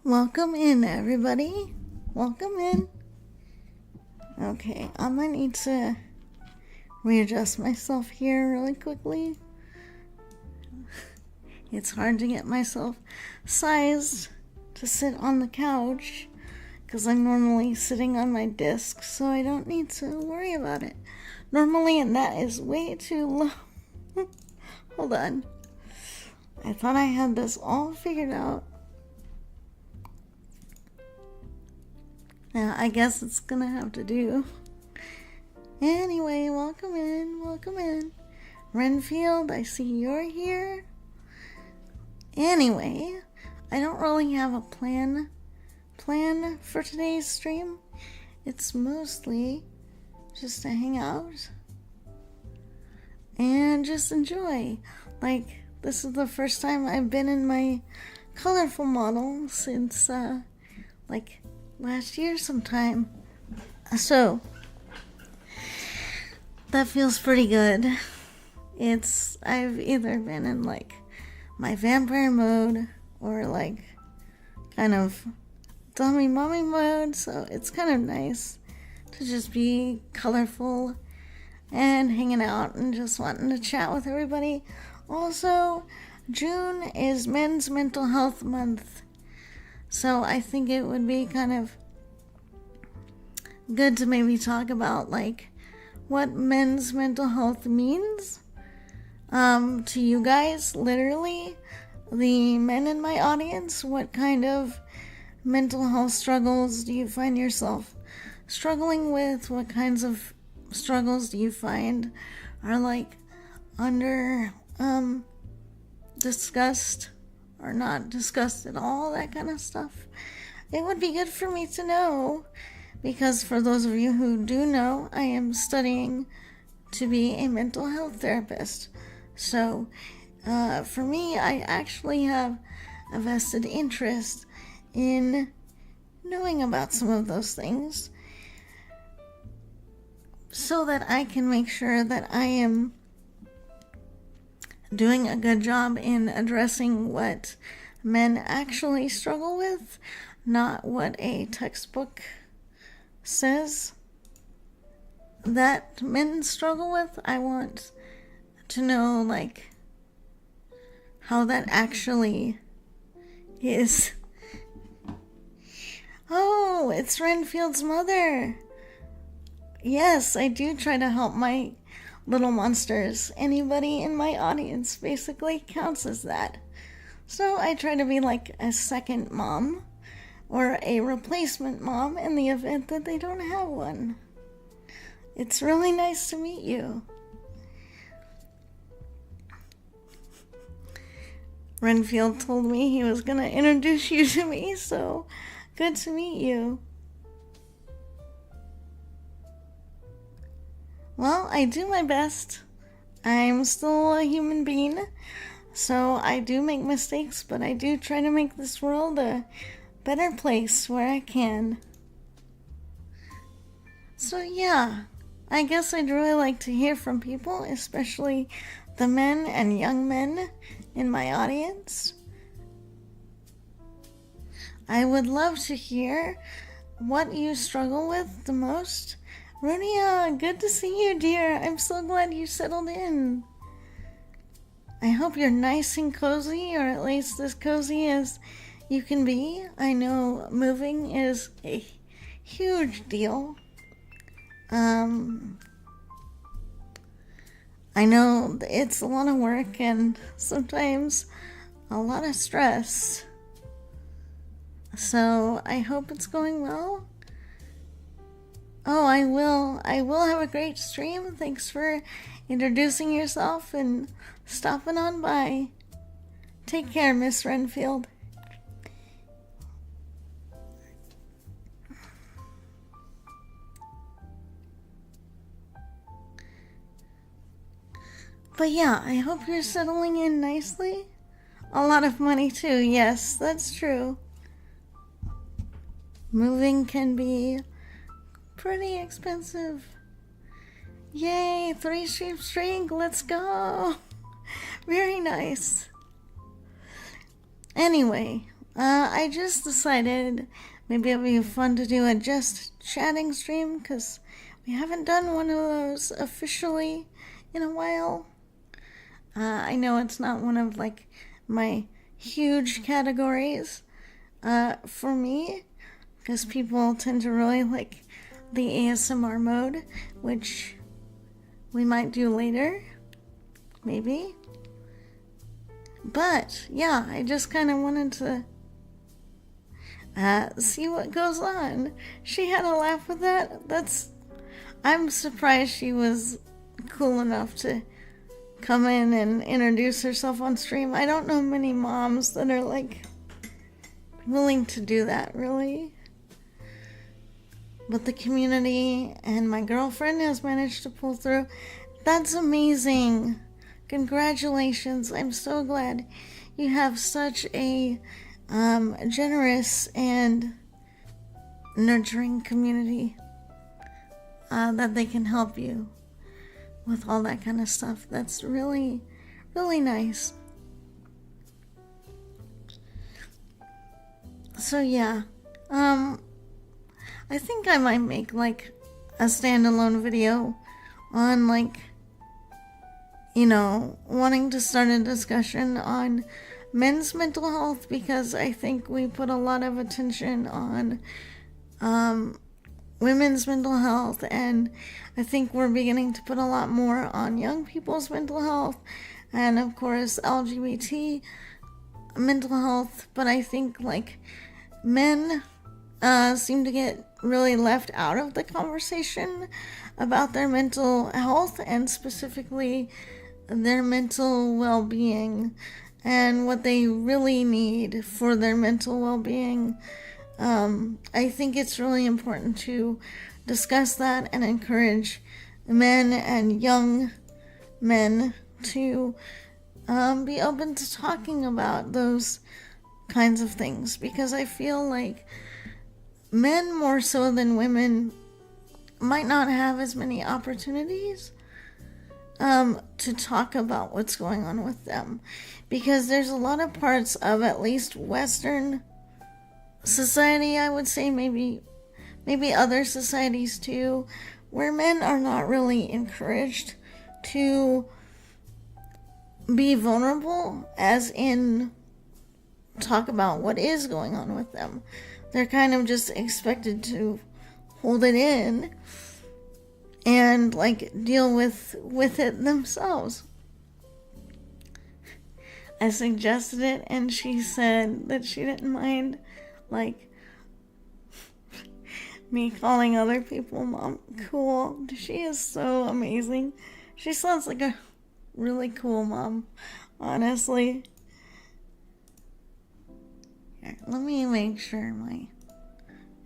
Welcome in, everybody. Welcome in. Okay, I might need to readjust myself here really quickly. It's hard to get myself sized to sit on the couch because I'm normally sitting on my disc, so I don't need to worry about it. Normally, and that is way too low. Hold on. I thought I had this all figured out. Yeah, I guess it's gonna have to do. Anyway, welcome in. Renfield, I see you're here. Anyway, I don't really have a plan for today's stream. It's mostly just to hang out and just enjoy. Like, this is the first time I've been in my colorful model since, last year sometime. So, that feels pretty good. I've either been in, my vampire mode or, kind of dummy mommy mode, so it's kind of nice to just be colorful and hanging out and just wanting to chat with everybody. Also, June is Men's Mental Health Month, so I think it would be kind of good to maybe talk about, what men's mental health means to you guys, literally, the men in my audience. What kind of mental health struggles do you find yourself struggling with? What kinds of struggles do you find are under discussed or not discussed at all, that kind of stuff? It would be good for me to know, because for those of you who do know, I am studying to be a mental health therapist. So for me, I actually have a vested interest in knowing about some of those things so that I can make sure that I am doing a good job in addressing what men actually struggle with, not what a textbook says that men struggle with. I want to know, how that actually is. Oh, it's Renfield's mother. Yes, I do try to help my little monsters. Anybody in my audience basically counts as that. So I try to be a second mom or a replacement mom in the event that they don't have one. It's really nice to meet you. Renfield told me he was going to introduce you to me, so good to meet you. Well, I do my best. I'm still a human being, so I do make mistakes, but I do try to make this world a better place where I can. So yeah, I guess I'd really like to hear from people, especially the men and young men in my audience. I would love to hear what you struggle with the most. Runia, good to see you, dear. I'm so glad you settled in. I hope you're nice and cozy, or at least as cozy as you can be. I know moving is a huge deal. I know it's a lot of work and sometimes a lot of stress. So I hope it's going well. Oh, I will have a great stream. Thanks for introducing yourself and stopping on by. Take care, Miss Renfield. But yeah, I hope you're settling in nicely. A lot of money too, yes, that's true. Moving can be pretty expensive. Yay, 3 stream streak, let's go. Very nice. Anyway, I just decided maybe it'd be fun to do a just chatting stream because we haven't done one of those officially in a while. I know it's not one of like my huge categories for me because people tend to really like the ASMR mode, which we might do later, maybe. But yeah, I just kind of wanted to see what goes on. She had a laugh with that. I'm surprised she was cool enough to come in and introduce herself on stream. I don't know many moms that are like willing to do that, really. But the community and my girlfriend has managed to pull through. That's amazing. Congratulations. I'm so glad you have such a generous and nurturing community that they can help you with all that kind of stuff. That's really, really nice. So yeah, I think I might make like a standalone video on like, wanting to start a discussion on men's mental health, because I think we put a lot of attention on women's mental health, and I think we're beginning to put a lot more on young people's mental health, and of course LGBT mental health. But I think like men seem to get really left out of the conversation about their mental health, and specifically their mental well-being and what they really need for their mental well-being. I think it's really important to discuss that and encourage men and young men to be open to talking about those kinds of things, because I feel like men more so than women might not have as many opportunities to talk about what's going on with them, because there's a lot of parts of at least Western society, I would say, maybe other societies too, where men are not really encouraged to be vulnerable, as in talk about what is going on with them. They're kind of just expected to hold it in and like deal with it themselves. I suggested it and she said that she didn't mind like me calling other people mom. Cool. She is so amazing. She sounds like a really cool mom, honestly. Here, let me make sure my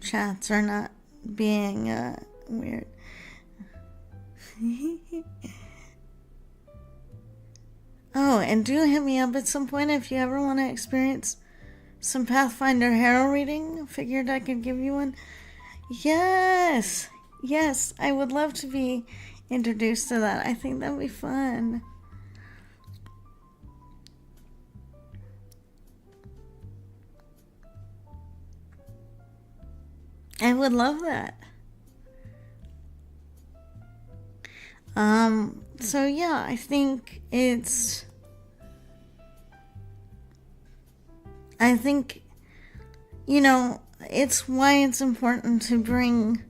chats are not being weird. Oh, and do hit me up at some point if you ever want to experience some Pathfinder Harrow reading. Figured I could give you one. Yes, I would love to be introduced to that. I think that'd be fun. I would love that. So yeah, I think it's why it's important to bring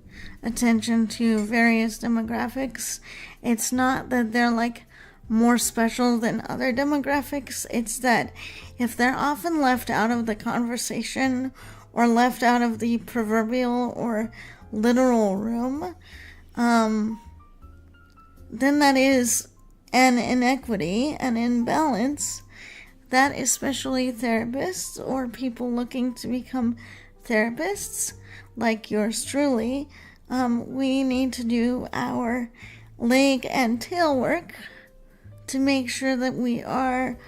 attention to various demographics. It's not that they're like more special than other demographics. It's that if they're often left out of the conversation or left out of the proverbial or literal room, then that is an inequity, an imbalance that especially therapists or people looking to become therapists, like yours truly, we need to do our leg and tail work to make sure that we are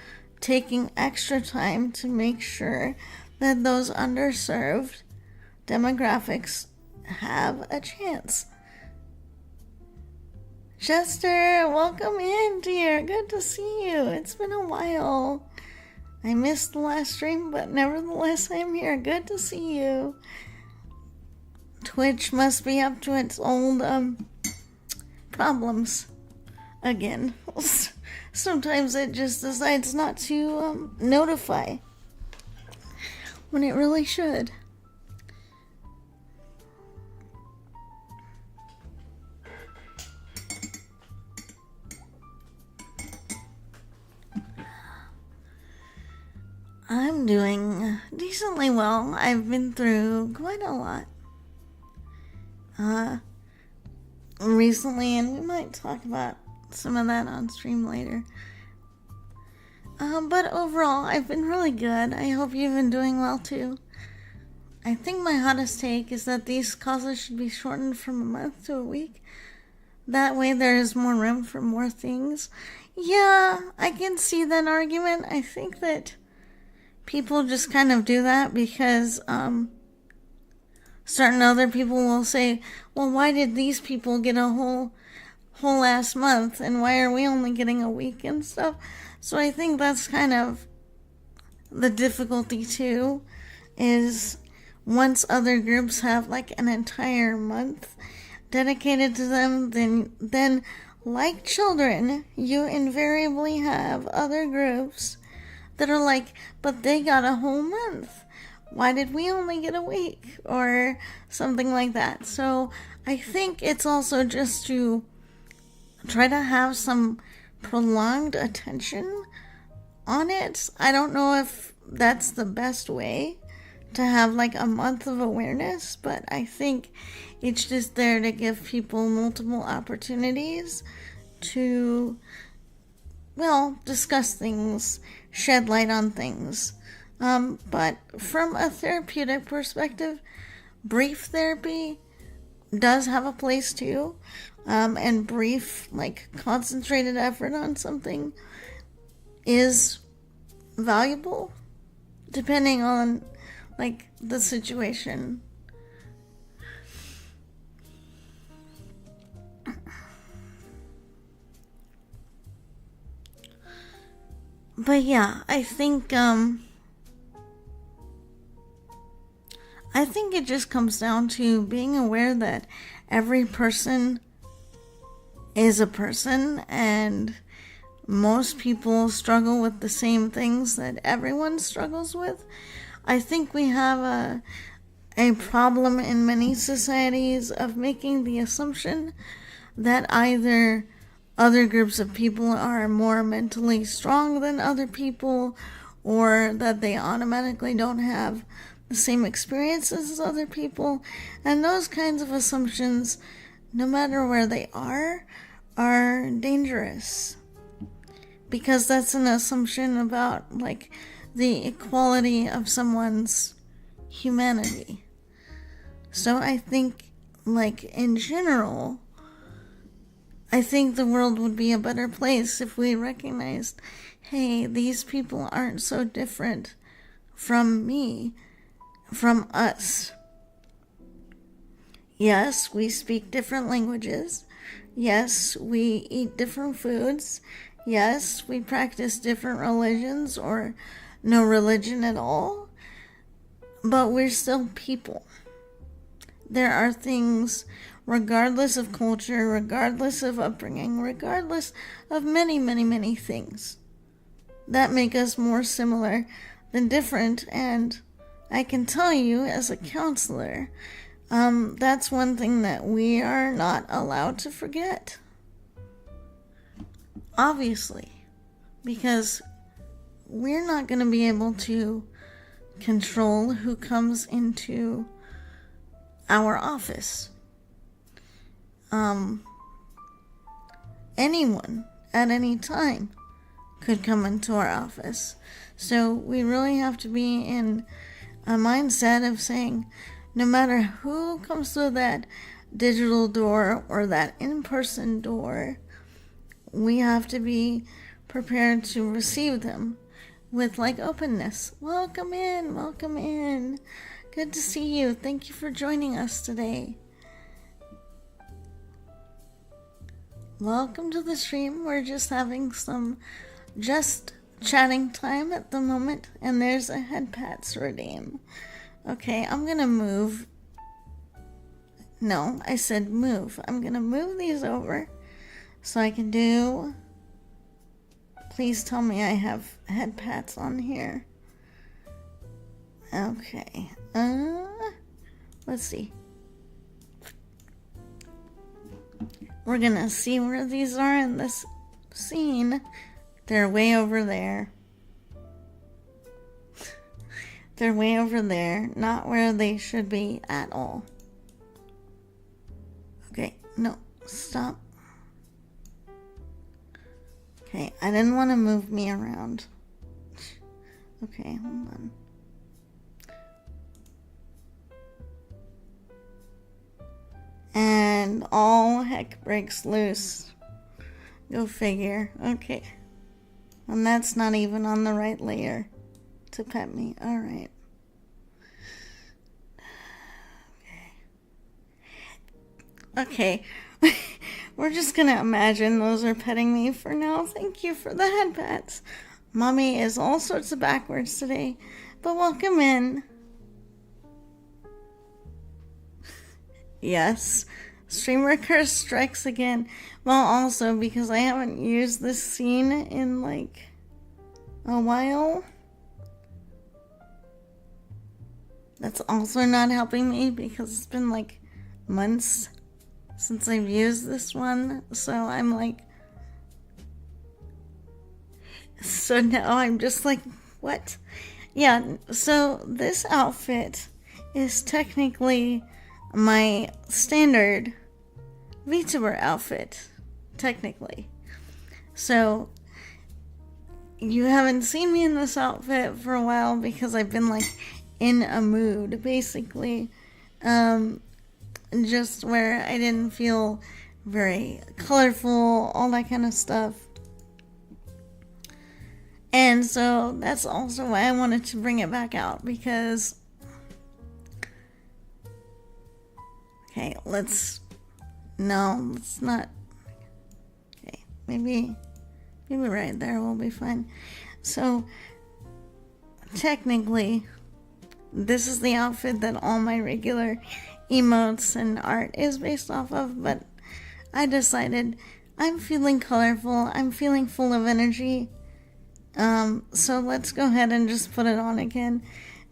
taking extra time to make sure that those underserved demographics have a chance. Chester, welcome in, dear. Good to see you. It's been a while. I missed the last stream, but nevertheless, I'm here. Good to see you. Twitch must be up to its old, problems again. Sometimes it just decides not to, notify when it really should. I'm doing decently well. I've been through quite a lot recently, and we might talk about some of that on stream later. But overall, I've been really good. I hope you've been doing well too. I think my hottest take is that these calls should be shortened from a month to a week. That way there is more room for more things. Yeah, I can see that argument. I think that people just kind of do that because certain other people will say, well, why did these people get a whole ass month and why are we only getting a week and stuff? So I think that's kind of the difficulty too, is once other groups have like an entire month dedicated to them, then like children, you invariably have other groups that are like, but they got a whole month. Why did we only get a week? Or something like that. So I think it's also just to try to have some prolonged attention on it. I don't know if that's the best way to have like a month of awareness, but I think it's just there to give people multiple opportunities to, well, discuss things, shed light on things. But from a therapeutic perspective, brief therapy does have a place too. And brief, like, concentrated effort on something is valuable, depending on, like, the situation. But yeah, I think it just comes down to being aware that every person is a person and most people struggle with the same things that everyone struggles with. I think we have a problem in many societies of making the assumption that either other groups of people are more mentally strong than other people, or that they automatically don't have the same experiences as other people. And those kinds of assumptions, no matter where they are dangerous. Because that's an assumption about, like, the equality of someone's humanity. So I think, like, in general, I think the world would be a better place if we recognized, hey, these people aren't so different from me, from us. Yes, we speak different languages. Yes, we eat different foods. Yes, we practice different religions or no religion at all. But we're still people. There are things, regardless of culture, regardless of upbringing, regardless of many, many, many things, that make us more similar than different. And I can tell you, as a counselor, that's one thing that we are not allowed to forget. Obviously, because we're not going to be able to control who comes into our office. Anyone at any time could come into our office. So we really have to be in a mindset of saying, no matter who comes through that digital door or that in-person door, we have to be prepared to receive them with, like, openness. Welcome in, welcome in. Good to see you. Thank you for joining us today. Welcome to the stream. We're just having some just chatting time at the moment, and there's a head pats redeem. Okay, I'm gonna move. No, I said move. I'm gonna move these over so I can do. Please tell me I have head pats on here. Okay. Let's see. We're gonna see where these are in this scene. They're way over there. They're way over there, not where they should be at all. Okay, no, stop. Okay, I didn't want to move me around. Okay, hold on. And all heck breaks loose. Go figure. Okay. And that's not even on the right layer to pet me. Alright. Okay. We're just gonna imagine those are petting me for now. Thank you for the head pats. Mommy is all sorts of backwards today, but welcome in. Yes, streamer curse strikes again. Well, also because I haven't used this scene in like a while. That's also not helping me because it's been like months since I've used this one. So I'm like, so now I'm just like, what? Yeah, so this outfit is technically my standard VTuber outfit, technically. So you haven't seen me in this outfit for a while because I've been like in a mood, basically. Just where I didn't feel very colorful, all that kind of stuff. And so that's also why I wanted to bring it back out, because okay, let's not. Okay, maybe right there will be fine. So technically this is the outfit that all my regular emotes and art is based off of, but I decided I'm feeling colorful, I'm feeling full of energy, so let's go ahead and just put it on again,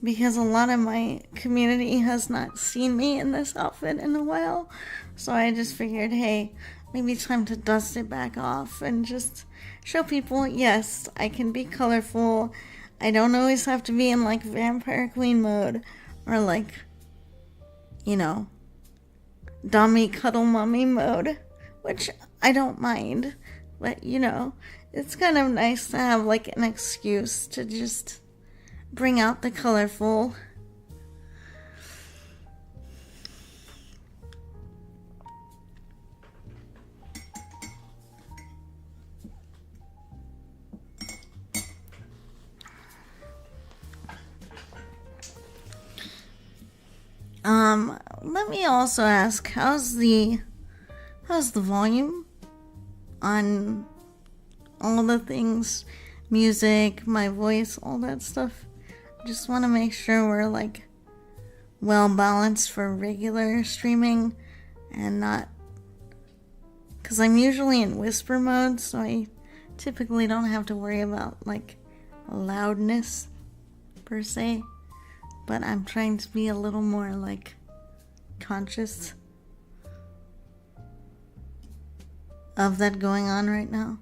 because a lot of my community has not seen me in this outfit in a while. So I just figured, hey, maybe it's time to dust it back off and just show people, yes, I can be colorful. I don't always have to be in like Vampire Queen mode or like, you know, Dommy Cuddle Mummy mode, which I don't mind. But, you know, it's kind of nice to have like an excuse to just bring out the colorful. Let me also ask, how's the volume on all the things, music, my voice, all that stuff? Just want to make sure we're like well balanced for regular streaming and not, because I'm usually in whisper mode, so I typically don't have to worry about like loudness per se, but I'm trying to be a little more like conscious of that going on right now.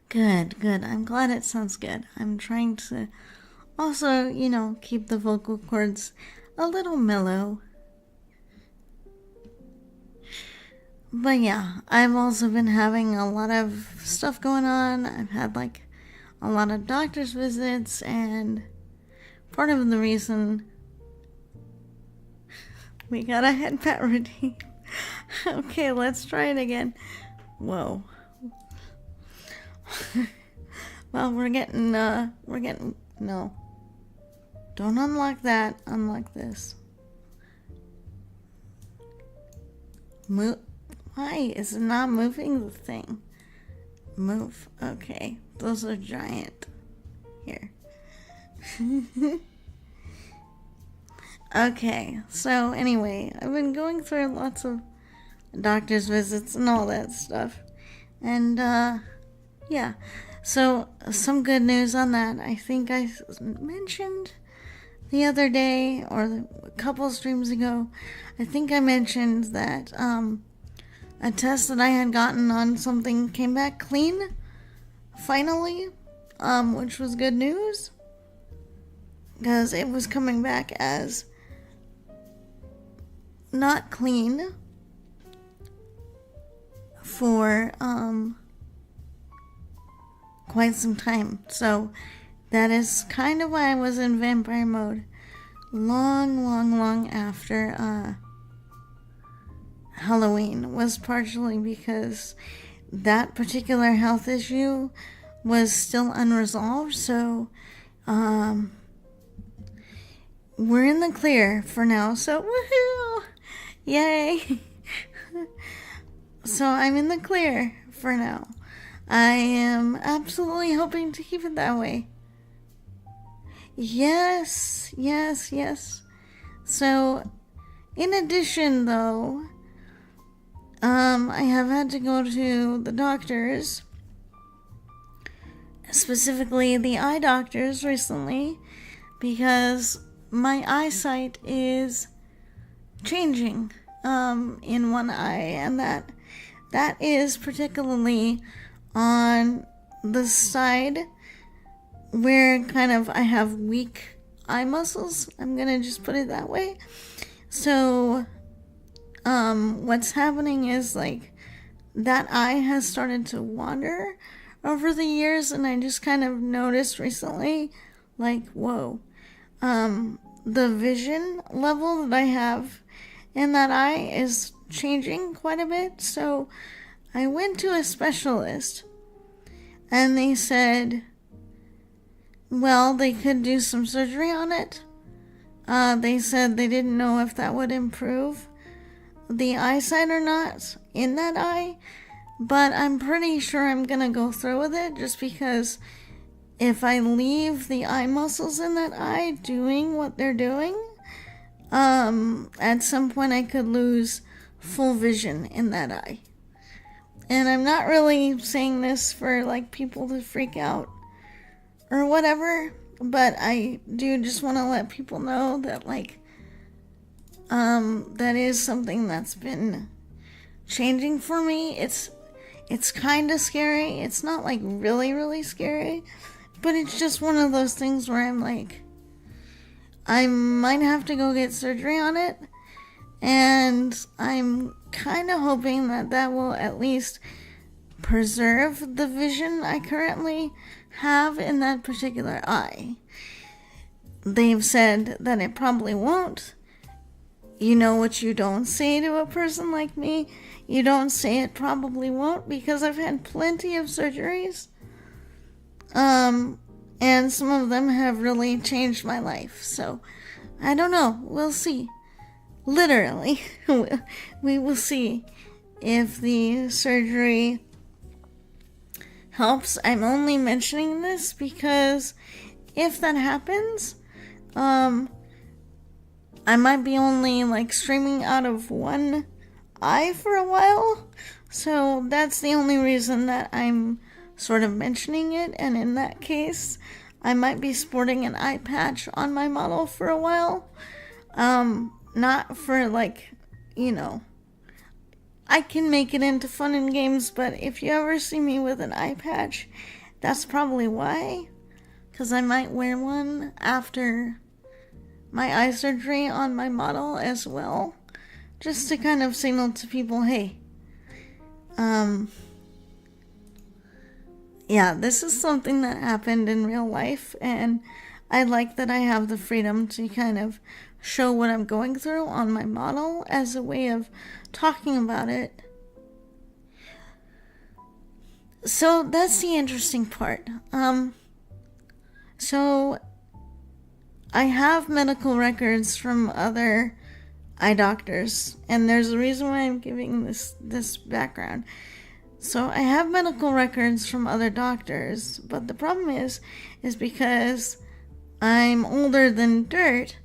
Good. I'm glad it sounds good. I'm trying to also, you know, keep the vocal cords a little mellow. But yeah, I've also been having a lot of stuff going on. I've had like a lot of doctor's visits, and part of the reason we got a head pat routine. Okay, let's try it again. Whoa. Well, we're getting, no. Don't unlock that, unlock this. Move. Why is it not moving the thing? Move. Okay. Those are giant. Here. Okay. So anyway, I've been going through lots of doctor's visits and all that stuff. And, yeah. So, some good news on that. I think I mentioned the other day, or a couple streams ago, I think I mentioned that, a test that I had gotten on something came back clean, finally, which was good news, because it was coming back as not clean for, quite some time. So that is kind of why I was in vampire mode long after Halloween, was partially because that particular health issue was still unresolved. So we're in the clear for now. So woohoo! Yay! So I'm in the clear for now. I am absolutely hoping to keep it that way. Yes. So, in addition, though, I have had to go to the doctors, specifically the eye doctors recently, because my eyesight is changing, in one eye, and that is particularly on the side where kind of I have weak eye muscles. I'm gonna just put it that way. So, what's happening is, like, that eye has started to wander over the years, and I just kind of noticed recently, like, whoa, the vision level that I have in that eye is changing quite a bit. So I went to a specialist, and they said, well, they could do some surgery on it. They said they didn't know if that would improve the eyesight or not in that eye, but I'm pretty sure I'm gonna go through with it, just because if I leave the eye muscles in that eye doing what they're doing, at some point I could lose full vision in that eye. And I'm not really saying this for, like, people to freak out or whatever, but I do just want to let people know that, like, that is something that's been changing for me. It's kind of scary. It's not, like, really scary, but it's just one of those things where I'm like, I might have to go get surgery on it, and I'm kind of hoping that will at least preserve the vision I currently have in that particular eye. They've said that it probably won't. You know what you don't say to a person like me? You don't say it probably won't, because I've had plenty of surgeries. And some of them have really changed my life. So, I don't know. We'll see. Literally. We will see if the surgery helps. I'm only mentioning this because if that happens, I might be only, like, streaming out of one eye for a while. So that's the only reason that I'm sort of mentioning it. And in that case, I might be sporting an eye patch on my model for a while. Not for, like, you know, I can make it into fun and games, but if you ever see me with an eye patch, that's probably why. Because I might wear one after my eye surgery on my model as well. Just to kind of signal to people, hey, yeah, this is something that happened in real life, and I like that I have the freedom to kind of show what I'm going through on my model as a way of talking about it. So that's the interesting part. So I have medical records from other eye doctors, and there's a reason why I'm giving this background. So I have medical records from other doctors, but the problem is because I'm older than dirt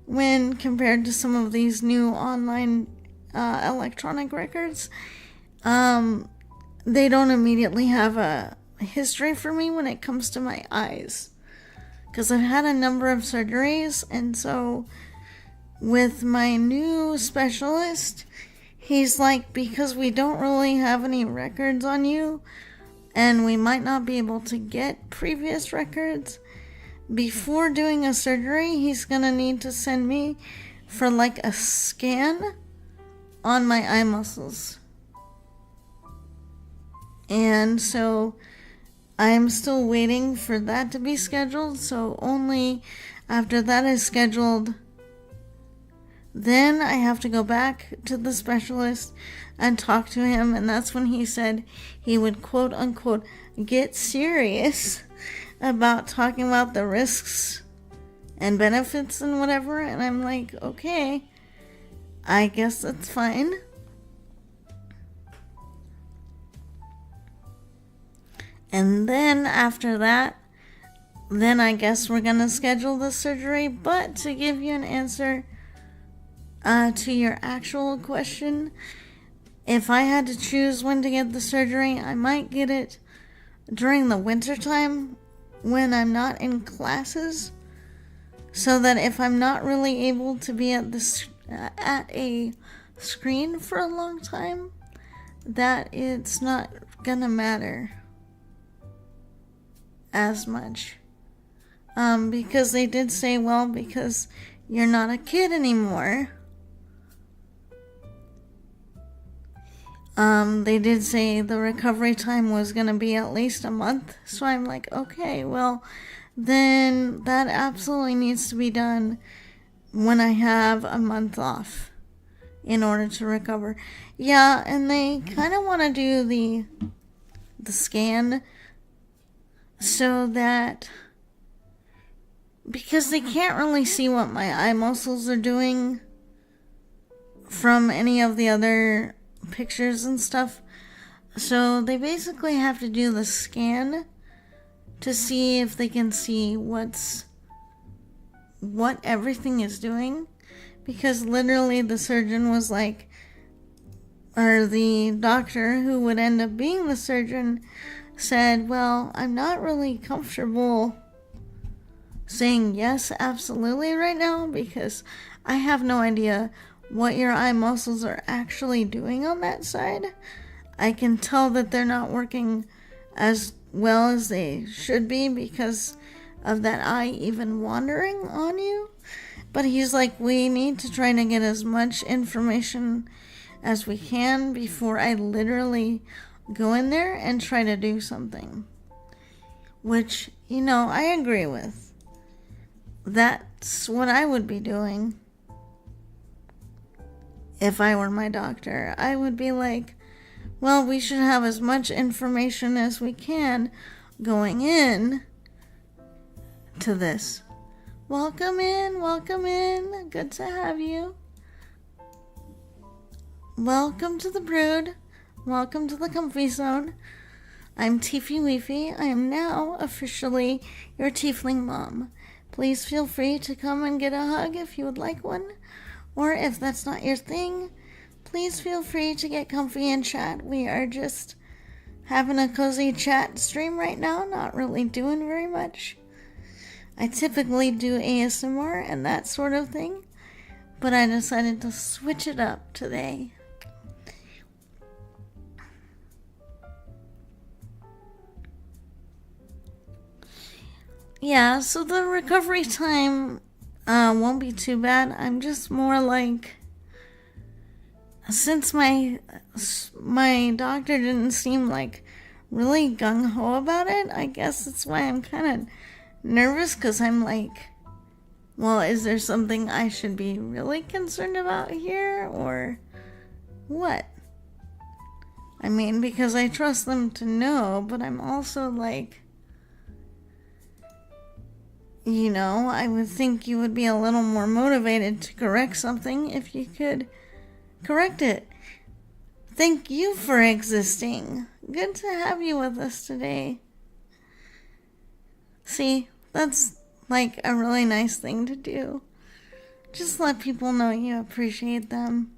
when compared to some of these new online electronic records. They don't immediately have a history for me when it comes to my eyes, because I've had a number of surgeries, and so with my new specialist, he's like, because we don't really have any records on you, and we might not be able to get previous records, before doing a surgery, he's gonna need to send me for like a scan on my eye muscles. And so I'm still waiting for that to be scheduled, so only after that is scheduled, then I have to go back to the specialist and talk to him, and that's when he said he would quote unquote get serious about talking about the risks and benefits and whatever, and I'm like, okay, I guess that's fine. And then after that, then I guess we're gonna schedule the surgery. But to give you an answer to your actual question, if I had to choose when to get the surgery, I might get it during the winter time when I'm not in classes, so that if I'm not really able to be at a screen for a long time, that it's not gonna matter as much. Because they did say, well, because you're not a kid anymore, they did say the recovery time was going to be at least a month. So I'm like, okay, well, then that absolutely needs to be done when I have a month off in order to recover. Yeah, and they kind of want to do the scan so that, because they can't really see what my eye muscles are doing from any of the other pictures and stuff, so they basically have to do the scan to see if they can see what everything is doing, because literally the surgeon was like, or the doctor who would end up being the surgeon said, well, I'm not really comfortable saying yes, absolutely right now, because I have no idea what your eye muscles are actually doing on that side. I can tell that they're not working as well as they should be because of that eye even wandering on you. But he's like, we need to try to get as much information as we can before I literally go in there and try to do something. Which, I agree with. That's what I would be doing. If I were my doctor, I would be like, well, we should have as much information as we can going in to this. Welcome in. Good to have you. Welcome to the Brood. Welcome to the Comfy Zone. I'm Tiffy Weefy. I am now officially your tiefling mom. Please feel free to come and get a hug if you would like one. Or if that's not your thing, please feel free to get comfy and chat. We are just having a cozy chat stream right now, not really doing very much. I typically do ASMR and that sort of thing, but I decided to switch it up today. Yeah, so the recovery time won't be too bad. I'm just more like, since my doctor didn't seem like really gung-ho about it, I guess that's why I'm kind of nervous, because I'm like, well, is there something I should be really concerned about here, or what? I mean, because I trust them to know, but I'm also like, I would think you would be a little more motivated to correct something if you could correct it. Thank you for existing. Good to have you with us today. See, that's like a really nice thing to do. Just let people know you appreciate them.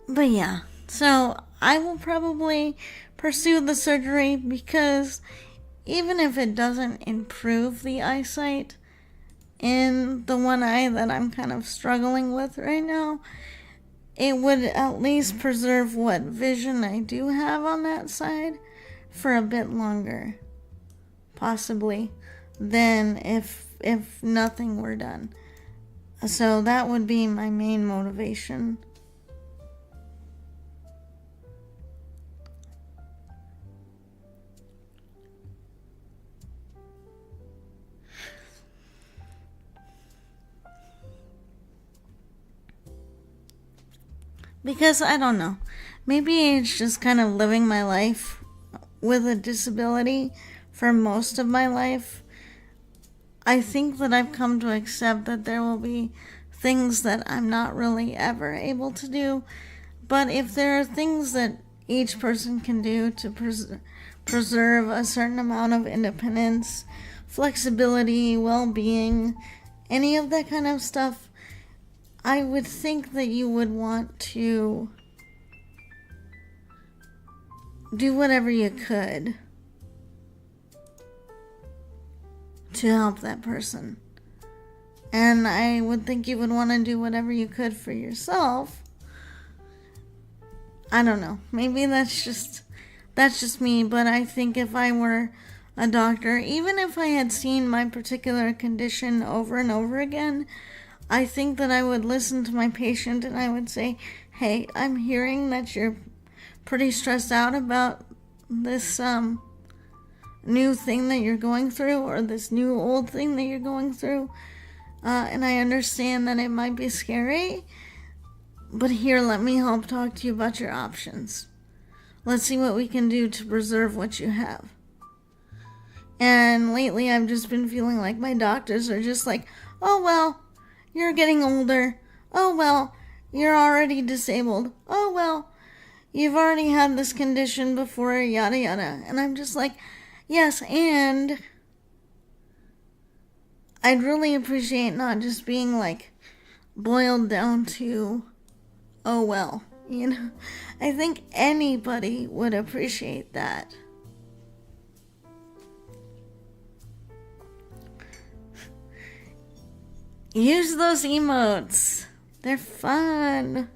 But yeah, so I will probably pursue the surgery because even if it doesn't improve the eyesight in the one eye that I'm kind of struggling with right now, it would at least preserve what vision I do have on that side for a bit longer, possibly, than if nothing were done. So that would be my main motivation. Because I don't know, maybe it's just kind of living my life with a disability for most of my life. I think that I've come to accept that there will be things that I'm not really ever able to do. But if there are things that each person can do to preserve a certain amount of independence, flexibility, well-being, any of that kind of stuff, I would think that you would want to do whatever you could to help that person. And I would think you would want to do whatever you could for yourself. I don't know. Maybe that's just me, but I think if I were a doctor, even if I had seen my particular condition over and over again, I think that I would listen to my patient and I would say, hey, I'm hearing that you're pretty stressed out about this new thing that you're going through, or this new old thing that you're going through. And I understand that it might be scary, but here, let me help talk to you about your options. Let's see what we can do to preserve what you have. And lately I've just been feeling like my doctors are just like, oh, well, you're getting older. Oh, well, you're already disabled. Oh, well, you've already had this condition before, yada, yada. And I'm just like, yes, and I'd really appreciate not just being like boiled down to, oh, well, I think anybody would appreciate that. Use those emotes. They're fun.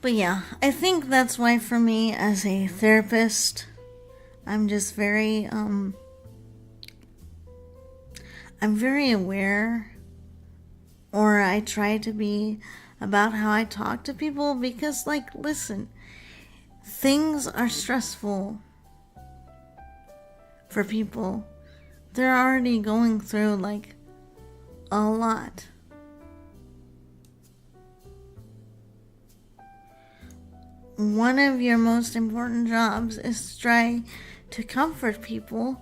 But yeah, I think that's why for me as a therapist, I'm just very, I'm very aware, or I try to be, about how I talk to people, because, like, listen, things are stressful for people. They're already going through, like, a lot. One of your most important jobs is to try to comfort people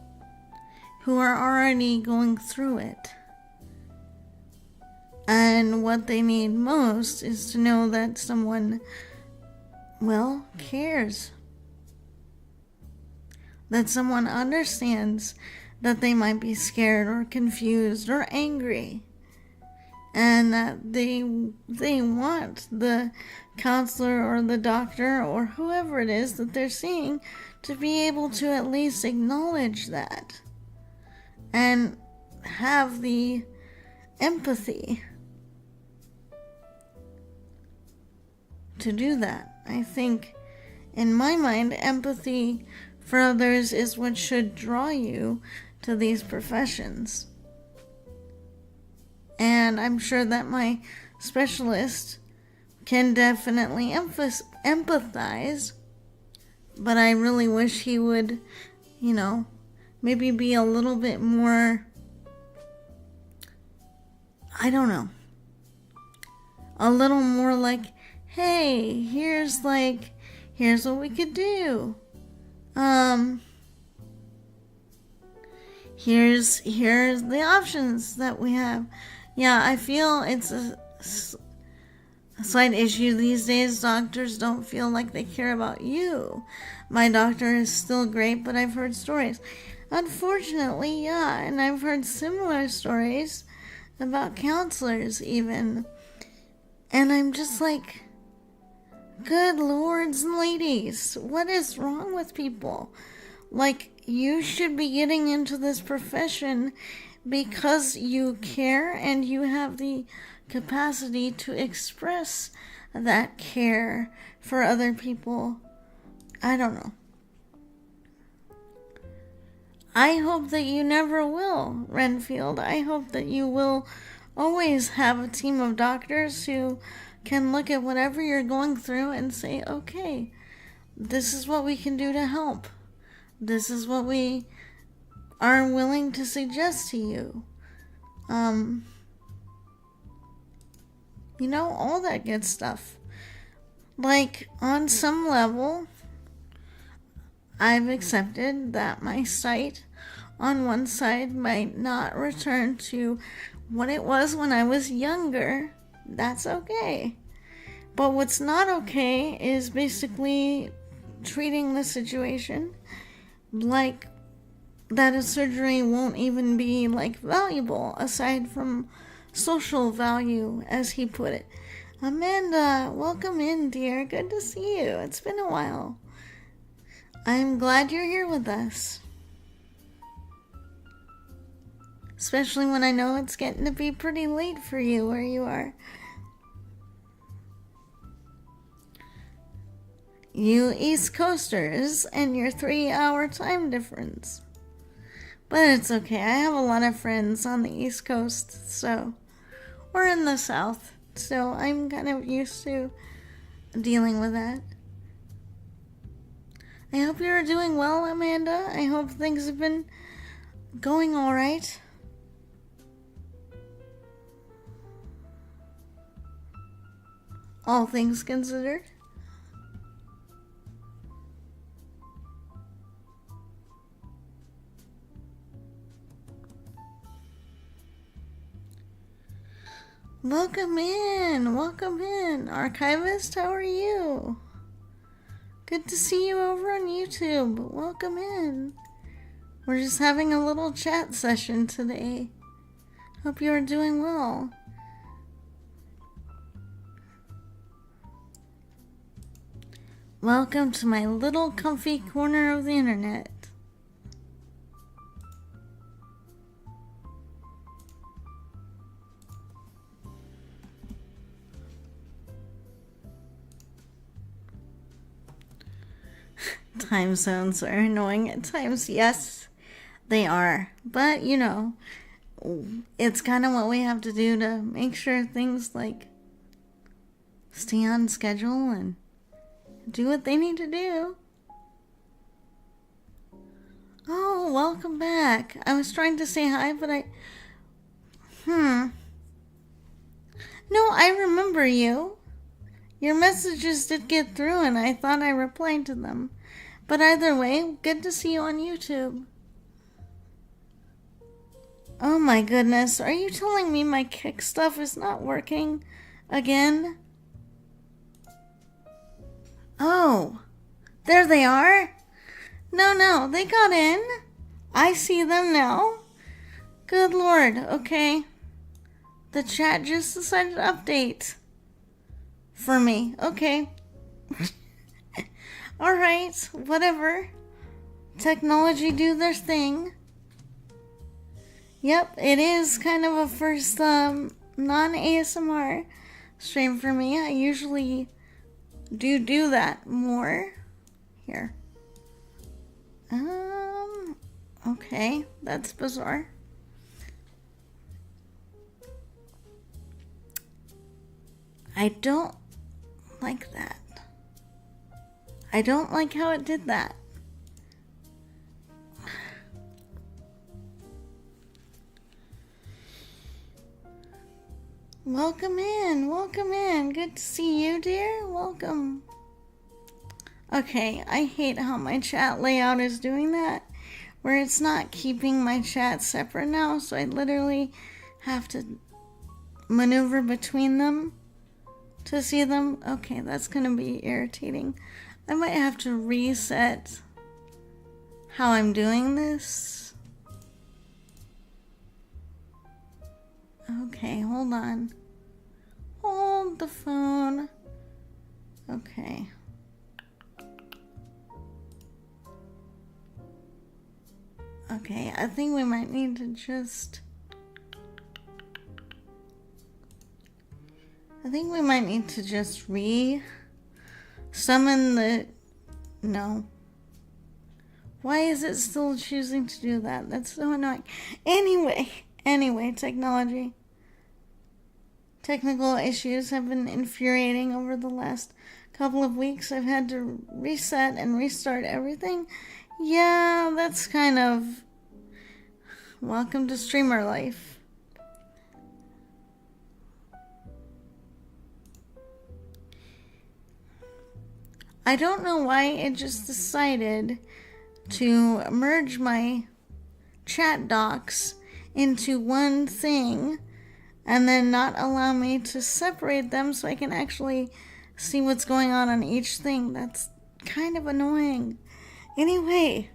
who are already going through it. And what they need most is to know that someone, well, cares. That someone understands that they might be scared or confused or angry. And that they want the counselor or the doctor or whoever it is that they're seeing to be able to at least acknowledge that. And have the empathy to do that. I think, in my mind, empathy for others is what should draw you to these professions. And I'm sure that my specialist can definitely empathize, but I really wish he would, maybe be a little bit more, I don't know, a little more like, hey, here's what we could do. Here's the options that we have. Yeah, I feel it's a slight issue these days. Doctors don't feel like they care about you. My doctor is still great, but I've heard stories. Unfortunately, yeah, and I've heard similar stories about counselors even. And I'm just like, good lords and ladies, what is wrong with people? Like, you should be getting into this profession because you care and you have the capacity to express that care for other people. I don't know. I hope that you never will, Renfield. I hope that you will always have a team of doctors who can look at whatever you're going through and say, okay, this is what we can do to help. This is what we are willing to suggest to you. All that good stuff. Like, on some level, I've accepted that my sight on one side might not return to what it was when I was younger. That's okay. But what's not okay is basically treating the situation like that a surgery won't even be valuable aside from social value, as he put it. Amanda, welcome in, dear. Good to see you. It's been a while. I'm glad you're here with us. Especially when I know it's getting to be pretty late for you where you are. You East Coasters and your 3-hour time difference. But it's okay. I have a lot of friends on the East Coast, or in the South, so I'm kind of used to dealing with that. I hope you're doing well, Amanda. I hope things have been going all right. All things considered. Welcome in. Archivist, how are you? Good to see you over on YouTube. Welcome in. We're just having a little chat session today. Hope you are doing well. Welcome to my little comfy corner of the internet. Time zones are annoying at times. Yes, they are. But, it's kind of what we have to do to make sure things stay on schedule and do what they need to do. Oh, welcome back. I was trying to say hi, but No, I remember you. Your messages did get through and I thought I replied to them. But either way, good to see you on YouTube. Oh my goodness, are you telling me my Kick stuff is not working again? Oh, there they are. No, they got in. I see them now. Good Lord, okay. The chat just decided to update for me. Okay. Alright, whatever. Technology do their thing. Yep, it is kind of a first non-ASMR stream for me. I usually do that more. Here. Okay, that's bizarre. I don't like that. I don't like how it did that. Welcome in, welcome in. Good to see you, dear. Welcome. Okay, I hate how my chat layout is doing that, where it's not keeping my chat separate now, so I literally have to maneuver between them to see them. Okay, that's gonna be irritating. I might have to reset how I'm doing this. Okay, hold on. Hold the phone. Okay. Okay, I think we might need to just... re-summon the... No. Why is it still choosing to do that? That's so annoying. Anyway, technology. Technical issues have been infuriating over the last couple of weeks. I've had to reset and restart everything. Yeah, that's kind of... Welcome to streamer life. I don't know why it just decided to merge my chat docs into one thing and then not allow me to separate them so I can actually see what's going on each thing. That's kind of annoying. Anyway,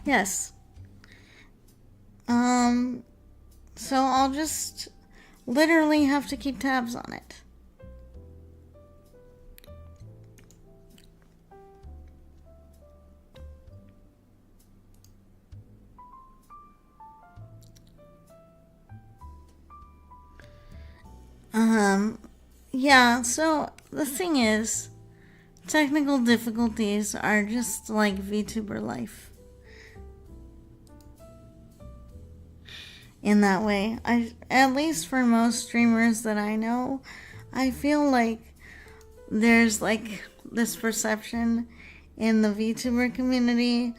yes. So I'll just literally have to keep tabs on it. Yeah, so the thing is, technical difficulties are just like VTuber life. In that way, at least for most streamers that I know, I feel like there's like this perception in the VTuber community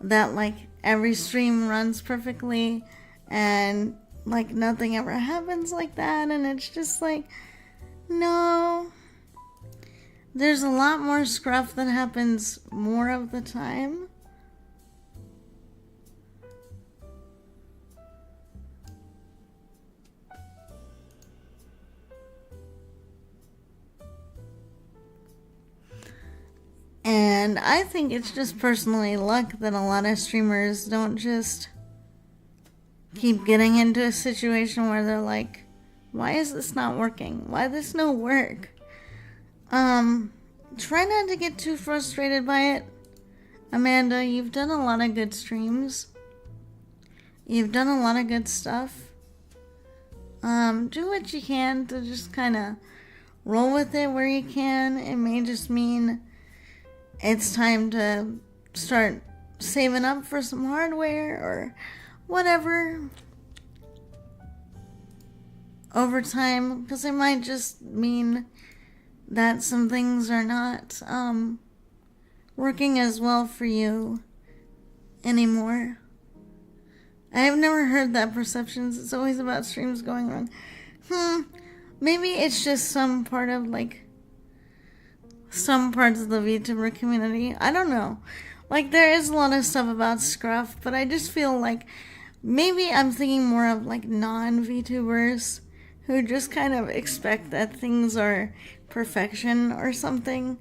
that like every stream runs perfectly and like nothing ever happens like that, and it's just like, no. There's a lot more scruff that happens more of the time. And I think it's just personally luck that a lot of streamers don't just keep getting into a situation where they're like, why is this not working? Why this no work? Try not to get too frustrated by it. Amanda, you've done a lot of good streams. You've done a lot of good stuff. Do what you can to just kind of roll with it where you can. It may just mean it's time to start saving up for some hardware or whatever over time, because it might just mean that some things are not working as well for you anymore. I've never heard that perceptions. It's always about streams going wrong. Maybe it's just some part of like some parts of the VTuber community. I don't know. Like, there is a lot of stuff about scruff, but I just feel like maybe I'm thinking more of like non-VTubers who just kind of expect that things are perfection or something.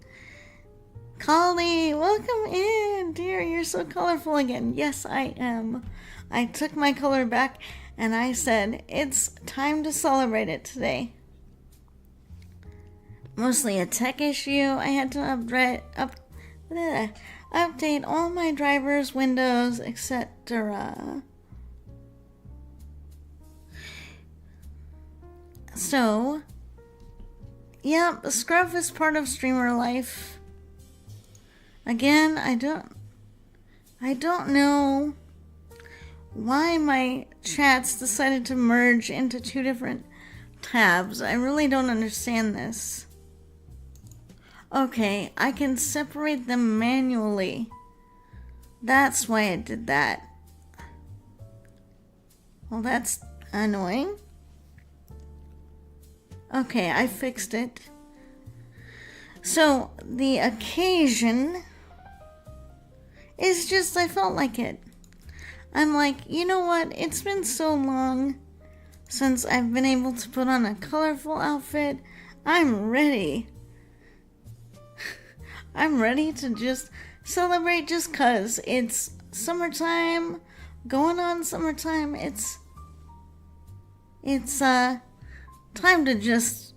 Collie, welcome in, dear. You're so colorful again. Yes, I am. I took my color back and I said it's time to celebrate it today. Mostly a tech issue. I had to update all my drivers, windows, etc. So, yeah, scruff is part of streamer life. Again, I don't know why my chats decided to merge into two different tabs. I really don't understand this. Okay, I can separate them manually. That's why I did that. Well, that's annoying. Okay, I fixed it. So, the occasion is just I felt like it. I'm like, you know what? It's been so long since I've been able to put on a colorful outfit. I'm ready. I'm ready to just celebrate just 'cause it's summertime, going on summertime. It's time to just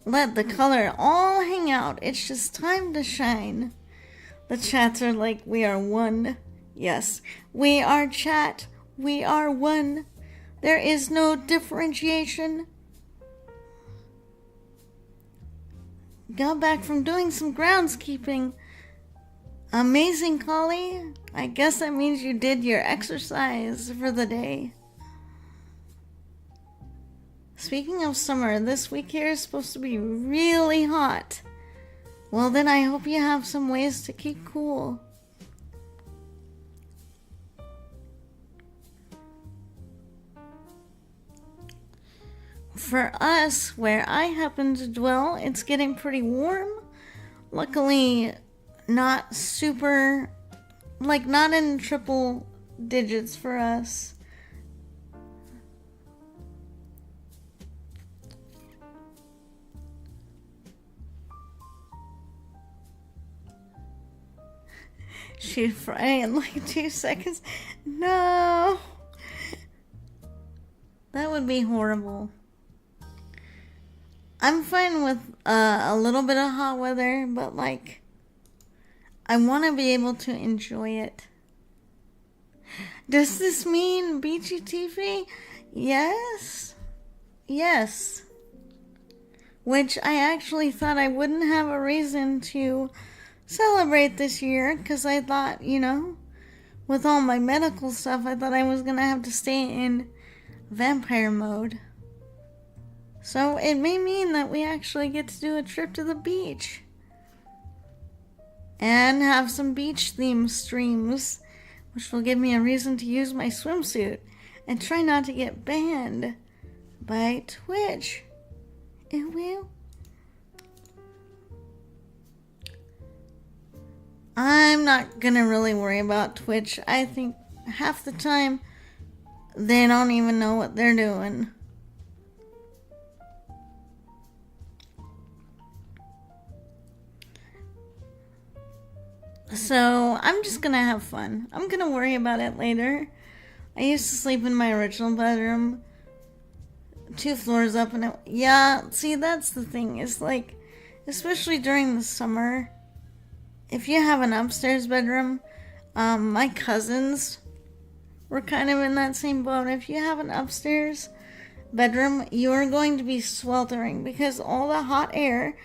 let the color all hang out. It's just time to shine. The chats are like, we are one. Yes, we are chat. We are one. There is no differentiation. Got back from doing some groundskeeping. Amazing, Collie. I guess that means you did your exercise for the day. Speaking of summer, this week here is supposed to be really hot. Well, then I hope you have some ways to keep cool. For us, where I happen to dwell, it's getting pretty warm. Luckily, not super, like not in triple digits for us. She'd fry in like 2 seconds. No! That would be horrible. I'm fine with a little bit of hot weather, but like, I want to be able to enjoy it. Does this mean beachy TV? Yes. Yes. Which I actually thought I wouldn't have a reason to celebrate this year, because I thought, you know, with all my medical stuff, I thought I was going to have to stay in vampire mode. So it may mean that we actually get to do a trip to the beach. And have some beach theme streams, which will give me a reason to use my swimsuit and try not to get banned by Twitch. It will. I'm not gonna really worry about Twitch. I think half the time they don't even know what they're doing. So I'm just gonna have fun. I'm gonna worry about it later. I used to sleep in my original bedroom 2 floors up, and yeah, see, that's the thing. It's like, especially during the summer, if you have an upstairs bedroom, my cousins were kind of in that same boat. If you have an upstairs bedroom, you are going to be sweltering because all the hot air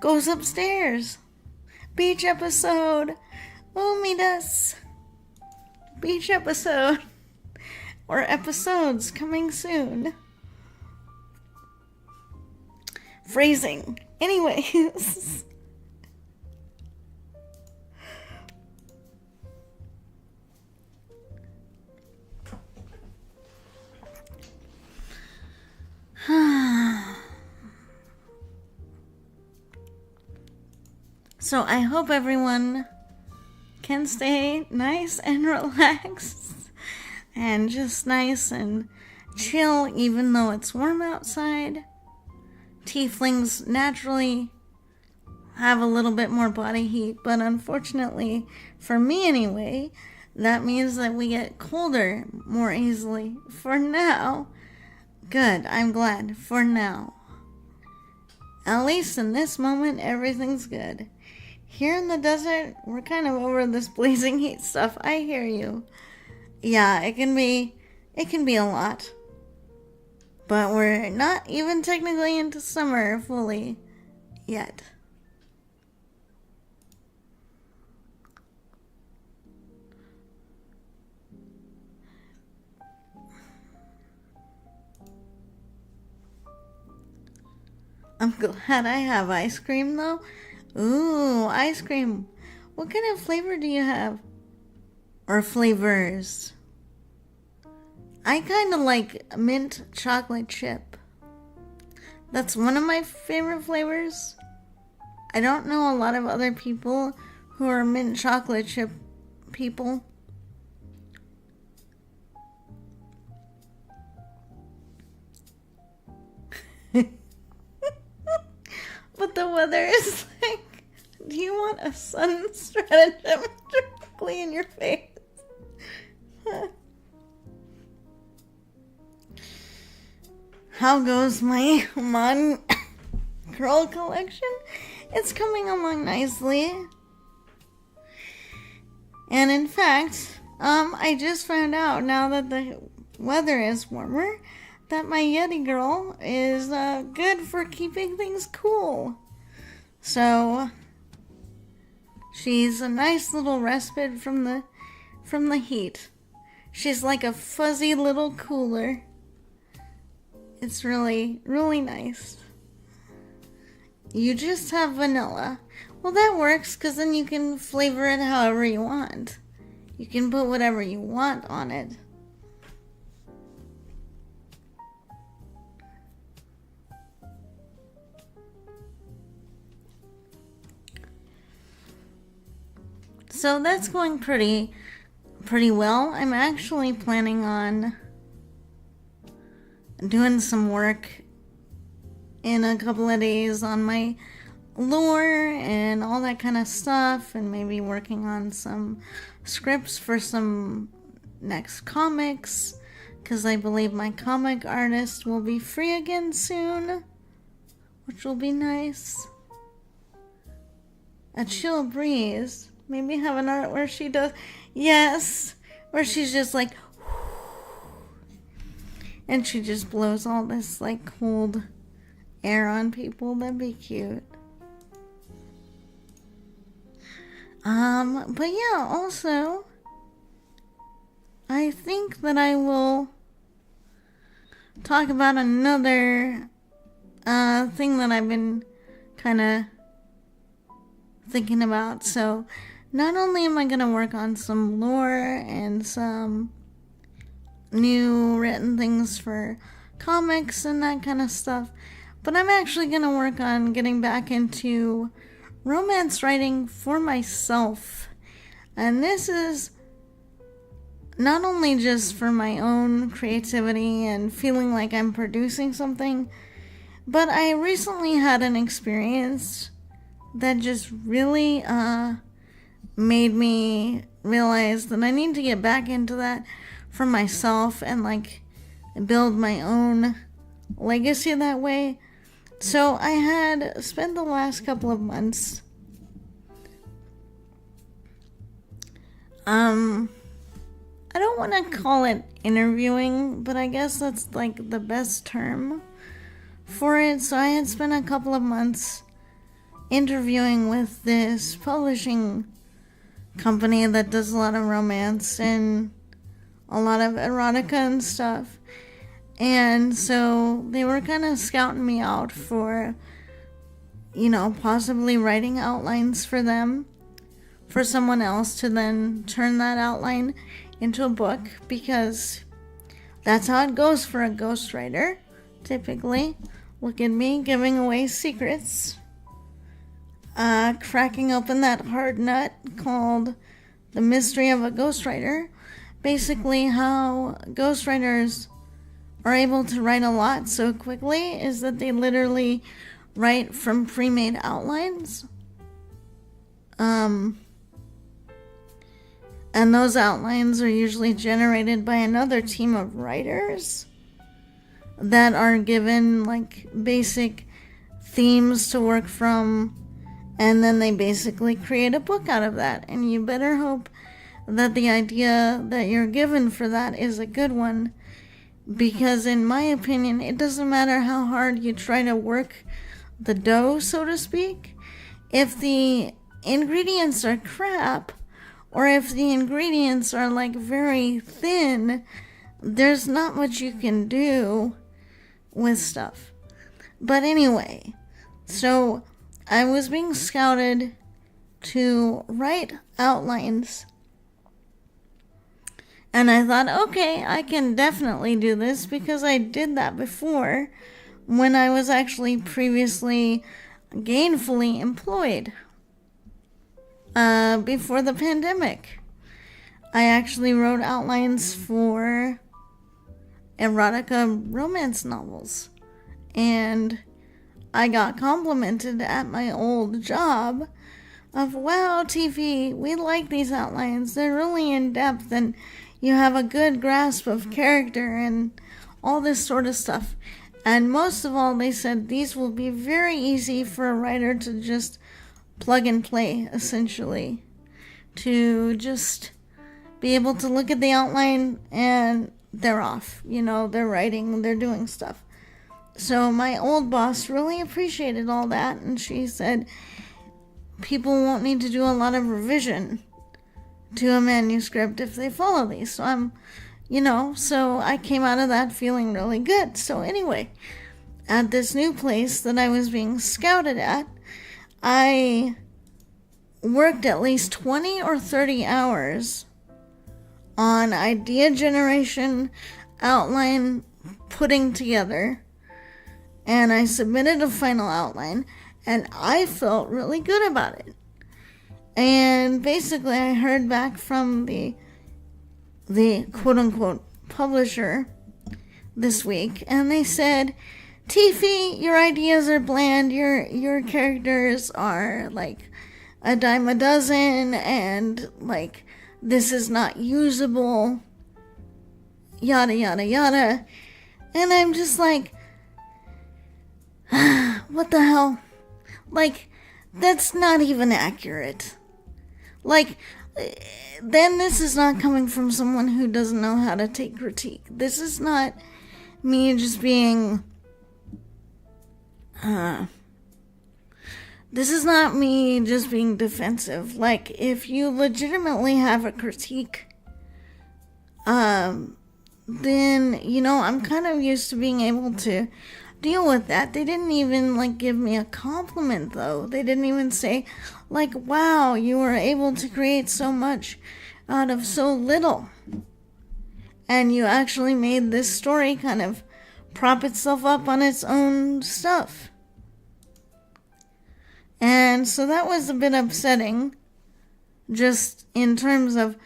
goes upstairs. Beach episode. Umidas. Beach episode. Or episodes coming soon. Phrasing. Anyways. So I hope everyone can stay nice and relaxed and just nice and chill even though it's warm outside. Tieflings naturally have a little bit more body heat, but unfortunately, for me anyway, that means that we get colder more easily. For now, good, I'm glad. For now. At least in this moment, everything's good. Here in the desert, we're kind of over this blazing heat stuff. I hear you. Yeah, it can be a lot. But we're not even technically into summer fully yet. I'm glad I have ice cream though. Ooh, ice cream. What kind of flavor do you have? Or flavors? I kind of like mint chocolate chip. That's one of my favorite flavors. I don't know a lot of other people who are mint chocolate chip people. But the weather is like, do you want a sun stratagem directly in your face? How goes my Mon Curl collection? It's coming along nicely. And in fact, I just found out now that the weather is warmer that my Yeti girl is good for keeping things cool. So she's a nice little respite from the heat. She's like a fuzzy little cooler. It's really, really nice. You just have vanilla. Well, that works because then you can flavor it however you want. You can put whatever you want on it. So that's going pretty well. I'm actually planning on doing some work in a couple of days on my lore and all that kind of stuff, and maybe working on some scripts for some next comics, because I believe my comic artist will be free again soon, which will be nice. A chill breeze. Maybe have an art where she does, yes, where she's just like, and she just blows all this like cold air on people. That'd be cute. But yeah, also, I think that I will talk about another thing that I've been kind of thinking about. So not only am I going to work on some lore and some new written things for comics and that kind of stuff, but I'm actually going to work on getting back into romance writing for myself. And this is not only just for my own creativity and feeling like I'm producing something, but I recently had an experience that just really made me realize that I need to get back into that for myself and like build my own legacy that way. So I had spent the last couple of months I don't want to call it interviewing, but I guess that's like the best term for it. So I had spent a couple of months interviewing with this publishing company that does a lot of romance and a lot of erotica and stuff. And so they were kind of scouting me out for, possibly writing outlines for them, for someone else to then turn that outline into a book, because that's how it goes for a ghostwriter, typically. Look at me giving away secrets. Cracking open that hard nut called the mystery of a ghostwriter. Basically, how ghostwriters are able to write a lot so quickly is that they literally write from pre-made outlines. And those outlines are usually generated by another team of writers that are given like basic themes to work from, and then they basically create a book out of that. And you better hope that the idea that you're given for that is a good one, because in my opinion, it doesn't matter how hard you try to work the dough, so to speak. If the ingredients are crap, or if the ingredients are like very thin, there's not much you can do with stuff. But anyway, so I was being scouted to write outlines, and I thought, okay, I can definitely do this because I did that before when I was actually previously gainfully employed before the pandemic. I actually wrote outlines for erotica romance novels, and I got complimented at my old job of, wow, TV, we like these outlines. They're really in depth and you have a good grasp of character and all this sort of stuff. And most of all, they said these will be very easy for a writer to just plug and play, essentially. To just be able to look at the outline and they're off. You know, they're writing, they're doing stuff. So my old boss really appreciated all that, and she said people won't need to do a lot of revision to a manuscript if they follow these. So so I came out of that feeling really good. So anyway, at this new place that I was being scouted at, I worked at least 20 or 30 hours on idea generation, outline putting together, and I submitted a final outline, and I felt really good about it. And basically I heard back from the quote-unquote publisher this week, and they said, Tiffy, your ideas are bland, your characters are like a dime a dozen, and like this is not usable, yada yada yada. And I'm just like, what the hell? Like, that's not even accurate. Like, then this is not coming from someone who doesn't know how to take critique. This is not me just being this is not me just being defensive. Like, if you legitimately have a critique, then, I'm kind of used to being able to deal with that. They didn't even, give me a compliment, though. They didn't even say, wow, you were able to create so much out of so little. And you actually made this story kind of prop itself up on its own stuff. And so that was a bit upsetting, just in terms of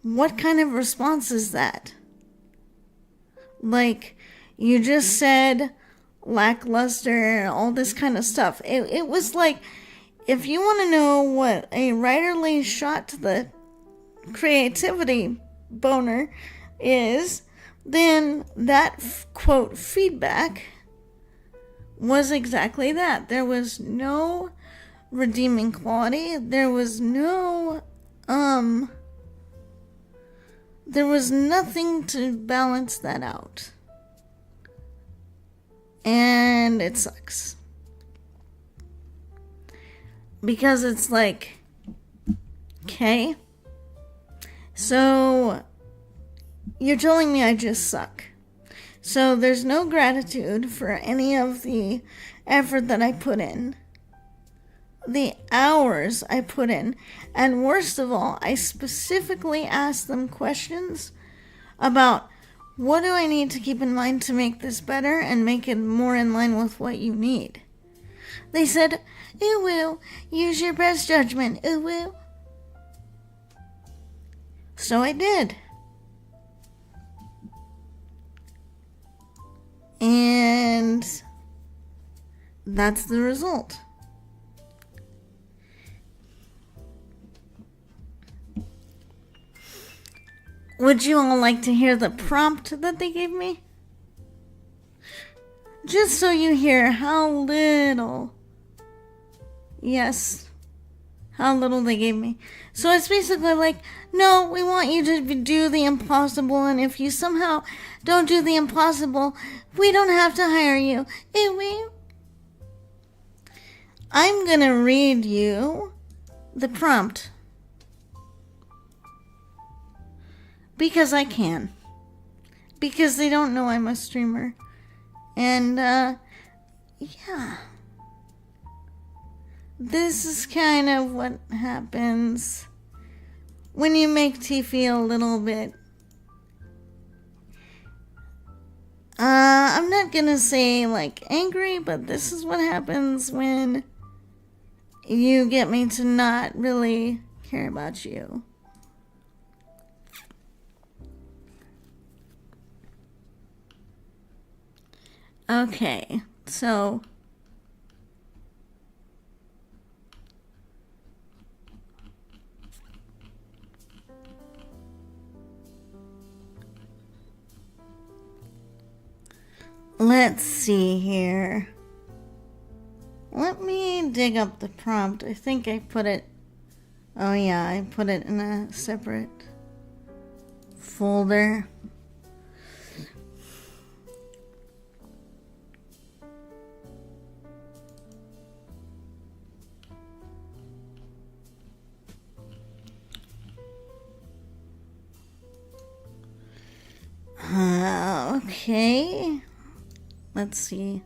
what kind of response is that? Like, you just said lackluster, all this kind of stuff. It was like, if you want to know what a writerly shot to the creativity boner is, then that quote feedback was exactly that. There was no redeeming quality. There was nothing to balance that out. And it sucks. Because it's like, okay, so you're telling me I just suck. So there's no gratitude for any of the effort that I put in, the hours I put in, and worst of all, I specifically asked them questions about what do I need to keep in mind to make this better and make it more in line with what you need. They said, "Ooh, will, use your best judgment, ooh, will." So I did. And that's the result. Would you all like to hear the prompt that they gave me? Just so you hear how little, yes, how little they gave me. So it's basically like, no, we want you to do the impossible, and if you somehow don't do the impossible, we don't have to hire you. I'm gonna read you the prompt. Because I can. Because they don't know I'm a streamer. And, yeah. This is kind of what happens when you make Tiffy a little bit. I'm not gonna say like angry, but this is what happens when you get me to not really care about you. Okay, so let's see here. Let me dig up the prompt. I think I put it... Oh yeah, I put it in a separate folder. Okay. Let's see.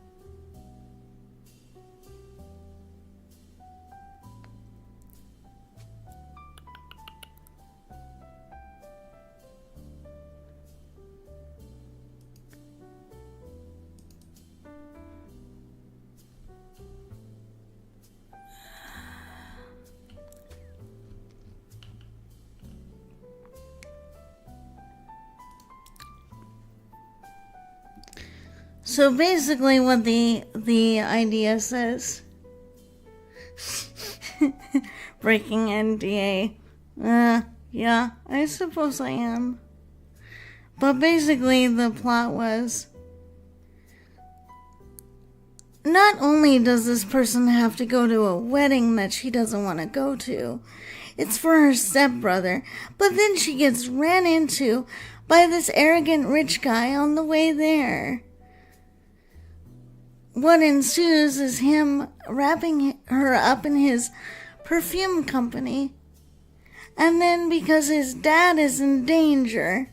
So basically what the idea says, breaking NDA, yeah, I suppose I am. But basically the plot was, not only does this person have to go to a wedding that she doesn't want to go to, it's for her stepbrother, but then she gets ran into by this arrogant rich guy on the way there. What ensues is him wrapping her up in his perfume company. And then because his dad is in danger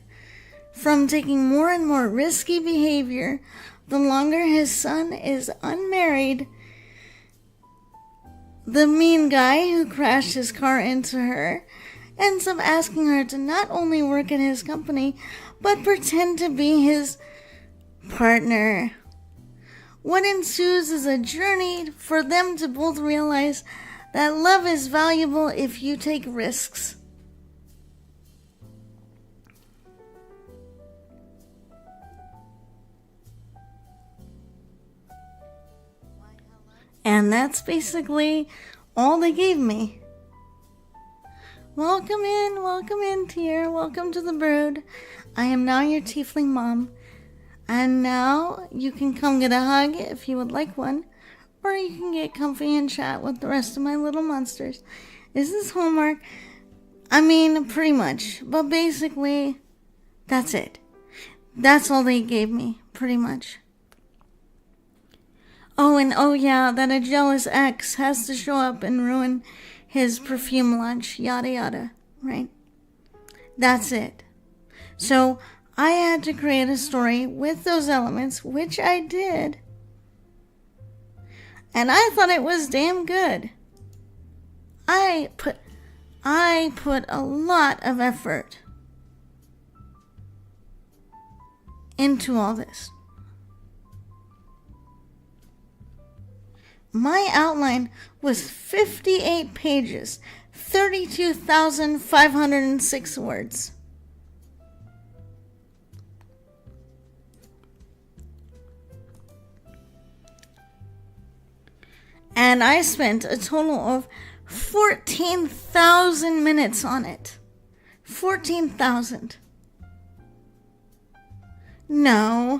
from taking more and more risky behavior, the longer his son is unmarried, the mean guy who crashed his car into her ends up asking her to not only work at his company, but pretend to be his partner. What ensues is a journey for them to both realize that love is valuable if you take risks. And that's basically all they gave me. Welcome in, Tier. Welcome to the brood. I am now your tiefling mom. And now you can come get a hug if you would like one, or you can get comfy and chat with the rest of my little monsters. Is this homework? I mean, pretty much. But basically, that's it. That's all they gave me, pretty much. Oh, and oh yeah, that a jealous ex has to show up and ruin his perfume launch, yada yada, right? That's it. So I had to create a story with those elements, which I did. And I thought it was damn good. I put a lot of effort into all this. My outline was 58 pages, 32,506 words. And I spent a total of 14,000 minutes on it. 14,000. No.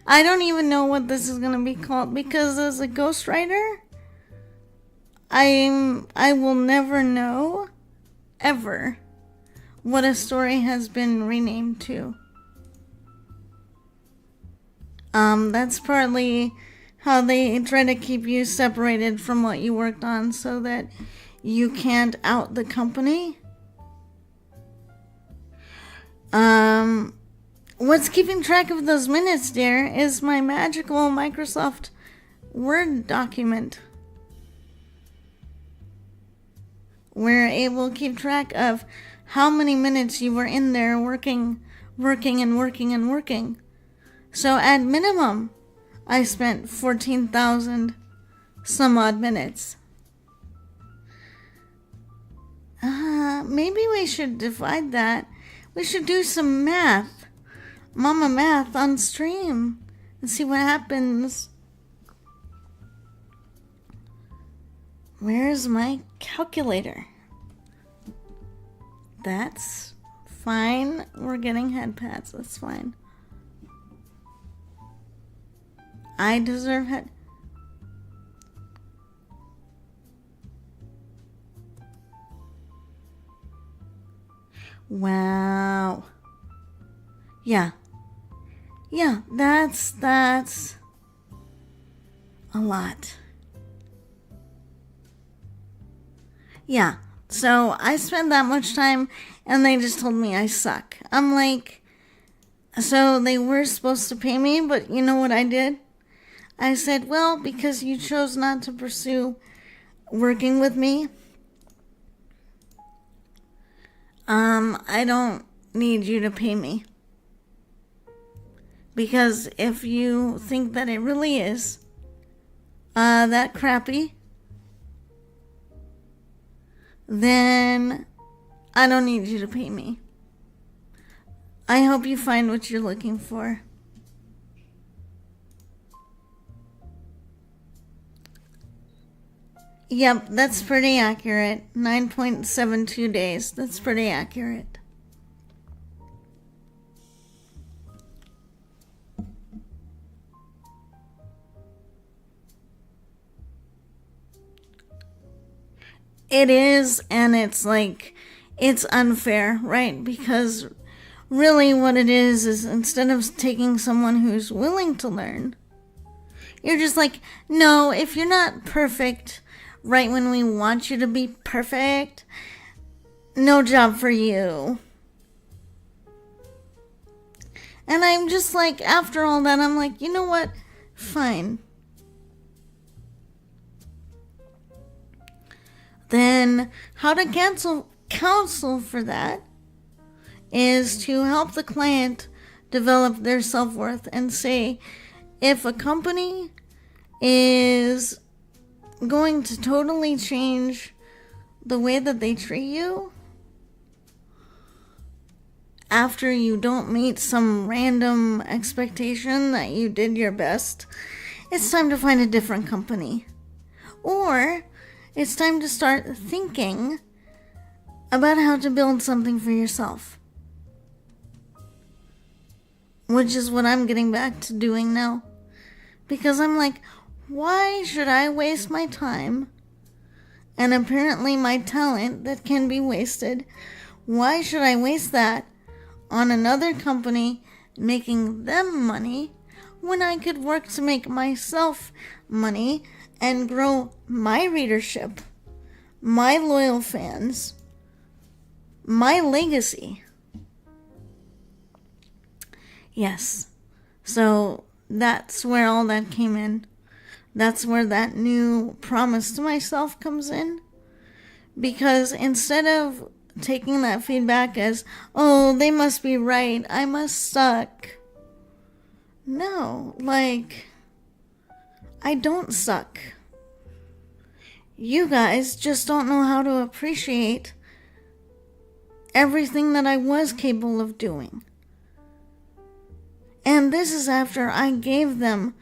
I don't even know what this is going to be called, because as a ghostwriter, I will never know, ever, what a story has been renamed to. That's partly how they try to keep you separated from what you worked on so that you can't out the company. What's keeping track of those minutes, dear, is my magical Microsoft Word document. We're able to keep track of how many minutes you were in there working. So at minimum, I spent 14,000 some odd minutes. Maybe we should divide that. We should do some math. Mama math on stream and see what happens. Where's my calculator? That's fine. We're getting head pats. That's fine. I deserve head. Wow. Yeah. Yeah, that's a lot. Yeah. So I spent that much time and they just told me I suck. I'm like, so they were supposed to pay me, but you know what I did? I said, well, because you chose not to pursue working with me, I don't need you to pay me. Because if you think that it really is that crappy, then I don't need you to pay me. I hope you find what you're looking for. Yep, that's pretty accurate. 9.72 days. That's pretty accurate. It is, and it's like, it's unfair, right? Because really what it is instead of taking someone who's willing to learn, you're just like, no, if you're not perfect right when we want you to be perfect, no job for you. And I'm just like, after all that, I'm like, you know what? Fine. Then how to counsel for that is to help the client develop their self-worth and say, if a company is going to totally change the way that they treat you after you don't meet some random expectation that you did your best, it's time to find a different company. Or it's time to start thinking about how to build something for yourself. Which is what I'm getting back to doing now. Because I'm like, why should I waste my time and apparently my talent that can be wasted? Why should I waste that on another company making them money when I could work to make myself money and grow my readership, my loyal fans, my legacy? Yes. So that's where all that came in. That's where that new promise to myself comes in. Because instead of taking that feedback as, oh, they must be right, I must suck. No, like, I don't suck. You guys just don't know how to appreciate everything that I was capable of doing. And this is after I gave them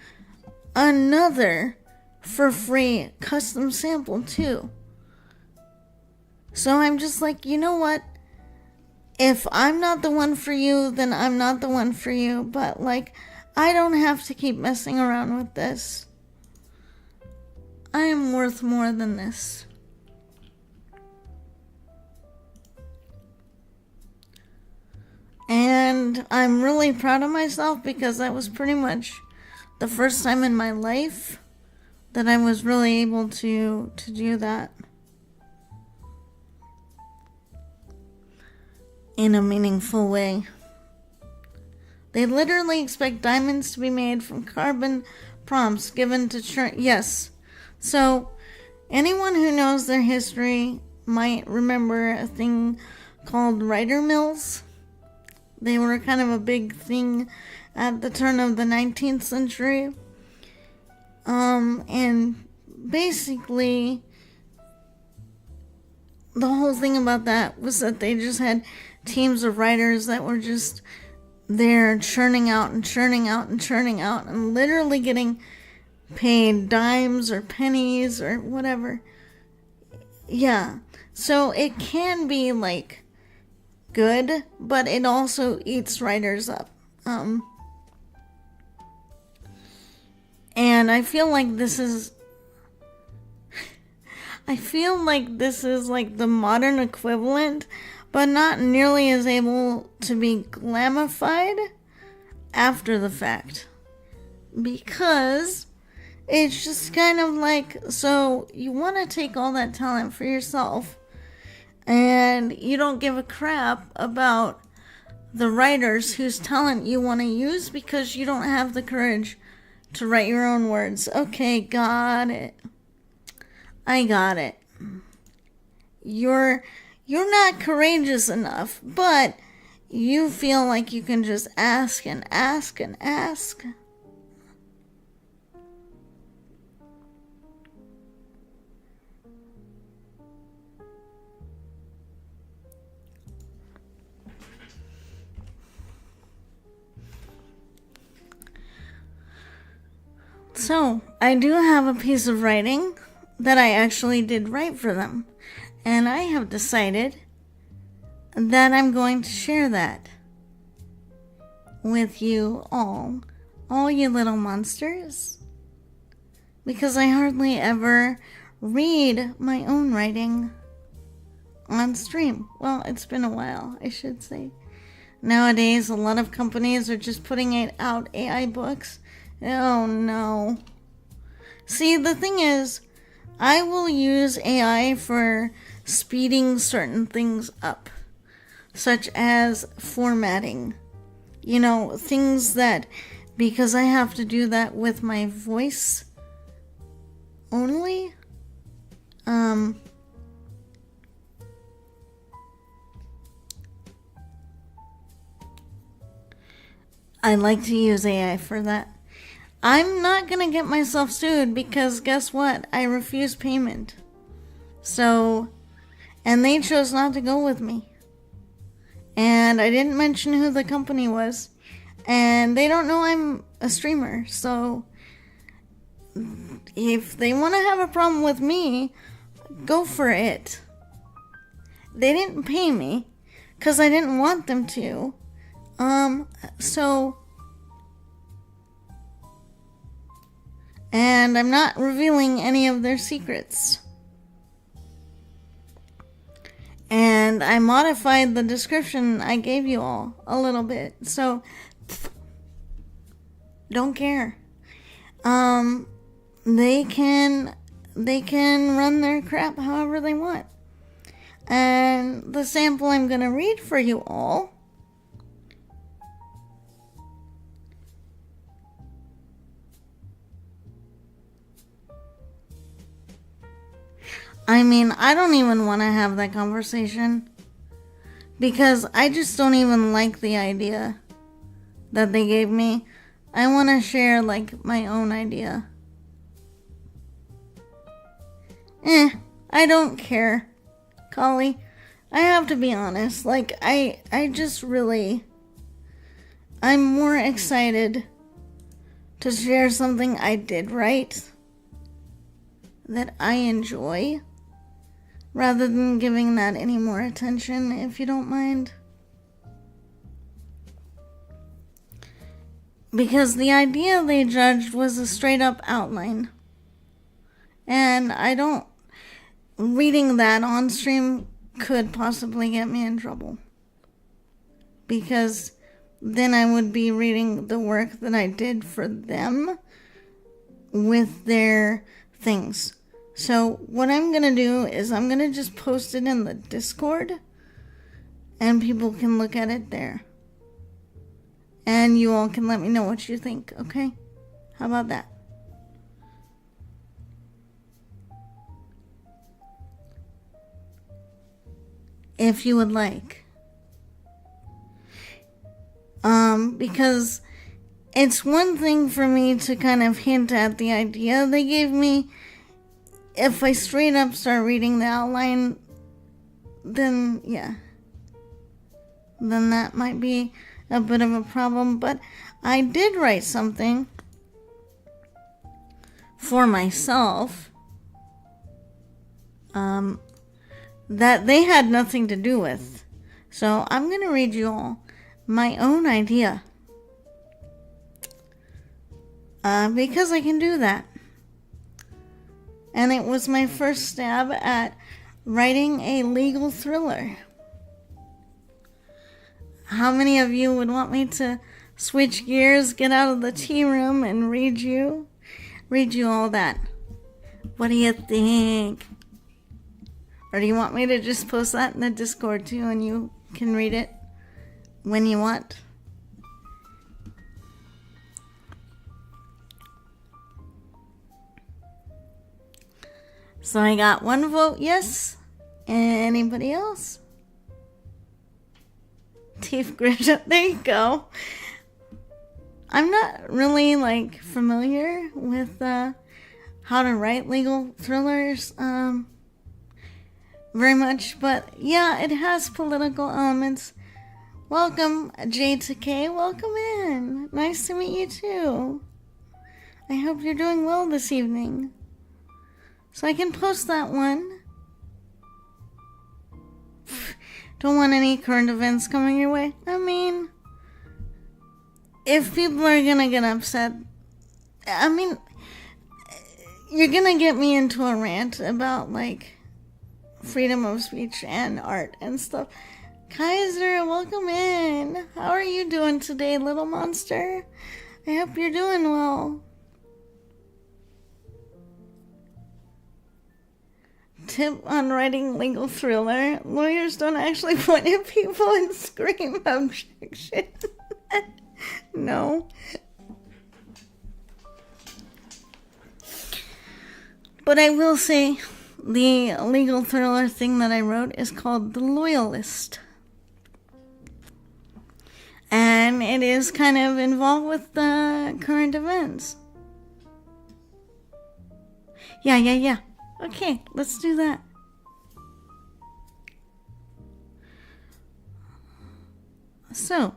another for free custom sample too. So I'm just like, you know what? If I'm not the one for you, then I'm not the one for you. But like, I don't have to keep messing around with this. I am worth more than this. And I'm really proud of myself because that was pretty much the first time in my life that I was really able to do that in a meaningful way. They literally expect diamonds to be made from carbon prompts given to yes. So anyone who knows their history might remember a thing called writer mills. They were kind of a big thing at the turn of the 19th century. And basically, the whole thing about that was that they just had teams of writers that were just there churning out and churning out and churning out and literally getting paid dimes or pennies or whatever. Yeah. So it can be like good, but it also eats writers up. And I feel like this is like the modern equivalent, but not nearly as able to be glamified after the fact. Because it's just kind of like, so you want to take all that talent for yourself, and you don't give a crap about the writers whose talent you want to use because you don't have the courage to write your own words. Okay, got it. I got it. You're not courageous enough, but you feel like you can just ask and ask and ask. So, I do have a piece of writing that I actually did write for them. And I have decided that I'm going to share that with you all you little monsters. Because I hardly ever read my own writing on stream. Well, it's been a while, I should say. Nowadays, a lot of companies are just putting out AI books. Oh no. See, the thing is, I will use AI for speeding certain things up, such as formatting. You know, things that, because I have to do that with my voice only, I like to use AI for that. I'm not gonna get myself sued because guess what? I refuse payment. So, and they chose not to go with me. And I didn't mention who the company was. And they don't know I'm a streamer. So, if they want to have a problem with me, go for it. They didn't pay me because I didn't want them to. And I'm not revealing any of their secrets. And I modified the description I gave you all a little bit. So, don't care. They can run their crap however they want. And the sample I'm going to read for you all I mean, I don't even want to have that conversation because I just don't even like the idea that they gave me. I want to share like my own idea. I don't care, Collie. I have to be honest. Like, I just really, I'm more excited to share something I did right that I enjoy rather than giving that any more attention, if you don't mind. Because the idea they judged was a straight up outline. And reading that on stream could possibly get me in trouble. Because then I would be reading the work that I did for them with their things. So what I'm going to do is I'm going to just post it in the Discord and people can look at it there. And you all can let me know what you think, okay? How about that? If you would like. Because it's one thing for me to kind of hint at the idea they gave me. If I straight up start reading the outline, then yeah. Then that might be a bit of a problem. But I did write something for myself that they had nothing to do with. So I'm going to read you all my own idea. Because I can do that. And it was my first stab at writing a legal thriller. How many of you would want me to switch gears, get out of the tea room, and read you all that? What do you think? Or do you want me to just post that in the Discord too, and you can read it when you want? So I got one vote yes. Anybody else? Teeth Grisha, there you go. I'm not really familiar with how to write legal thrillers very much, but yeah, it has political elements. Welcome, J2K. Welcome in. Nice to meet you too. I hope you're doing well this evening. So I can post that one. Don't want any current events coming your way. I mean, if people are gonna get upset, I mean, you're gonna get me into a rant about freedom of speech and art and stuff. Kaiser, welcome in. How are you doing today, little monster? I hope you're doing well. Tip on writing legal thriller. Lawyers don't actually point at people and scream objection. No. But I will say the legal thriller thing that I wrote is called The Loyalist. And it is kind of involved with the current events. Yeah. Okay, let's do that. So,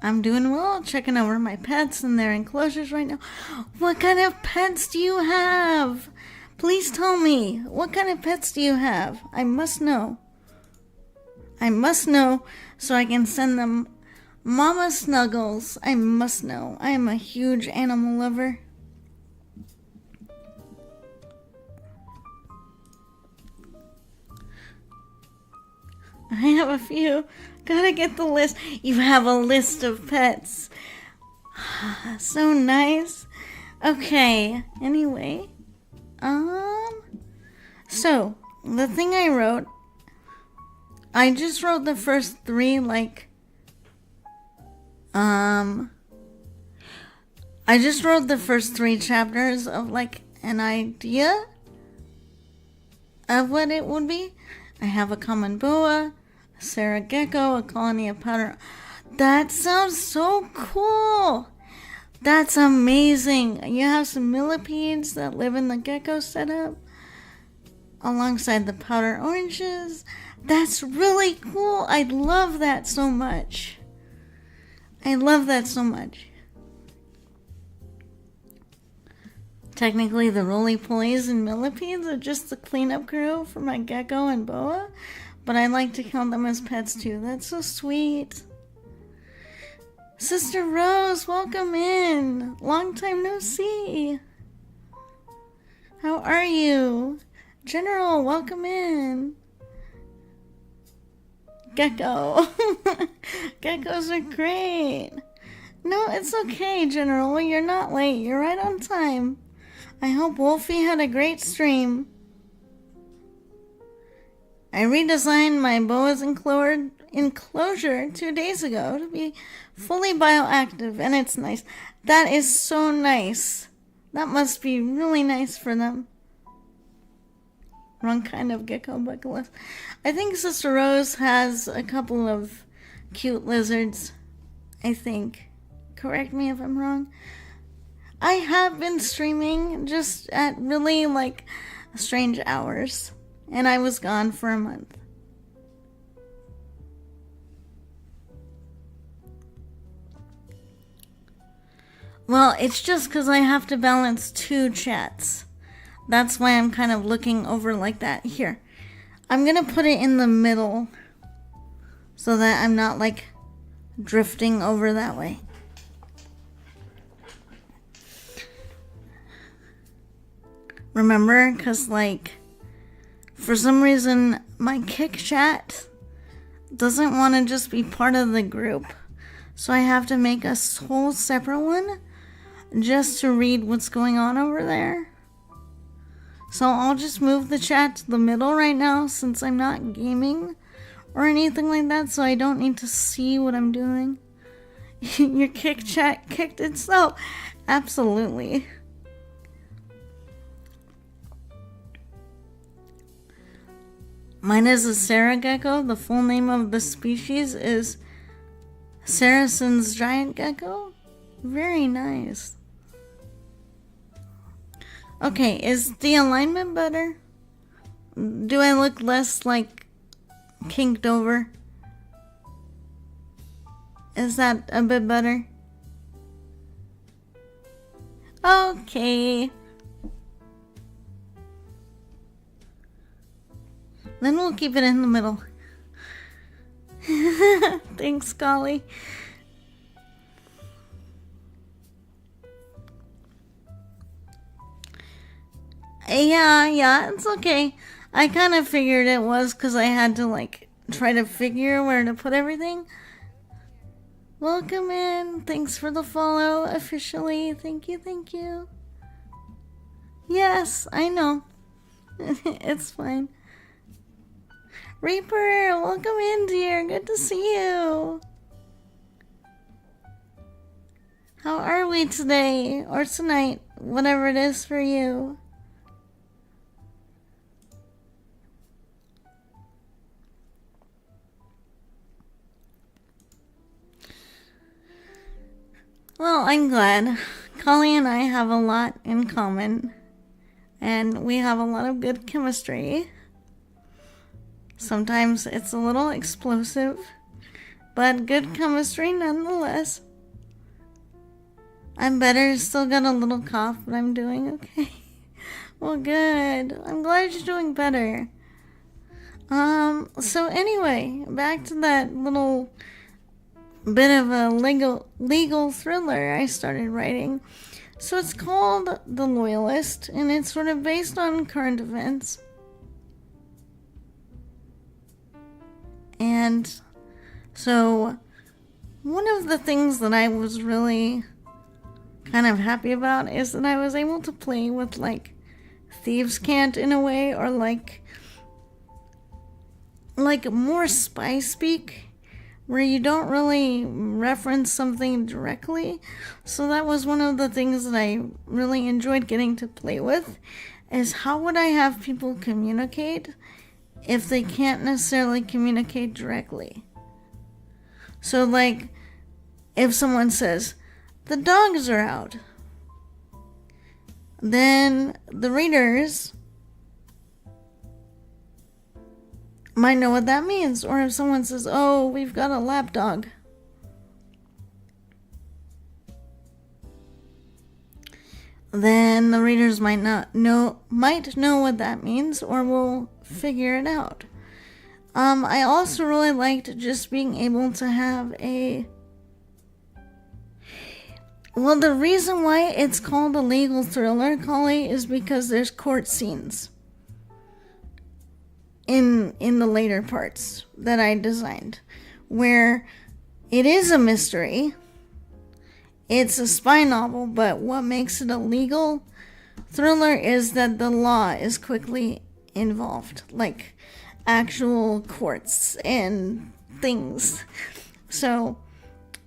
I'm doing well, checking over my pets and their enclosures right now. What kind of pets do you have? Please tell me, what kind of pets do you have? I must know. I must know so I can send them mama snuggles. I must know. I am a huge animal lover. I have a few. Gotta get the list. You have a list of pets. So nice. Okay. Anyway. So, the thing I wrote, I just wrote the first three, I just wrote the first three chapters of, an idea of what it would be. I have a common boa, a Sarah gecko, a colony of powder. That sounds so cool. That's amazing. You have some millipedes that live in the gecko setup alongside the powder oranges. That's really cool. I love that so much. Technically, the roly-polies and millipedes are just the cleanup crew for my gecko and boa, but I like to count them as pets too. That's so sweet. Sister Rose, welcome in. Long time no see. How are you? General, welcome in. Gecko. Geckos are great. No, it's okay, General. You're not late. You're right on time. I hope Wolfie had a great stream. I redesigned my boa's enclosure 2 days ago to be fully bioactive, and it's nice. That is so nice. That must be really nice for them. Wrong kind of gecko bucket list. I think Sister Rose has a couple of cute lizards. I think. correct me if I'm wrong. I have been streaming just at really like strange hours, and I was gone for a month. Well, it's just because I have to balance two chats. That's why I'm kind of looking over like that. Here, I'm gonna put it in the middle so that I'm not like drifting over that way. Remember, because like for some reason my Kick chat doesn't want to just be part of the group, so I have to make a whole separate one just to read what's going on over there. So I'll just move the chat to the middle right now since I'm not gaming or anything like that, so I don't need to see what I'm doing. Your Kick chat kicked itself. Absolutely. Mine is a Sarah gecko. The full name of the species is Saracen's giant gecko. Very nice. Okay, is the alignment better? Do I look less like kinked over? Is that a bit better? Okay. Then we'll keep it in the middle. Thanks, Golly. Yeah, it's okay. I kind of figured it was because I had to like try to figure where to put everything. Welcome in. Thanks for the follow officially. Thank you. Yes, I know. It's fine. Reaper, welcome in, dear. Good to see you. How are we today? Or tonight? Whatever it is for you. Well, I'm glad. Collie and I have a lot in common. And we have a lot of good chemistry. Sometimes it's a little explosive, but good chemistry nonetheless. I'm better, still got a little cough, but I'm doing okay. Well, good. I'm glad you're doing better. So anyway, back to that little bit of a legal thriller I started writing. So it's called The Loyalist, and it's sort of based on current events. And so one of the things that I was really kind of happy about is that I was able to play with like Thieves' Cant in a way, or like more spy speak, where you don't really reference something directly. So that was one of the things that I really enjoyed getting to play with, is how would I have people communicate if they can't necessarily communicate directly. So like, if someone says, the dogs are out, then the readers might know what that means. Or if someone says, oh, we've got a lap dog, then the readers might know what that means, or will figure it out. I also really liked just being able to have well, the reason why it's called a legal thriller, Collie, is because there's court scenes in the later parts that I designed, where it is a mystery. It's a spy novel, but what makes it a legal thriller is that the law is quickly involved, like actual courts and things. So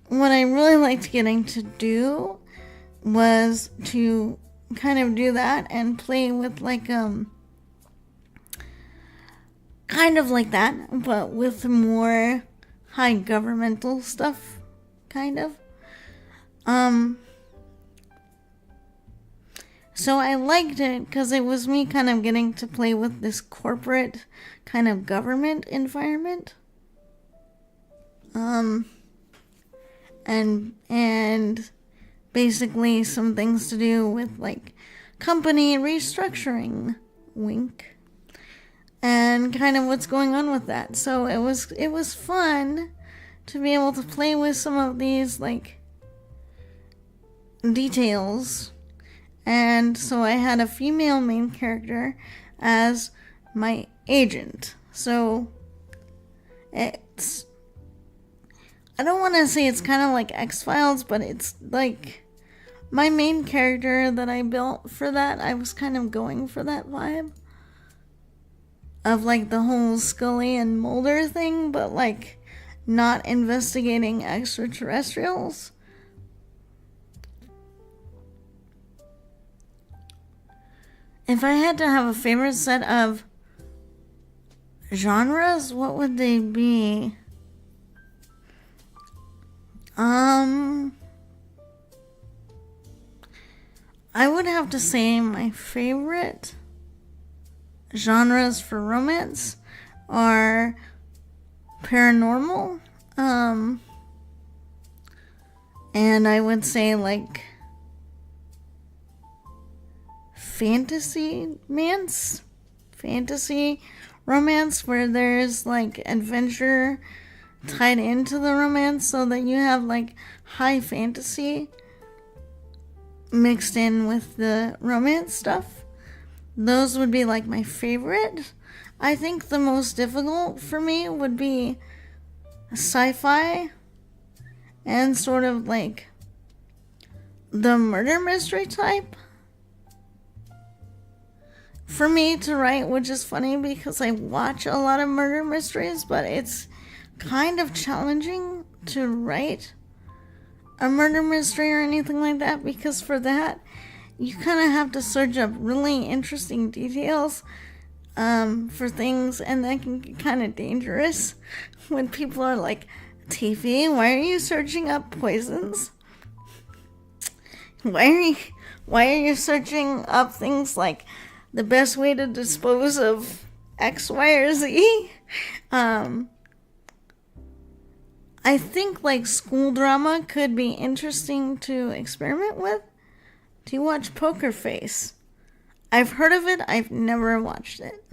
what I really liked getting to do was to kind of do that and play with like kind of like that, but with more high governmental stuff, kind of. Um, so I liked it because it was me kind of getting to play with this corporate kind of government environment. And basically some things to do with like company restructuring, wink, and kind of what's going on with that. So it was fun to be able to play with some of these like details. And so I had a female main character as my agent. So it's, I don't want to say it's kind of like X-Files, but it's like my main character that I built for that. I was kind of going for that vibe of like the whole Scully and Mulder thing, but like not investigating extraterrestrials. If I had to have a favorite set of genres, what would they be? I would have to say my favorite genres for romance are paranormal, and I would say like fantasy romance, where there's like adventure tied into the romance, so that you have like high fantasy mixed in with the romance stuff. Those would be like my favorite. I think the most difficult for me would be sci-fi and sort of like the murder mystery type for me to write, which is funny because I watch a lot of murder mysteries, but it's kind of challenging to write a murder mystery or anything like that, because for that you kind of have to search up really interesting details for things, and that can get kind of dangerous when people are like, TV, why are you searching up poisons? Why are you searching up things like the best way to dispose of X, Y, or Z? I think like school drama could be interesting to experiment with. Do you watch Poker Face? I've heard of it, I've never watched it.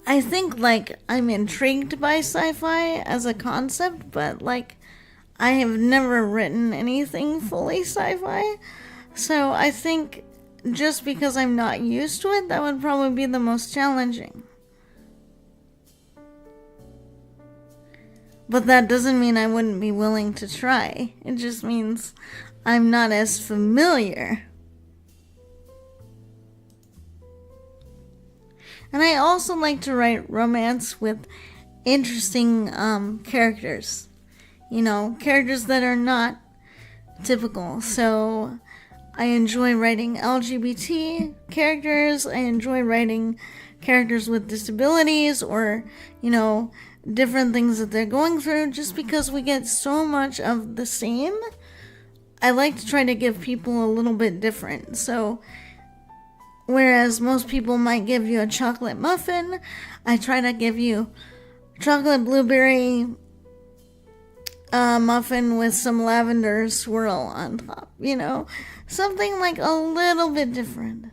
I think like I'm intrigued by sci-fi as a concept, but like I have never written anything fully sci-fi. So I think just because I'm not used to it, that would probably be the most challenging. But that doesn't mean I wouldn't be willing to try. It just means I'm not as familiar. And I also like to write romance with interesting characters. You know, characters that are not typical. So I enjoy writing LGBT characters. I enjoy writing characters with disabilities, or, you know, different things that they're going through, just because we get so much of the same. I like to try to give people a little bit different. So whereas most people might give you a chocolate muffin, I try to give you chocolate blueberry muffin with some lavender swirl on top, you know? Something like a little bit different.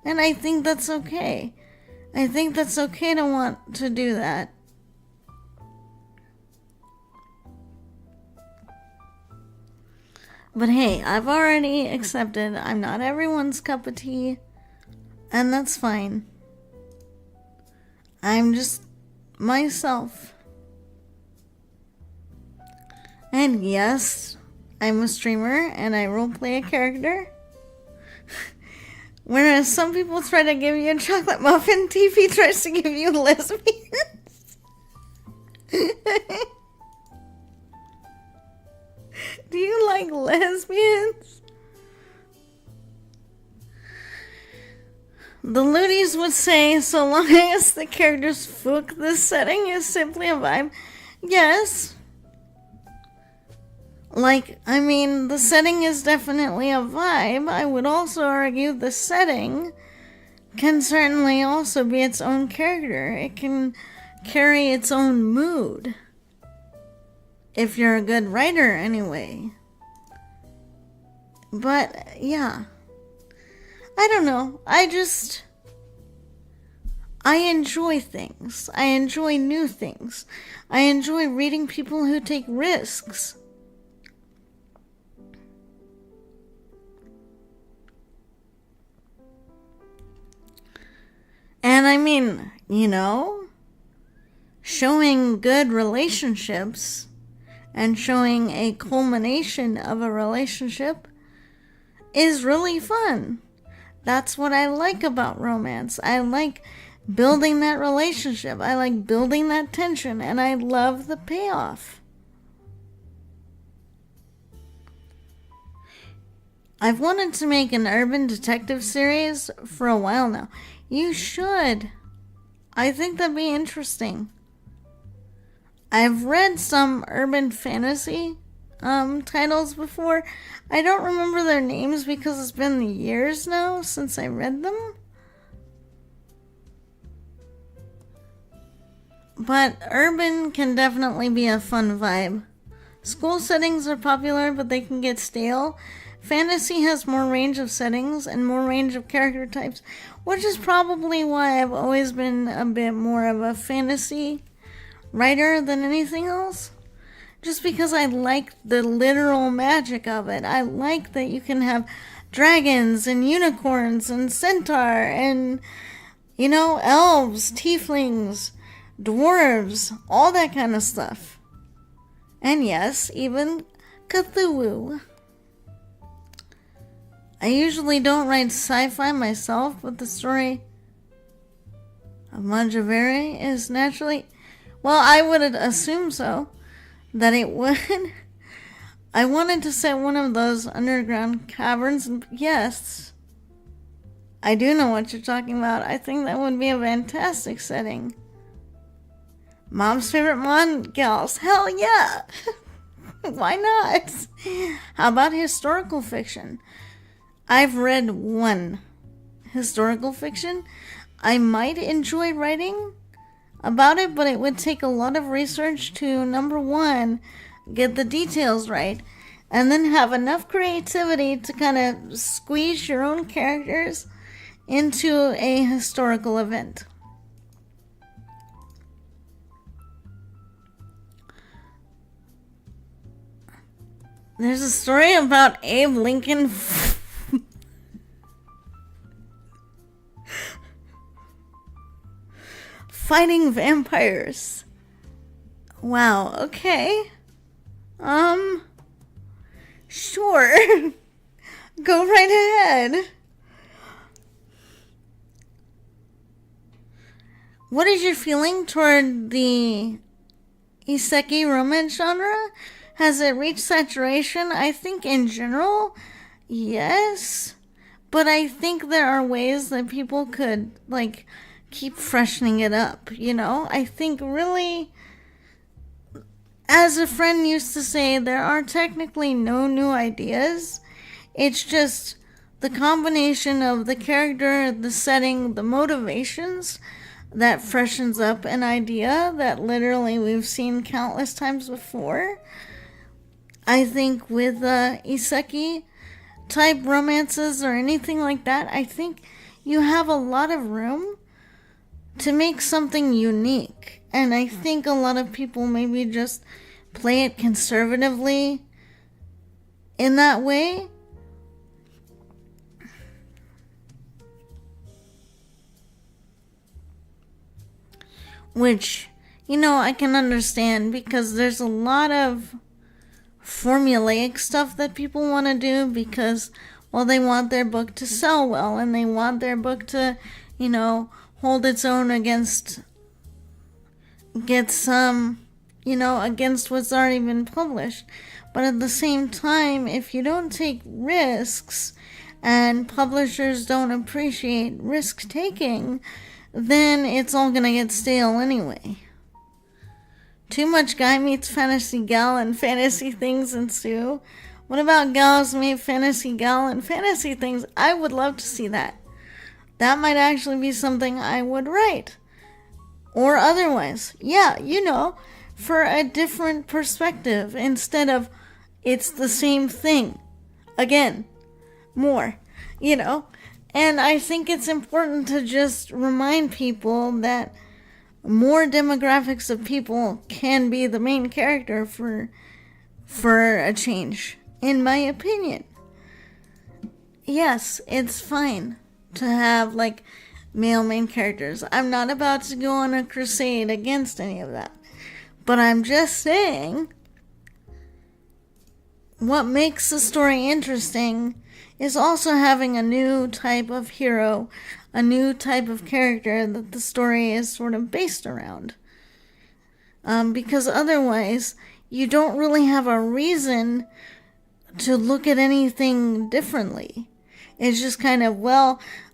And I think that's okay. I think that's okay to want to do that. But hey, I've already accepted I'm not everyone's cup of tea, and that's fine. I'm just myself. And yes, I'm a streamer and I roleplay a character. Whereas some people try to give you a chocolate muffin, TP tries to give you lesbians. Do you like lesbians? The Loonies always would say, so long as the characters fuck, the setting is simply a vibe. Yes. The setting is definitely a vibe. I would also argue the setting can certainly also be its own character. It can carry its own mood. If you're a good writer, anyway. But, yeah. I don't know. I enjoy things. I enjoy new things. I enjoy reading people who take risks. And showing good relationships and showing a culmination of a relationship is really fun. That's what I like about romance. I like building that relationship. I like building that tension, and I love the payoff. I've wanted to make an urban detective series for a while now. You should. I think that'd be interesting. I've read some urban fantasy titles before. I don't remember their names because it's been years now since I read them. But urban can definitely be a fun vibe. School settings are popular, but they can get stale. Fantasy has more range of settings and more range of character types, which is probably why I've always been a bit more of a fantasy writer than anything else. Just because I like the literal magic of it. I like that you can have dragons and unicorns and centaur and, elves, tieflings, dwarves, all that kind of stuff. And yes, even Cthulhu. I usually don't write sci-fi myself, but the story of Manjaveri is naturally... Well, I would assume so, that it would. I wanted to set one of those underground caverns, and yes, I do know what you're talking about. I think that would be a fantastic setting. Mom's favorite Mon gals. Hell yeah! Why not? How about historical fiction? I've read one historical fiction. I might enjoy writing about it, but it would take a lot of research to, number one, get the details right, and then have enough creativity to kind of squeeze your own characters into a historical event. There's a story about Abe Lincoln fighting vampires. Wow, okay. Sure. Go right ahead. What is your feeling toward the isekai romance genre? Has it reached saturation? I think in general, yes. But I think there are ways that people could, keep freshening it up, I think really, as a friend used to say, there are technically no new ideas. It's just the combination of the character, the setting, the motivations that freshens up an idea that literally we've seen countless times before. I think with isekai type romances or anything like that, I think you have a lot of room to make something unique. And I think a lot of people maybe just play it conservatively in that way. Which, I can understand because there's a lot of formulaic stuff that people want to do because, they want their book to sell well and they want their book to, hold its own against what's already been published. But at the same time, if you don't take risks and publishers don't appreciate risk taking, then it's all gonna get stale anyway. Too much guy meets fantasy gal and fantasy things ensue. What about gals meet fantasy gal and fantasy things? I would love to see that. That might actually be something I would write. Or otherwise. Yeah, for a different perspective instead of it's the same thing. Again, more, And I think it's important to just remind people that more demographics of people can be the main character for a change, in my opinion. Yes, it's fine to have male main characters. I'm not about to go on a crusade against any of that. But I'm just saying, what makes the story interesting is also having a new type of hero, a new type of character that the story is sort of based around. Because otherwise, you don't really have a reason to look at anything differently. It's just kind of,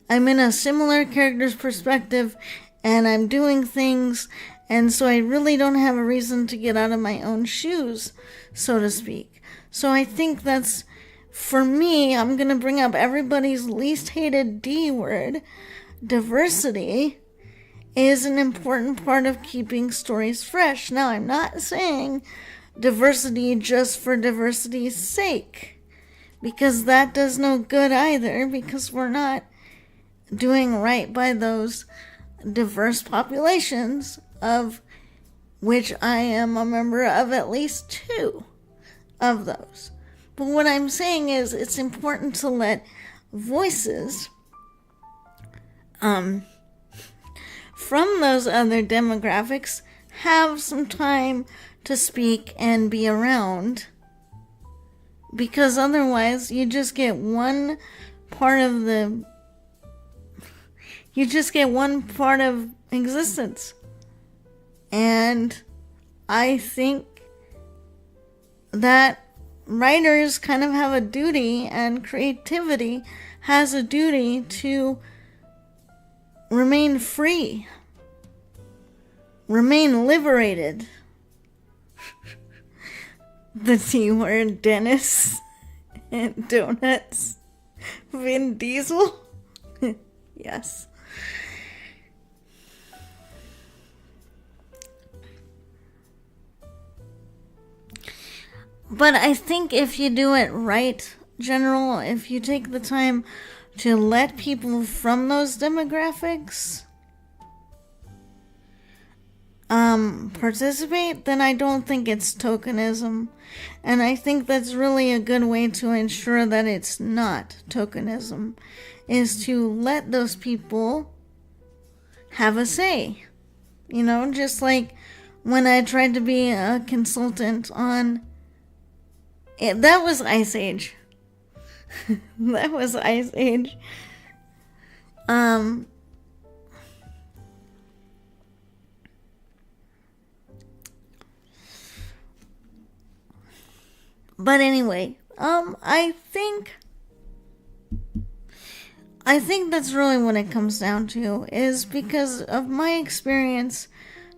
I'm in a similar character's perspective, and I'm doing things, and so I really don't have a reason to get out of my own shoes, so to speak. So I think that's, for me, I'm going to bring up everybody's least hated D word. Diversity is an important part of keeping stories fresh. Now, I'm not saying diversity just for diversity's sake, because that does no good either, because we're not doing right by those diverse populations, of which I am a member of at least 2 of those. But what I'm saying is it's important to let voices from those other demographics have some time to speak and be around, because otherwise you just get one part of existence. And I think that writers kind of have a duty, and creativity has a duty to remain free, remain liberated. The T word, Dennis and donuts. Vin Diesel. Yes. But I think if you do it right, General, if you take the time to let people from those demographics participate, then I don't think it's tokenism. And I think that's really a good way to ensure that it's not tokenism, is to let those people have a say. Just like when I tried to be a consultant on... that was Ice Age. That was Ice Age. But anyway, I think that's really what it comes down to, is because of my experience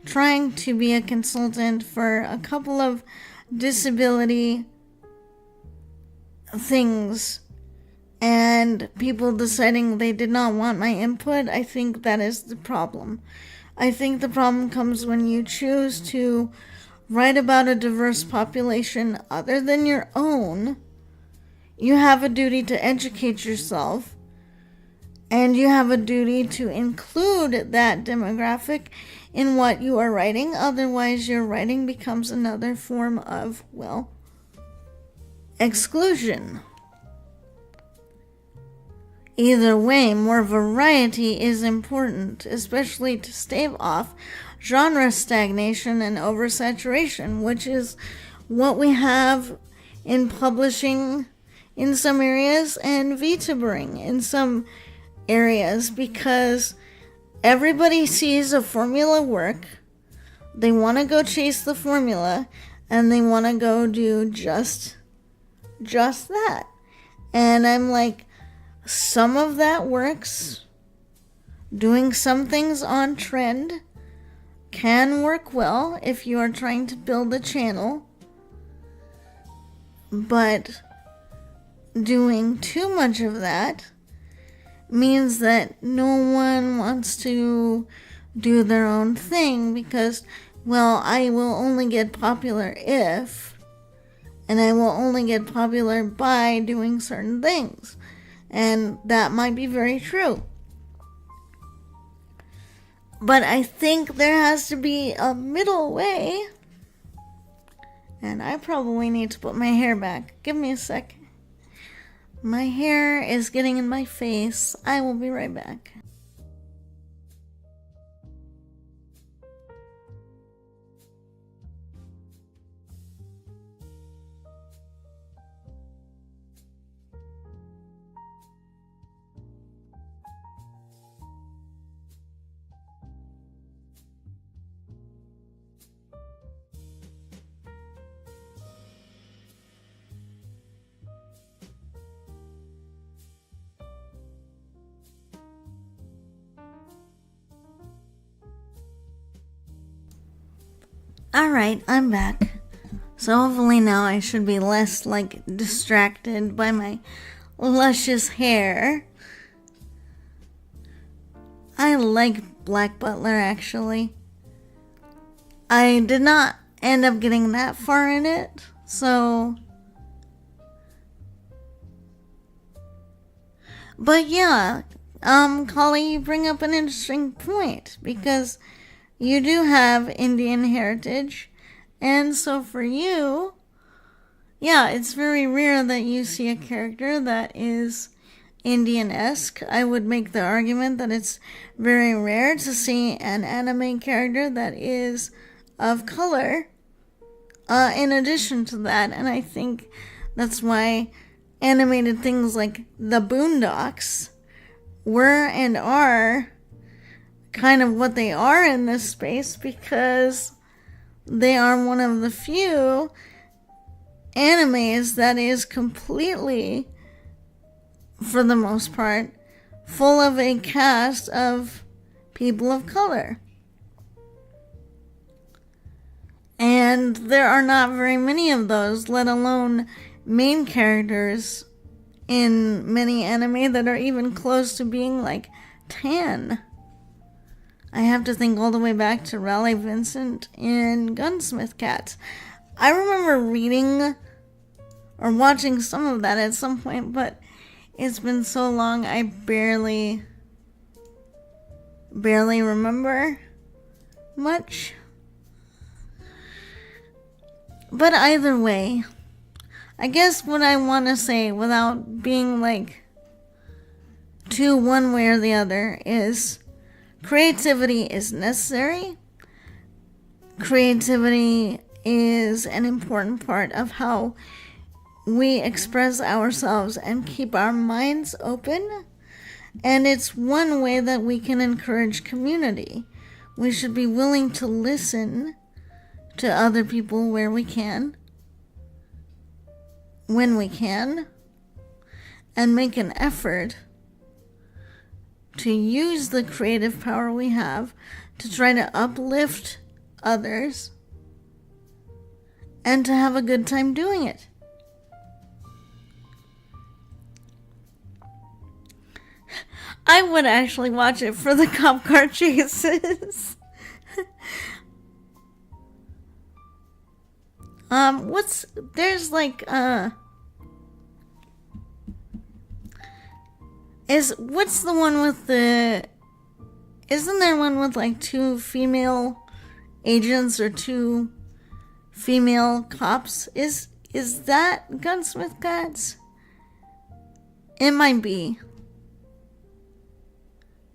trying to be a consultant for a couple of disability things and people deciding they did not want my input. I think that is the problem. I think the problem comes when you choose to write about a diverse population other than your own. You have a duty to educate yourself, and you have a duty to include that demographic in what you are writing. Otherwise, your writing becomes another form of, exclusion. Either way, more variety is important, especially to stave off genre stagnation and oversaturation, which is what we have in publishing in some areas and VTubering in some areas, because everybody sees a formula work, they want to go chase the formula, and they want to go do just that. And I'm like, Some of that works. Doing some things on trend can work well if you are trying to build a channel. But doing too much of that means that no one wants to do their own thing because, well, I will only get popular if, and I will only get popular by doing certain things. And that might be very true. But I think there has to be a middle way. And I probably need to put my hair back. Give me a sec. My hair is getting in my face. I will be right back. Alright, I'm back. So hopefully now I should be less, distracted by my luscious hair. I like Black Butler, actually. I did not end up getting that far in it, so... But yeah, Kali, you bring up an interesting point, because you do have Indian heritage, and so for you, yeah, it's very rare that you see a character that is Indian-esque. I would make the argument that it's very rare to see an anime character that is of color, in addition to that, and I think that's why animated things like the Boondocks were and are kind of what they are in this space, because they are one of the few animes that is completely, for the most part, full of a cast of people of color. And there are not very many of those, let alone main characters in many anime that are even close to being tan. I have to think all the way back to Raleigh Vincent in Gunsmith Cats. I remember reading or watching some of that at some point, but it's been so long I barely remember much. But either way, I guess what I want to say without being too one way or the other is creativity is necessary. Creativity is an important part of how we express ourselves and keep our minds open. And it's one way that we can encourage community. We should be willing to listen to other people where we can, when we can, and make an effort to use the creative power we have to try to uplift others and to have a good time doing it. I would actually watch it for the cop car chases. What's the one with the, isn't there one with two female agents or two female cops? Is that Gunsmith Cats? It might be.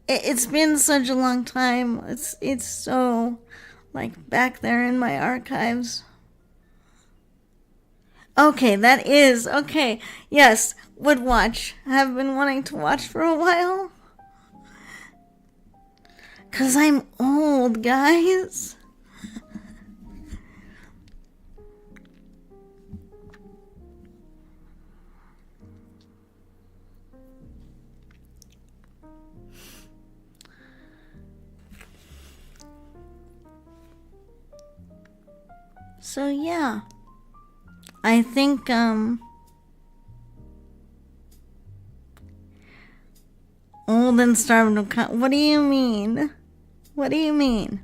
It's been such a long time. It's so back there in my archives. Okay, that is okay. Yes, would watch. Have been wanting to watch for a while. 'Cause I'm old, guys. So yeah, I think old and starved of what do you mean? What do you mean?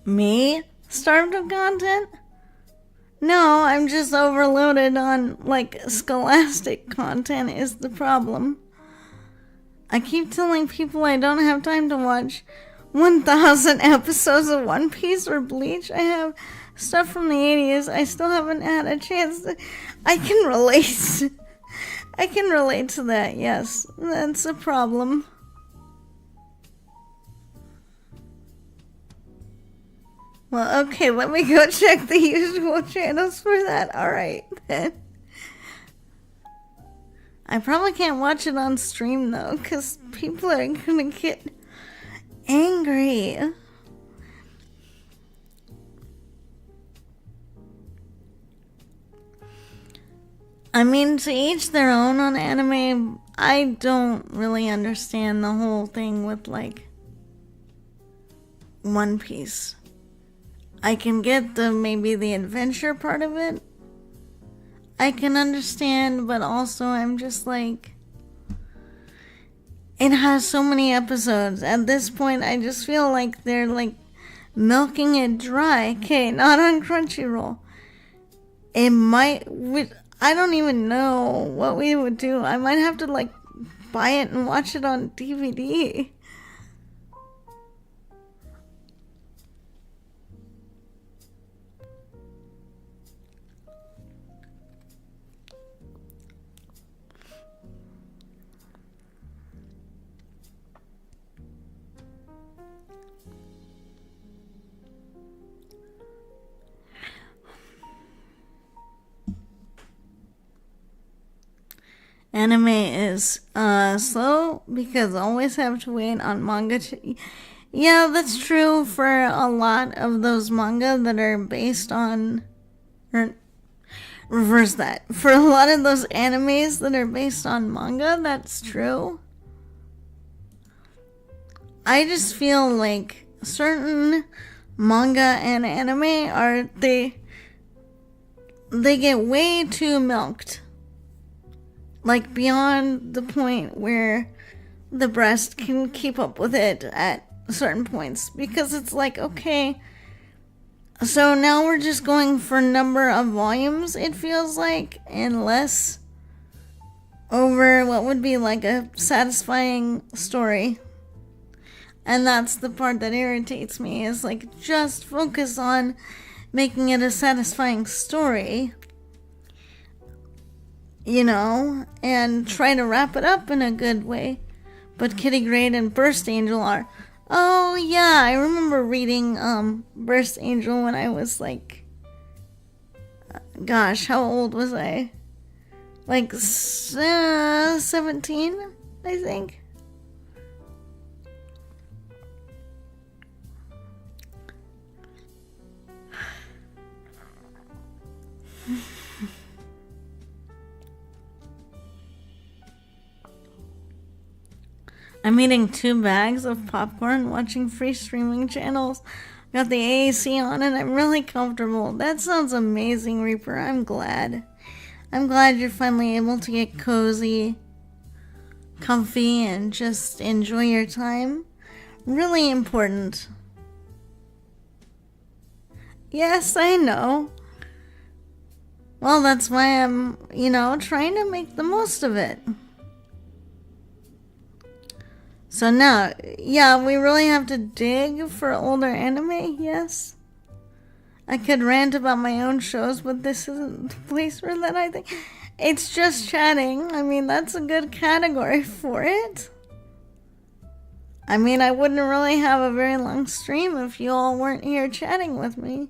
Me? Starved of content? No, I'm just overloaded on, like, scholastic content is the problem. I keep telling people I don't have time to watch 1,000 episodes of One Piece or Bleach. I have stuff from the 80s. I still haven't had a chance to... I can relate. I can relate to that, yes. That's a problem. Well, okay, let me go check the usual channels for that. Alright, then. I probably can't watch it on stream, though, because people are gonna get angry. I mean, to each their own on anime. I don't really understand the whole thing with, like, One Piece. I can get maybe the adventure part of it. I can understand, but also I'm just like, it has so many episodes. At this point, I just feel like they're like milking it dry. Okay, not on Crunchyroll. It might, I don't even know what we would do. I might have to like buy it and watch it on DVD. Anime is slow because I always have to wait on manga to... Yeah, that's true for a lot of those manga that are based on... Or reverse that. For a lot of those animes that are based on manga, that's true. I just feel like certain manga and anime are... They get way too milked. Like, beyond the point where the breast can keep up with it at certain points. Because it's like, okay, so now we're just going for number of volumes, it feels like, and less over what would be like a satisfying story. And that's the part that irritates me, is like, just focus on making it a satisfying story. You know, and try to wrap it up in a good way. But Kitty Grade and Burst Angel are... Oh, yeah, I remember reading Burst Angel when I was like... Gosh, how old was I? Like 17, I think. I'm eating 2 bags of popcorn, watching free streaming channels. Got the AAC on and I'm really comfortable. That sounds amazing, Reaper. I'm glad. I'm glad you're finally able to get cozy, comfy, and just enjoy your time. Really important. Yes, I know. Well, that's why I'm, trying to make the most of it. So now, yeah, we really have to dig for older anime, yes. I could rant about my own shows, but this isn't the place for that, I think. It's just chatting. I mean, that's a good category for it. I mean, I wouldn't really have a very long stream if you all weren't here chatting with me.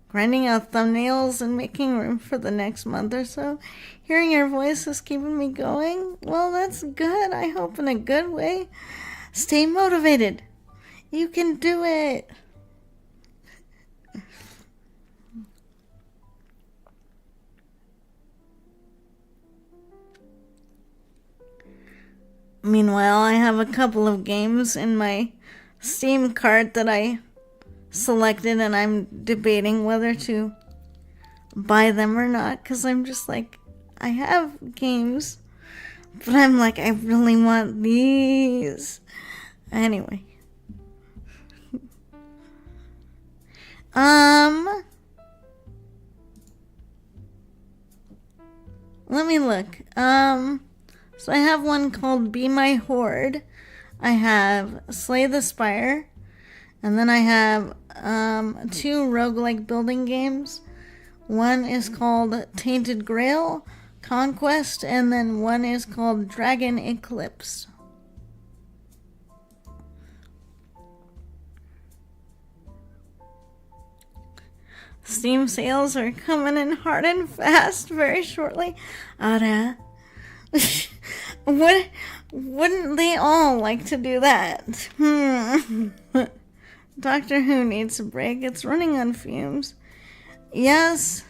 Grinding out thumbnails and making room for the next month or so. Hearing your voice is keeping me going. Well, that's good. I hope in a good way. Stay motivated. You can do it. Meanwhile, I have a couple of games in my Steam cart that I selected, and I'm debating whether to buy them or not, because I'm just like, I have games, but I'm like, I really want these. Anyway. Let me look. So I have one called Be My Horde. I have Slay the Spire. And then I have two roguelike building games. One is called Tainted Grail Conquest, and then one is called Dragon Eclipse. Steam sales are coming in hard and fast very shortly. Ara. Wouldn't they all like to do that? Doctor Who needs a break. It's running on fumes. Yes,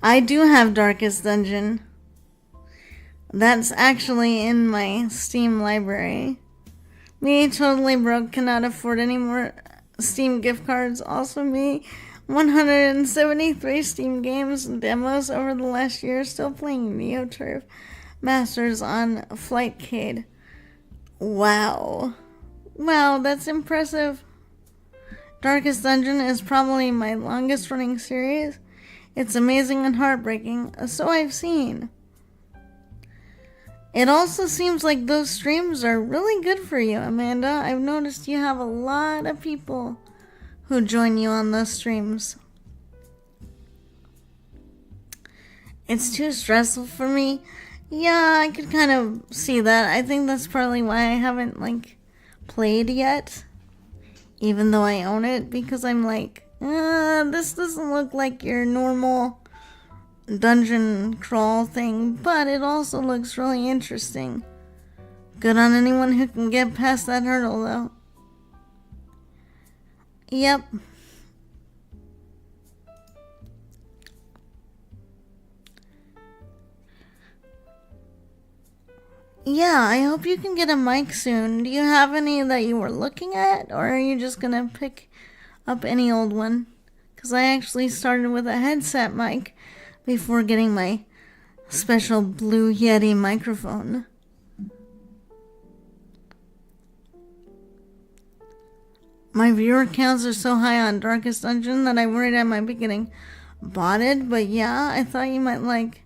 I do have Darkest Dungeon. That's actually in my Steam library. Me, totally broke, cannot afford any more Steam gift cards. Also me, 173 Steam games and demos over the last year, still playing NeoTurf Masters on Flightcade. Wow, that's impressive. Darkest Dungeon is probably my longest running series. It's amazing and heartbreaking, so I've seen. It also seems like those streams are really good for you, Amanda. I've noticed you have a lot of people who join you on those streams. It's too stressful for me. Yeah, I could kind of see that. I think that's probably why I haven't, played yet. Even though I own it, because I'm like, this doesn't look like your normal dungeon crawl thing, but it also looks really interesting. Good on anyone who can get past that hurdle, though. Yep. Yeah, I hope you can get a mic soon. Do you have any that you were looking at, or are you just gonna pick up any old one? Because I actually started with a headset mic before getting my special Blue Yeti microphone. My viewer counts are so high on Darkest Dungeon that I worried I might be getting botted, but yeah, I thought you might like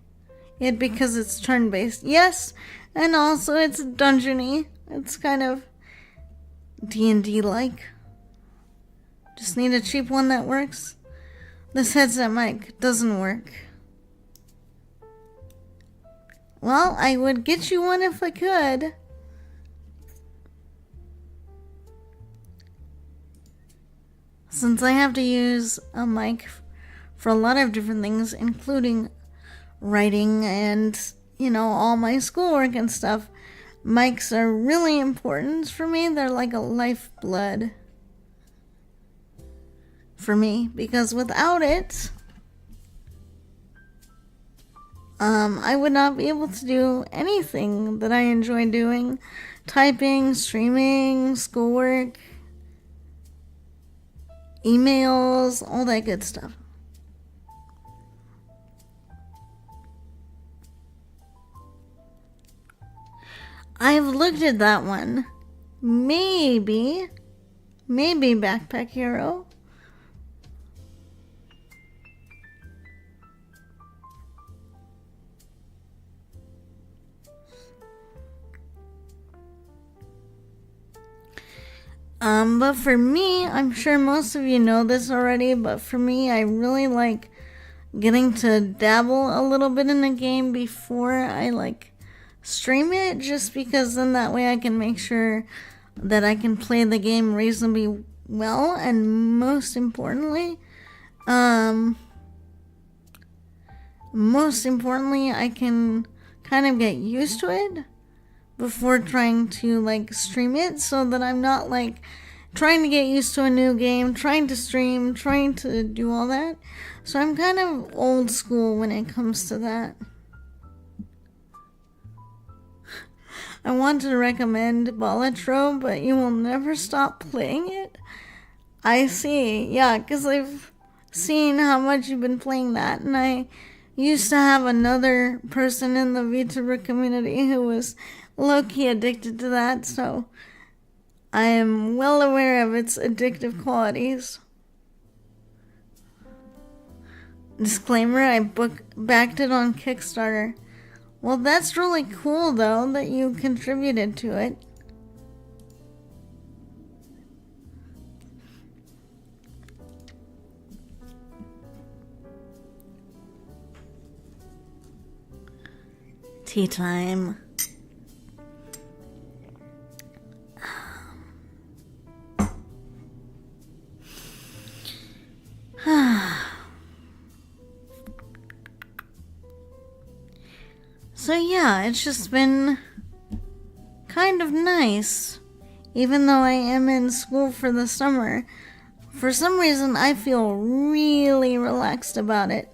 it because it's turn-based. Yes, and also it's dungeony. It's kind of D&D-like. Just need a cheap one that works. This headset mic doesn't work. Well, I would get you one if I could. Since I have to use a mic for a lot of different things, including writing and, all my schoolwork and stuff, mics are really important for me. They're like a lifeblood for me, because without it, I would not be able to do anything that I enjoy doing. Typing, streaming, schoolwork, emails, all that good stuff. I've looked at that one. Maybe Backpack Hero. But for me, I'm sure most of you know this already, but for me, I really like getting to dabble a little bit in a game before I stream it, just because then that way I can make sure that I can play the game reasonably well, and most importantly, I can kind of get used to it before trying to stream it, so that I'm not trying to get used to a new game, trying to stream, trying to do all that. So I'm kind of old school when it comes to that. I want to recommend Balatro, but you will never stop playing it. I see. Yeah, because I've seen how much you've been playing that, and I used to have another person in the VTuber community who was low-key addicted to that, so I am well aware of its addictive qualities. Disclaimer, I backed it on Kickstarter. Well, that's really cool, though, that you contributed to it. Tea time. So yeah, it's just been kind of nice. Even though I am in school for the summer, for some reason I feel really relaxed about it.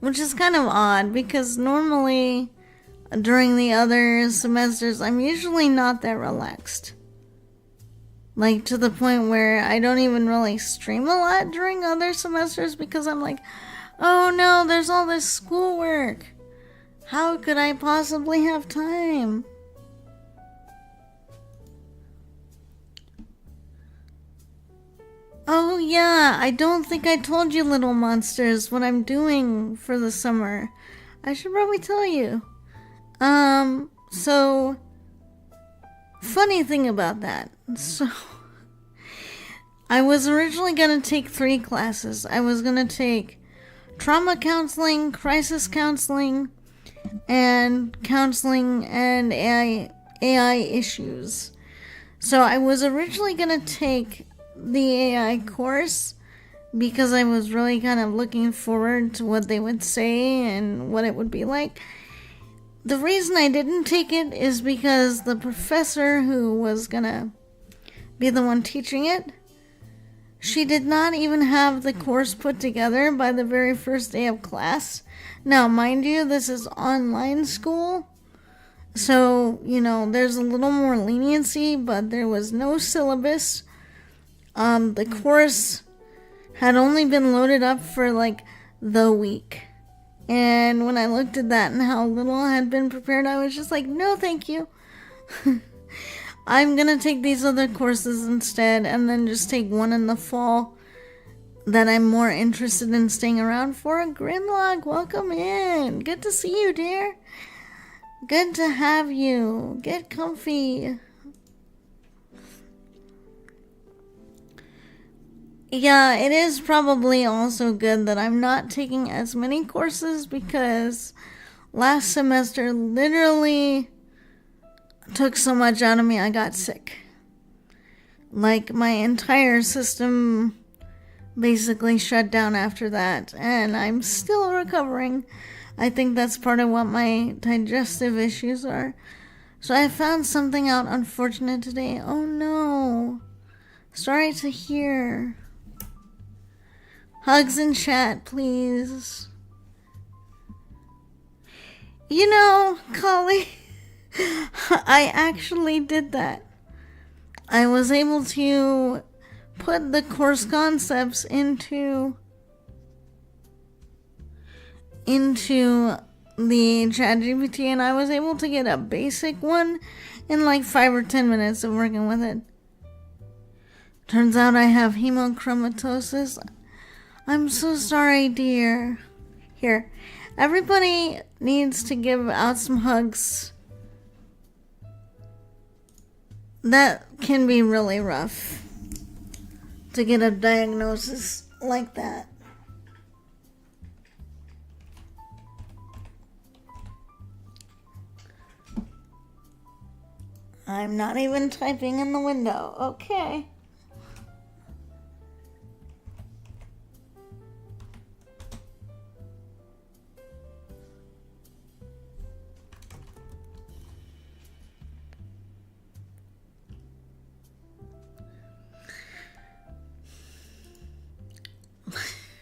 Which is kind of odd because normally during the other semesters I'm usually not that relaxed. Like to the point where I don't even really stream a lot during other semesters because I'm like, oh no, there's all this schoolwork. How could I possibly have time? Oh yeah, I don't think I told you, little monsters, what I'm doing for the summer. I should probably tell you. So funny thing about that. So I was originally gonna take 3 classes. I was gonna take trauma counseling, crisis counseling, and counseling and AI issues. So I was originally gonna take the AI course because I was really kind of looking forward to what they would say and what it would be like. The reason I didn't take it is because the professor who was gonna be the one teaching it, she did not even have the course put together by the very first day of class. Now, mind you, this is online school, so, there's a little more leniency, but there was no syllabus. The course had only been loaded up for, the week. And when I looked at that and how little had been prepared, I was just like, no, thank you. I'm gonna take these other courses instead and then just take one in the fall that I'm more interested in staying around for. Grimlock, welcome in. Good to see you, dear. Good to have you. Get comfy. Yeah, it is probably also good that I'm not taking as many courses because last semester literally took so much out of me I got sick. Like, my entire system basically shut down after that, and I'm still recovering. I think that's part of what my digestive issues are. So I found something out unfortunate today. Oh no. Sorry to hear. Hugs in chat, please. Collie, I actually did that. I was able to put the course concepts into the ChatGPT, and I was able to get a basic one in 5 or 10 minutes of working with it. Turns out I have hemochromatosis. I'm so sorry, dear. Here, everybody needs to give out some hugs. That can be really rough to get a diagnosis like that. I'm not even typing in the window. Okay.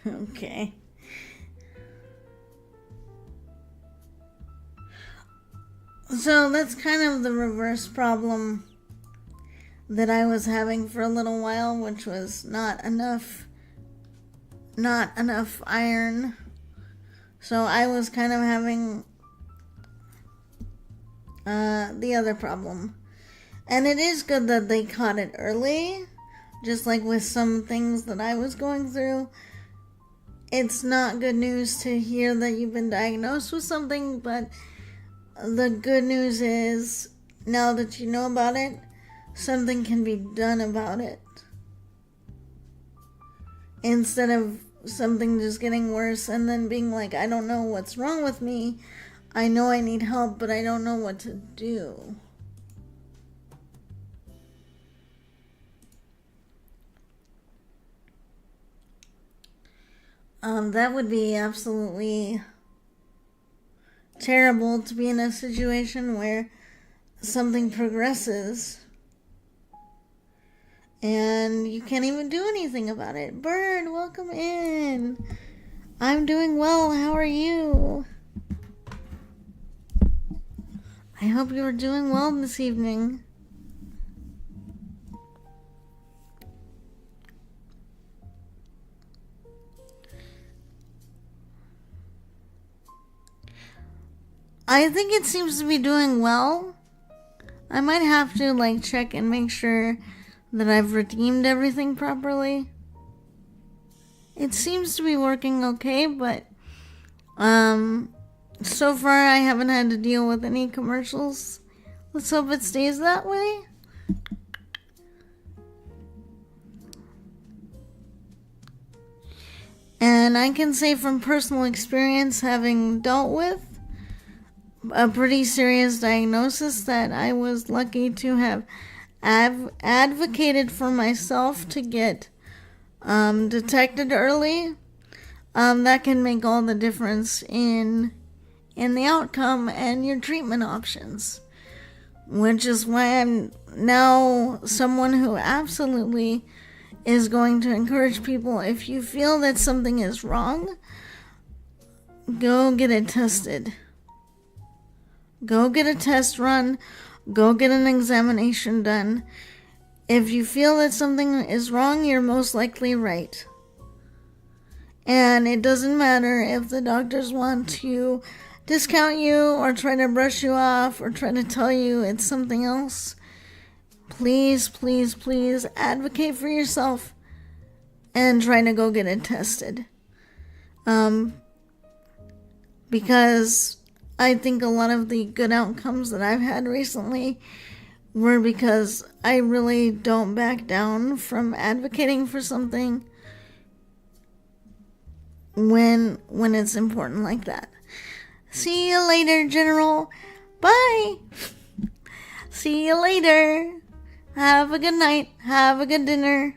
Okay. So that's kind of the reverse problem that I was having for a little while, which was not enough iron. So I was kind of having the other problem. And it is good that they caught it early, just like with some things that I was going through. It's not good news to hear that you've been diagnosed with something, but the good news is, now that you know about it, something can be done about it. Instead of something just getting worse and then being like, I don't know what's wrong with me. I know I need help, but I don't know what to do. That would be absolutely terrible, to be in a situation where something progresses and you can't even do anything about it. Bird, welcome in. I'm doing well. How are you? I hope you are doing well this evening. I think it seems to be doing well. I might have to check and make sure that I've redeemed everything properly. It seems to be working okay, but so far I haven't had to deal with any commercials. Let's hope it stays that way. And I can say from personal experience, having dealt with a pretty serious diagnosis, that I was lucky to have advocated for myself to get detected early. That can make all the difference in the outcome and your treatment options, which is why I'm now someone who absolutely is going to encourage people, if you feel that something is wrong, go get it tested. Go get a test run. Go get an examination done. If you feel that something is wrong, you're most likely right. And it doesn't matter if the doctors want to discount you or try to brush you off or try to tell you it's something else. Please, please, please advocate for yourself and try to go get it tested. Because I think a lot of the good outcomes that I've had recently were because I really don't back down from advocating for something when it's important like that. See you later, General. Bye. See you later. Have a good night. Have a good dinner.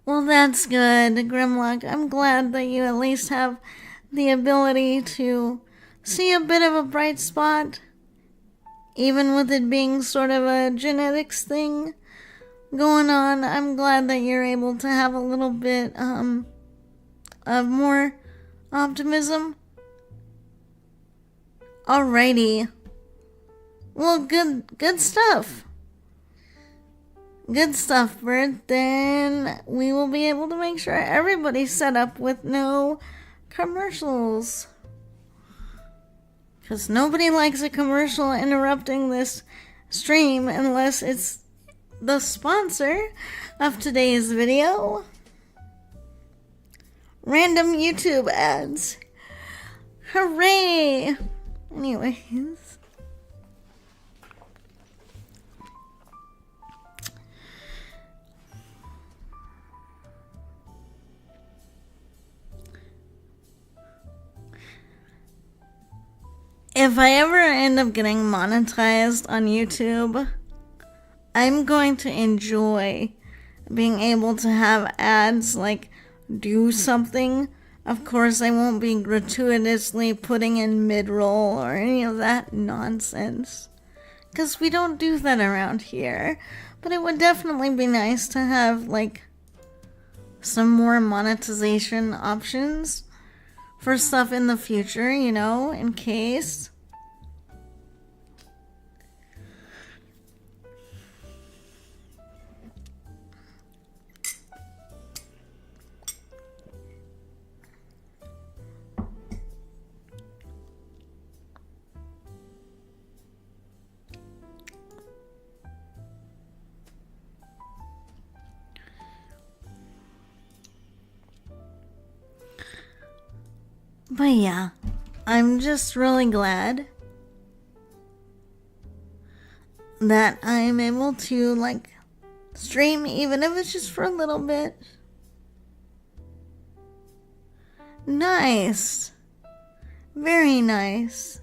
Well, that's good, Grimlock. I'm glad that you at least have the ability to see a bit of a bright spot, even with it being sort of a genetics thing going on. I'm glad that you're able to have a little bit of more optimism. Alrighty. Well, good stuff. Good stuff, Bird. Then we will be able to make sure everybody's set up with no commercials. Because nobody likes a commercial interrupting this stream unless it's the sponsor of today's video. Random YouTube ads. Hooray! Anyways. If I ever end up getting monetized on YouTube, I'm going to enjoy being able to have ads do something. Of course, I won't be gratuitously putting in mid-roll or any of that nonsense, because we don't do that around here. But it would definitely be nice to have some more monetization options for stuff in the future, you know, in case. But yeah, I'm just really glad that I'm able to, like, stream, even if it's just for a little bit. Nice. Very nice.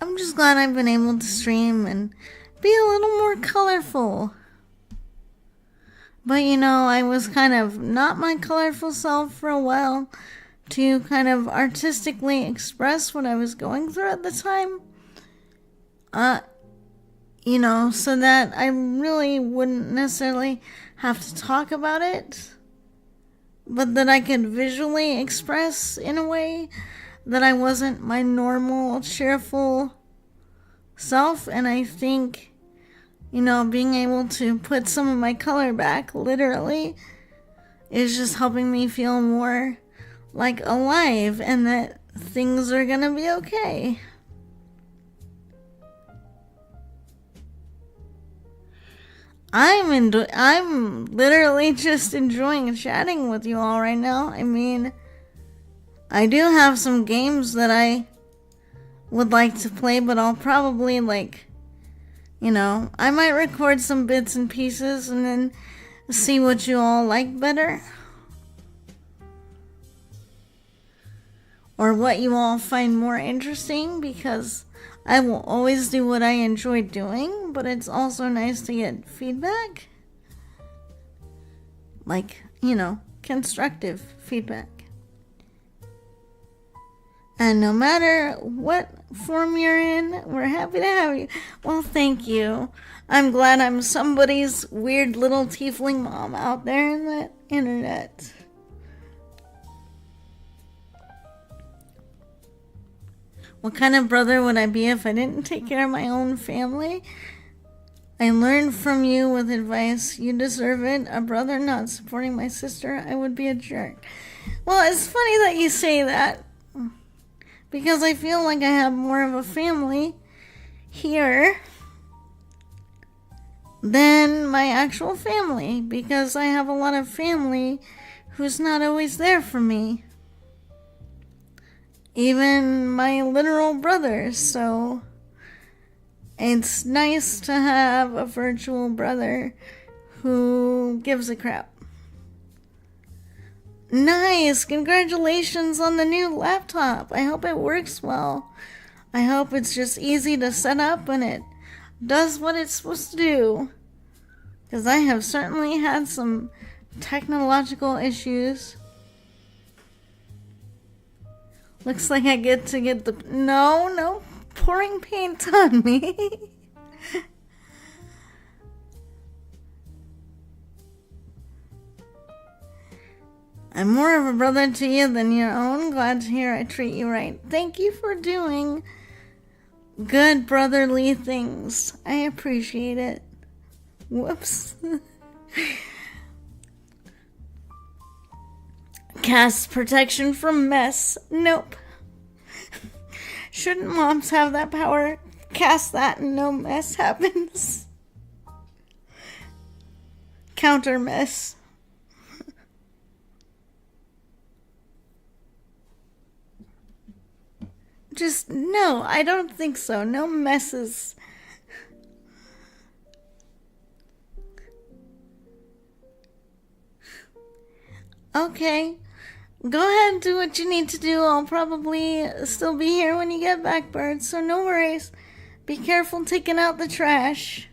I'm just glad I've been able to stream and be a little more colorful. But you know, I was kind of not my colorful self for a while to kind of artistically express what I was going through at the time. You know, so that I really wouldn't necessarily have to talk about it, but that I could visually express in a way that I wasn't my normal, cheerful self. And I think, you know, being able to put some of my color back, literally, is just helping me feel more like alive and that things are gonna be okay. I'm literally just enjoying chatting with you all right now. I mean, I do have some games that I would like to play, but I'll probably, like, you know, I might record some bits and pieces and then see what you all like better. Or what you all find more interesting, because I will always do what I enjoy doing, but it's also nice to get feedback. Like, you know, constructive feedback. And no matter what form you're in, we're happy to have you. Well, thank you. I'm glad I'm somebody's weird little tiefling mom out there in the internet. What kind of brother would I be if I didn't take care of my own family? I learned from you with advice. You deserve it. A brother not supporting my sister, I would be a jerk. Well, it's funny that you say that, because I feel like I have more of a family here than my actual family, because I have a lot of family who's not always there for me. Even my literal brothers, so it's nice to have a virtual brother who gives a crap. Nice! Congratulations on the new laptop. I hope it works well. I hope it's just easy to set up and it does what it's supposed to do. Because I have certainly had some technological issues. Looks like I get to get the... No pouring paint on me. I'm more of a brother to you than your own. Glad to hear I treat you right. Thank you for doing good brotherly things. I appreciate it. Whoops. Cast protection from mess. Nope. Shouldn't moms have that power? Cast that and no mess happens. Counter mess. Just, no, I don't think so. No messes. Okay. Go ahead and do what you need to do. I'll probably still be here when you get back, Bird, so no worries. Be careful taking out the trash.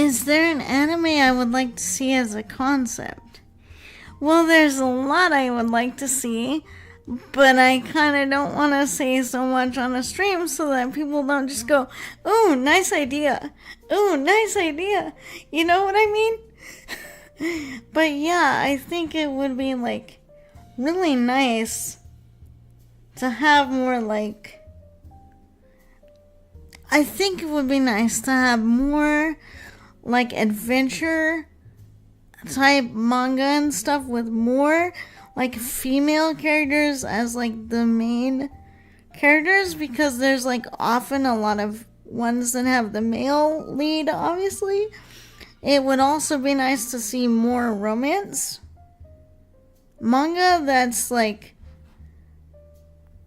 Is there an anime I would like to see as a concept? Well, there's a lot I would like to see, but I kind of don't want to say so much on a stream so that people don't just go, "Ooh, nice idea. Ooh, nice idea." You know what I mean? But yeah, I think it would be like really nice to have more like, I think it would be nice to have more like adventure type manga and stuff with more like female characters as like the main characters, because there's like often a lot of ones that have the male lead, obviously. It would also be nice to see more romance manga that's like,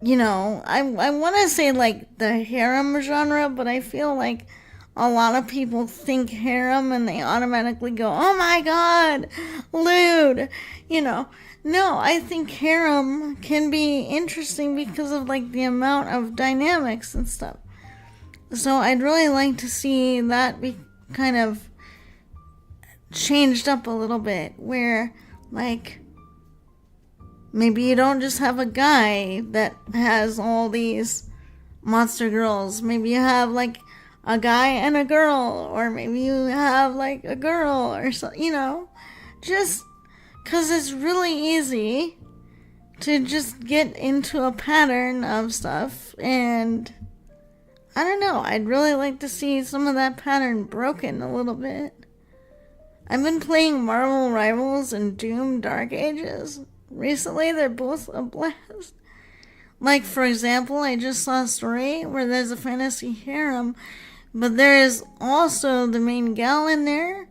you know, I want to say like the harem genre, but I feel like a lot of people think harem and they automatically go, "Oh my god, lewd," you know. No, I think harem can be interesting because of like the amount of dynamics and stuff. So I'd really like to see that be kind of changed up a little bit, where like maybe you don't just have a guy that has all these monster girls. Maybe you have like a guy and a girl, or maybe you have like a girl or so, you know, just because it's really easy to just get into a pattern of stuff. And I don't know, I'd really like to see some of that pattern broken a little bit. I've been playing Marvel Rivals and Doom Dark Ages recently. They're both a blast. Like, for example, I just saw a story where there's a fantasy harem, but there is also the main gal in there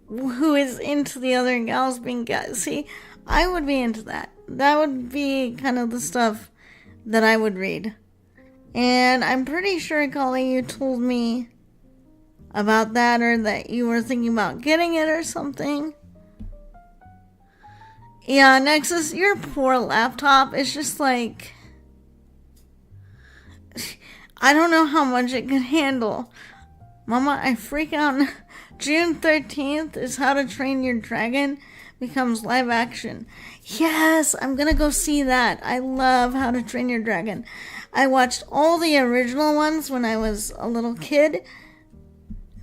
who is into the other gals being guys. See, I would be into that. That would be kind of the stuff that I would read. And I'm pretty sure, Kali, you told me about that, or that you were thinking about getting it or something. Yeah, Nexus, your poor laptop is just like, I don't know how much it can handle. Mama, I freak out. June 13th is How to Train Your Dragon becomes live action. Yes, I'm gonna go see that. I love How to Train Your Dragon. I watched all the original ones when I was a little kid.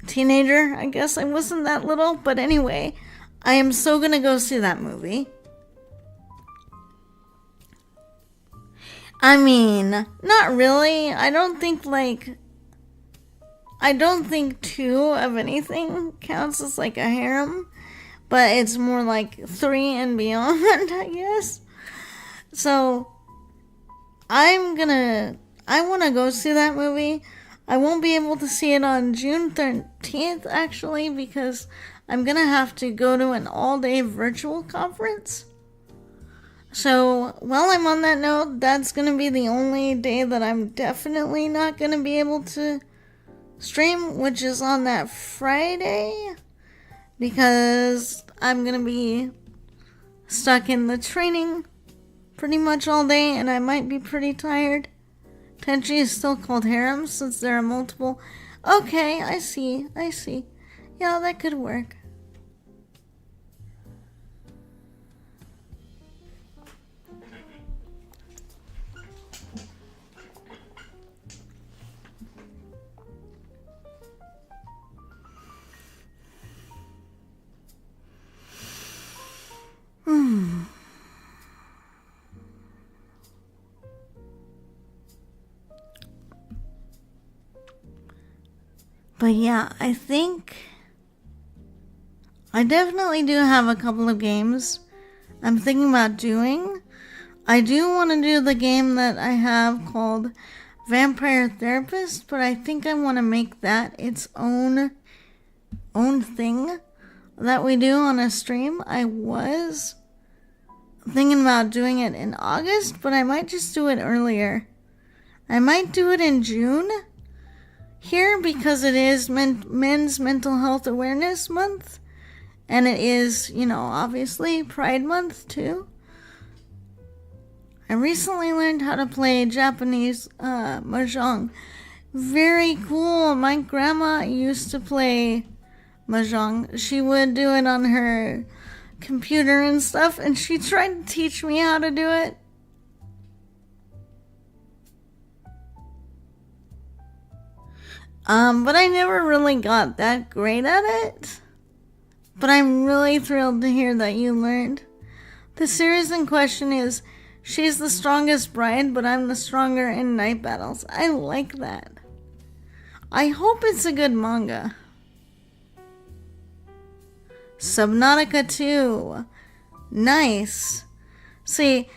Teenager, I guess. I wasn't that little, but anyway, I am so gonna go see that movie. I mean, not really. I don't think two of anything counts as like a harem, but it's more like 3 and beyond, I guess. So I want to go see that movie. I won't be able to see it on June 13th, actually, because I'm going to have to go to an all-day virtual conference. So, while I'm on that note, that's going to be the only day that I'm definitely not going to be able to stream, which is on that Friday, because I'm going to be stuck in the training pretty much all day, and I might be pretty tired. Tenchi is still called harem since there are multiple. Okay, I see. Yeah, that could work. But yeah, I think I definitely do have a couple of games I'm thinking about doing. I do want to do the game that I have called Vampire Therapist, but I think I want to make that its own thing that we do on a stream. I was thinking about doing it in August, but I might just do it earlier. I might do it in June here, because it is Men's Mental Health Awareness Month, and it is, you know, obviously Pride Month too. I recently learned how to play Japanese mahjong, Very cool. My grandma used to play mahjong. She would do it on her computer and stuff, and she tried to teach me how to do it. But I never really got that great at it. But I'm really thrilled to hear that you learned. The series in question is She's the Strongest Bride, but I'm the Stronger in Night Battles. I like that. I hope it's a good manga. Subnautica 2. Nice. See,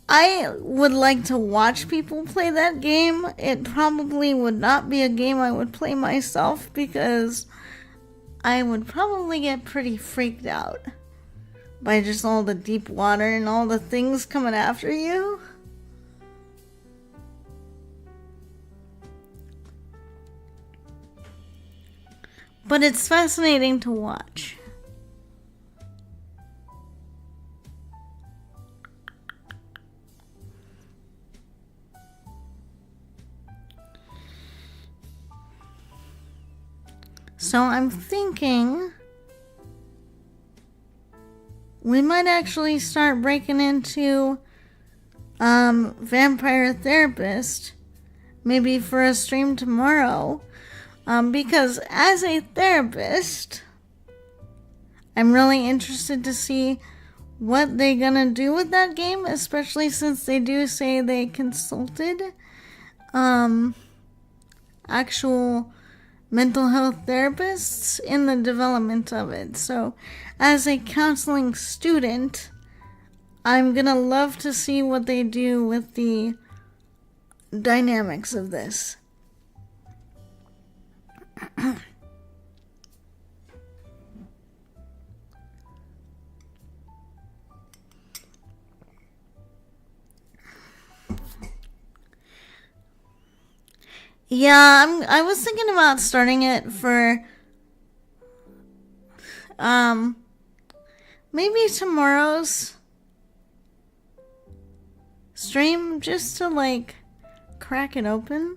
I would like to watch people play that game. It probably would not be a game I would play myself because I would probably get pretty freaked out by just all the deep water and all the things coming after you. But it's fascinating to watch. So I'm thinking we might actually start breaking into Vampire Therapist, maybe for a stream tomorrow, because as a therapist, I'm really interested to see what they're gonna do with that game, especially since they do say they consulted actual mental health therapists in the development of it. So as a counseling student, I'm gonna love to see what they do with the dynamics of this. Yeah, I was thinking about starting it for maybe tomorrow's stream, just to like crack it open.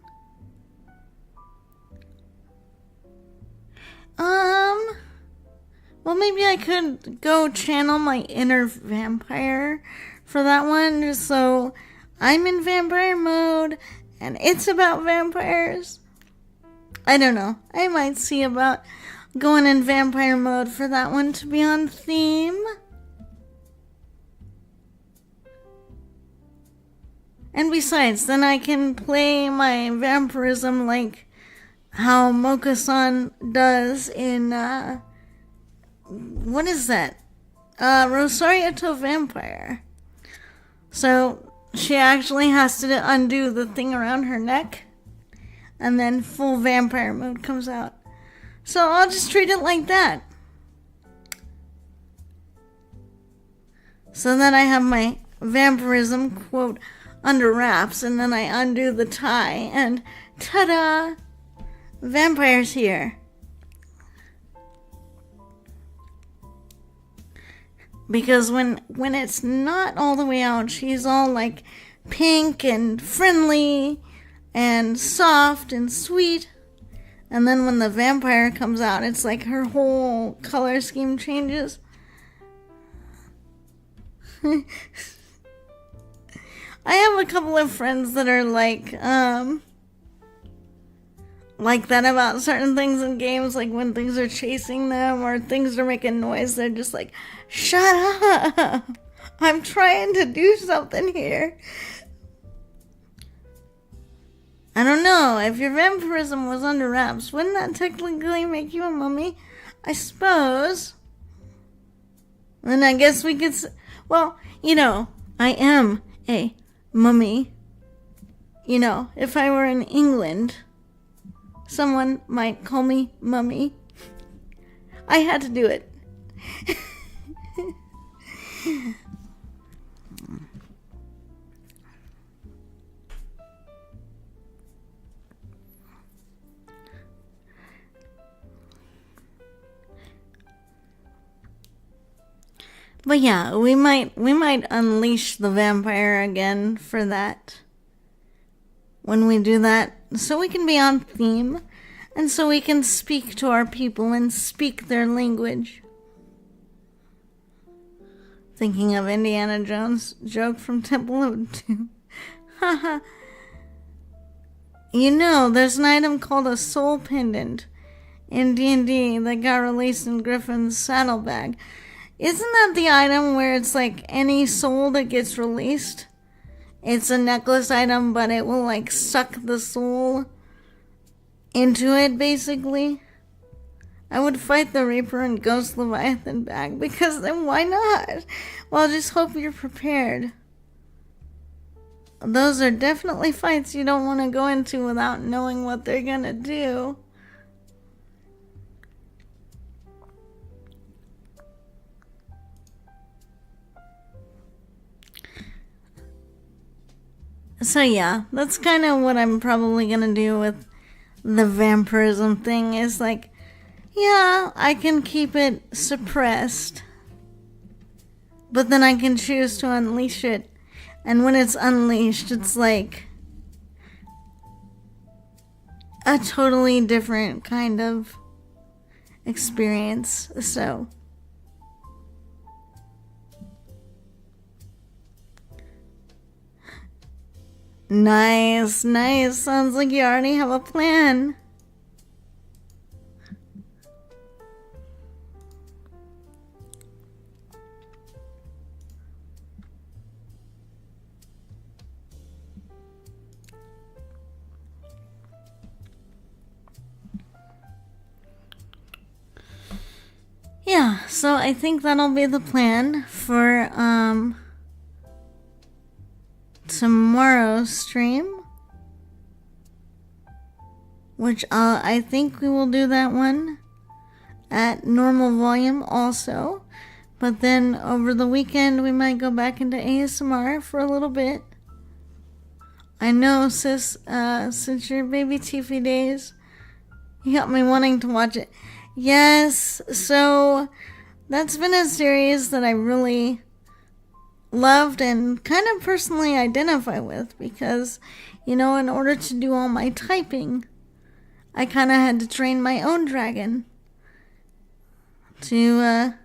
Well, maybe I could go channel my inner vampire for that one, just so I'm in vampire mode and it's about vampires. I don't know. I might see about going in vampire mode for that one to be on theme. And besides, then I can play my vampirism like how Mocha-san does in, what is that? Rosario to Vampire. So she actually has to undo the thing around her neck, and then full vampire mode comes out. So I'll just treat it like that. So then I have my vampirism, quote, under wraps, and then I undo the tie, and ta-da! Vampire's here. Because when it's not all the way out, she's all like pink and friendly and soft and sweet. And then when the vampire comes out, it's like her whole color scheme changes. I have a couple of friends that are like that about certain things in games, like when things are chasing them or things are making noise, they're just like, shut up! I'm trying to do something here. I don't know, if your vampirism was under wraps, wouldn't that technically make you a mummy? I suppose. And I guess we could, well, you know, I am a mummy. You know, if I were in England, someone might call me Mummy. I had to do it. But yeah, we might unleash the vampire again for that. when we do that, so we can be on theme, and so we can speak to our people and speak their language. Thinking of Indiana Jones' joke from Temple of Doom. Haha. You know, there's an item called a soul pendant in D&D that got released in Griffin's saddlebag. Isn't that the item where it's like any soul that gets released? It's a necklace item, but it will like suck the soul into it, basically. I would fight the Reaper and Ghost Leviathan back, because then why not? Well, just hope you're prepared. Those are definitely fights you don't want to go into without knowing what they're gonna do. So yeah, that's kind of what I'm probably gonna do with the vampirism thing, is like, yeah, I can keep it suppressed, but then I can choose to unleash it. And when it's unleashed, it's like a totally different kind of experience. So nice. Sounds like you already have a plan. Yeah, so I think that'll be the plan for tomorrow's stream, which I think we will do that one at normal volume also, but then over the weekend we might go back into ASMR for a little bit. I know, sis, since your baby Tiffy days, you got me wanting to watch it. Yes, so that's been a series that I really loved and kind of personally identify with, because, you know, in order to do all my typing, I kind of had to train my own dragon to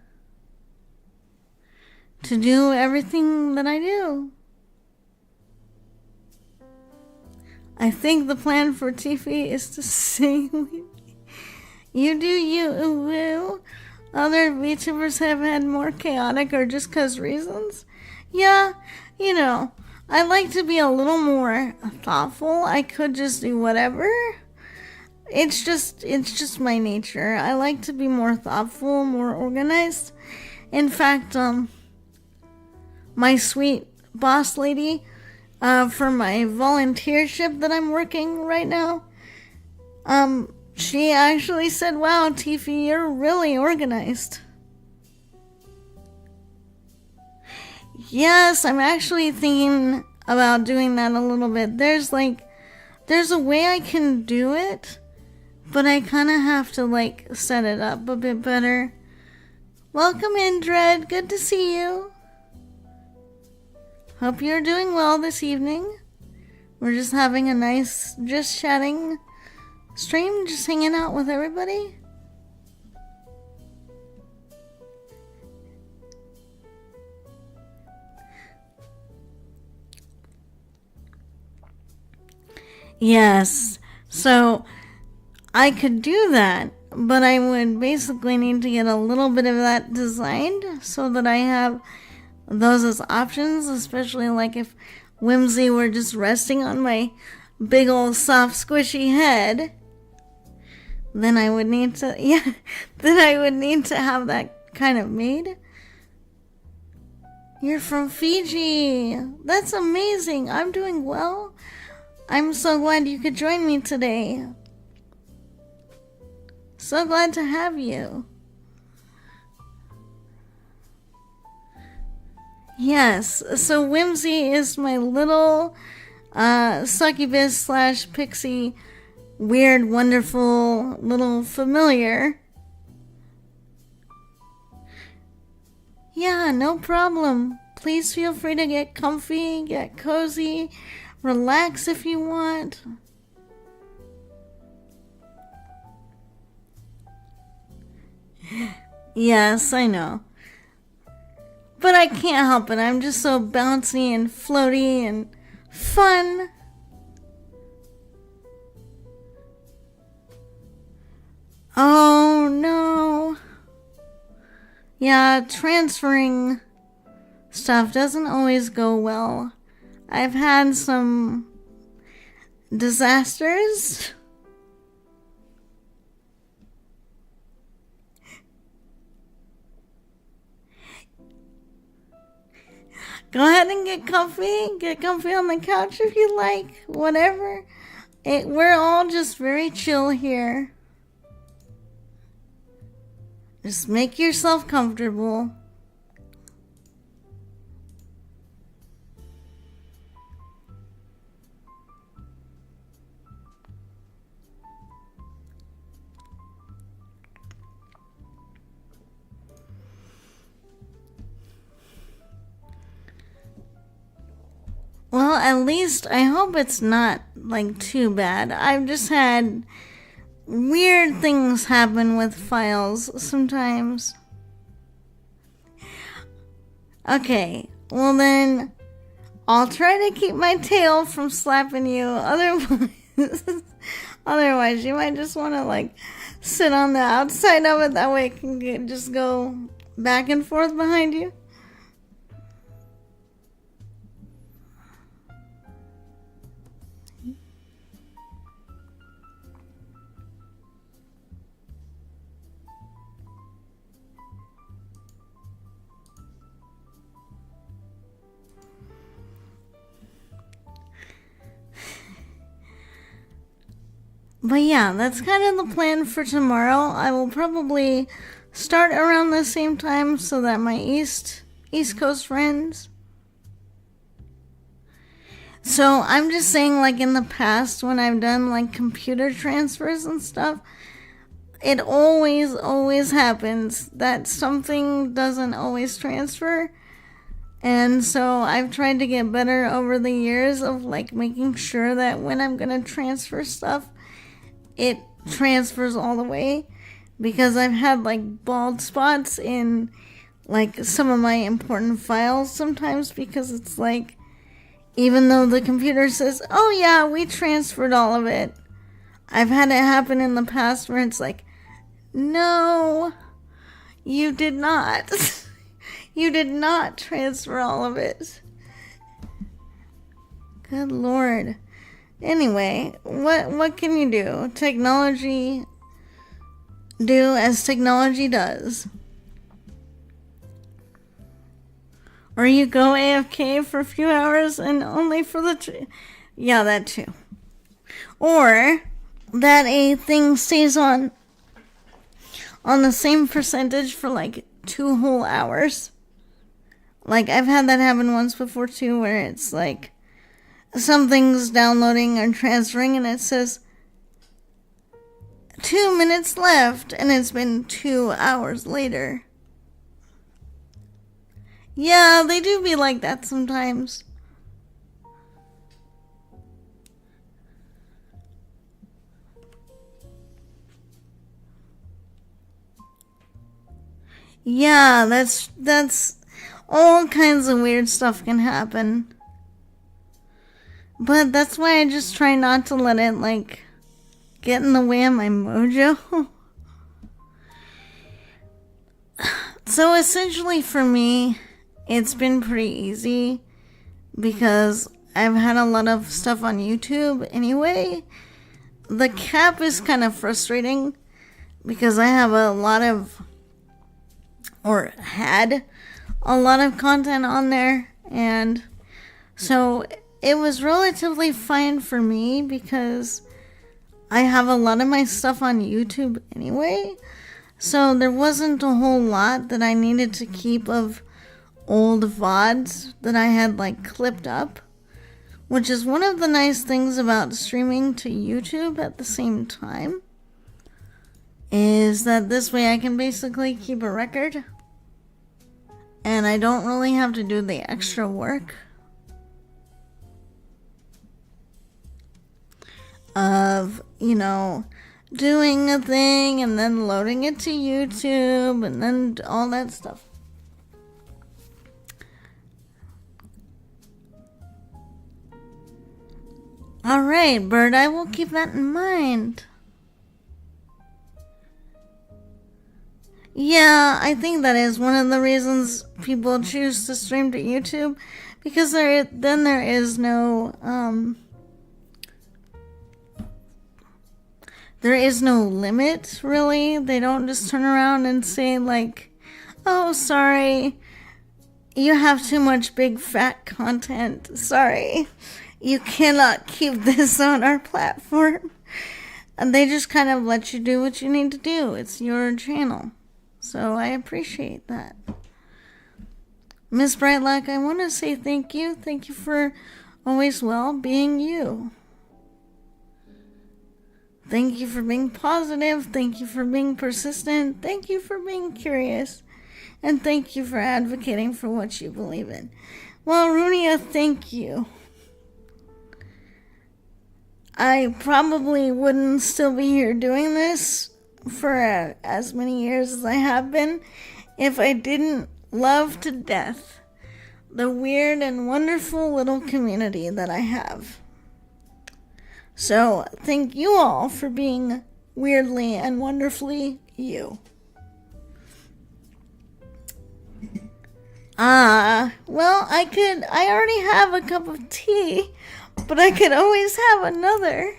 do everything that I do. I think the plan for Tiffy is to sing. You do you, woo. Other VTubers have had more chaotic or just cause reasons. Yeah, you know, I like to be a little more thoughtful. I could just do whatever. It's just my nature. I like to be more thoughtful, more organized. In fact, my sweet boss lady, for my volunteership that I'm working right now, she actually said, wow, Tiffy, you're really organized. Yes, I'm actually thinking about doing that a little bit. There's a way I can do it, but I kind of have to, set it up a bit better. Welcome in, Dread. Good to see you. Hope you're doing well this evening. We're just having a nice, just chatting stream, just hanging out with everybody. Yes, so I could do that, but I would basically need to get a little bit of that designed so that I have those as options, especially if Whimsy were just resting on my big old soft squishy head. Then I would need to, have that kind of made. You're from Fiji. That's amazing. I'm doing well. I'm so glad you could join me today. So glad to have you. Yes, so Whimsy is my little succubus slash pixie, weird, wonderful little familiar. Yeah, no problem. Please feel free to get comfy, get cozy, relax if you want. Yes, I know. But I can't help it. I'm just so bouncy and floaty and fun. Oh no. Yeah, transferring stuff doesn't always go well. I've had some disasters. Go ahead and get comfy. Get comfy on the couch if you like. Whatever. We're all just very chill here. Just make yourself comfortable. Well, at least I hope it's not like too bad. I've just had weird things happen with files sometimes. Okay, well then I'll try to keep my tail from slapping you. Otherwise you might just want to like sit on the outside of it. That way it can just go back and forth behind you. But yeah, that's kind of the plan for tomorrow. I will probably start around the same time so that my East Coast friends. So I'm just saying, like in the past when I've done like computer transfers and stuff, it always happens that something doesn't always transfer. And so I've tried to get better over the years of like making sure that when I'm gonna transfer stuff, it transfers all the way, because I've had like bald spots in like some of my important files sometimes, because it's like, even though the computer says, oh yeah, we transferred all of it, I've had it happen in the past where it's like, no, you did not. You did not transfer all of it. Good Lord. Anyway, what can you do? Technology do as technology does. Or you go AFK for a few hours and only for the... yeah, that too. Or that a thing stays on the same percentage for like 2 whole hours. Like, I've had that happen once before too, where it's like something's downloading or transferring and it says 2 minutes left and it's been 2 hours later. Yeah, they do be like that sometimes. Yeah, that's all kinds of weird stuff can happen. But that's why I just try not to let it, like, get in the way of my mojo. So essentially for me, it's been pretty easy because I've had a lot of stuff on YouTube anyway. The cap is kind of frustrating because I have a lot of, or had a lot of content on there, and so it was relatively fine for me because I have a lot of my stuff on YouTube anyway, so there wasn't a whole lot that I needed to keep of old VODs that I had like clipped up, which is one of the nice things about streaming to YouTube at the same time, is that this way I can basically keep a record and I don't really have to do the extra work. of, doing a thing and then loading it to YouTube and then all that stuff. Alright, Bird, I will keep that in mind. Yeah, I think that is one of the reasons people choose to stream to YouTube, because there is no limit, really. They don't just turn around and say, like, oh, sorry, you have too much big fat content. Sorry, you cannot keep this on our platform. And they just kind of let you do what you need to do. It's your channel. So I appreciate that. Miss Brightlock, I want to say thank you. Thank you for always, being you. Thank you for being positive. Thank you for being persistent. Thank you for being curious. And thank you for advocating for what you believe in. Well, Runia, thank you. I probably wouldn't still be here doing this for as many years as I have been if I didn't love to death the weird and wonderful little community that I have. So, thank you all for being weirdly and wonderfully you. Well, I already have a cup of tea, but I could always have another.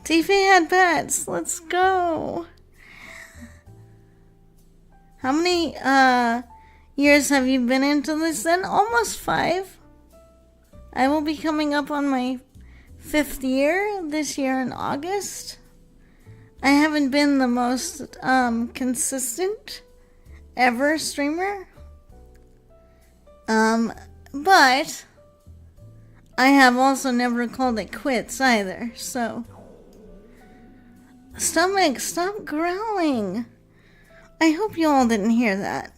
Tiffy had pets. Let's go. How many years have you been into this then? Almost 5. I will be coming up on my 5th year this year in August. I haven't been the most consistent ever streamer. But I have also never called it quits either, so. Stomach, stop growling. I hope you all didn't hear that.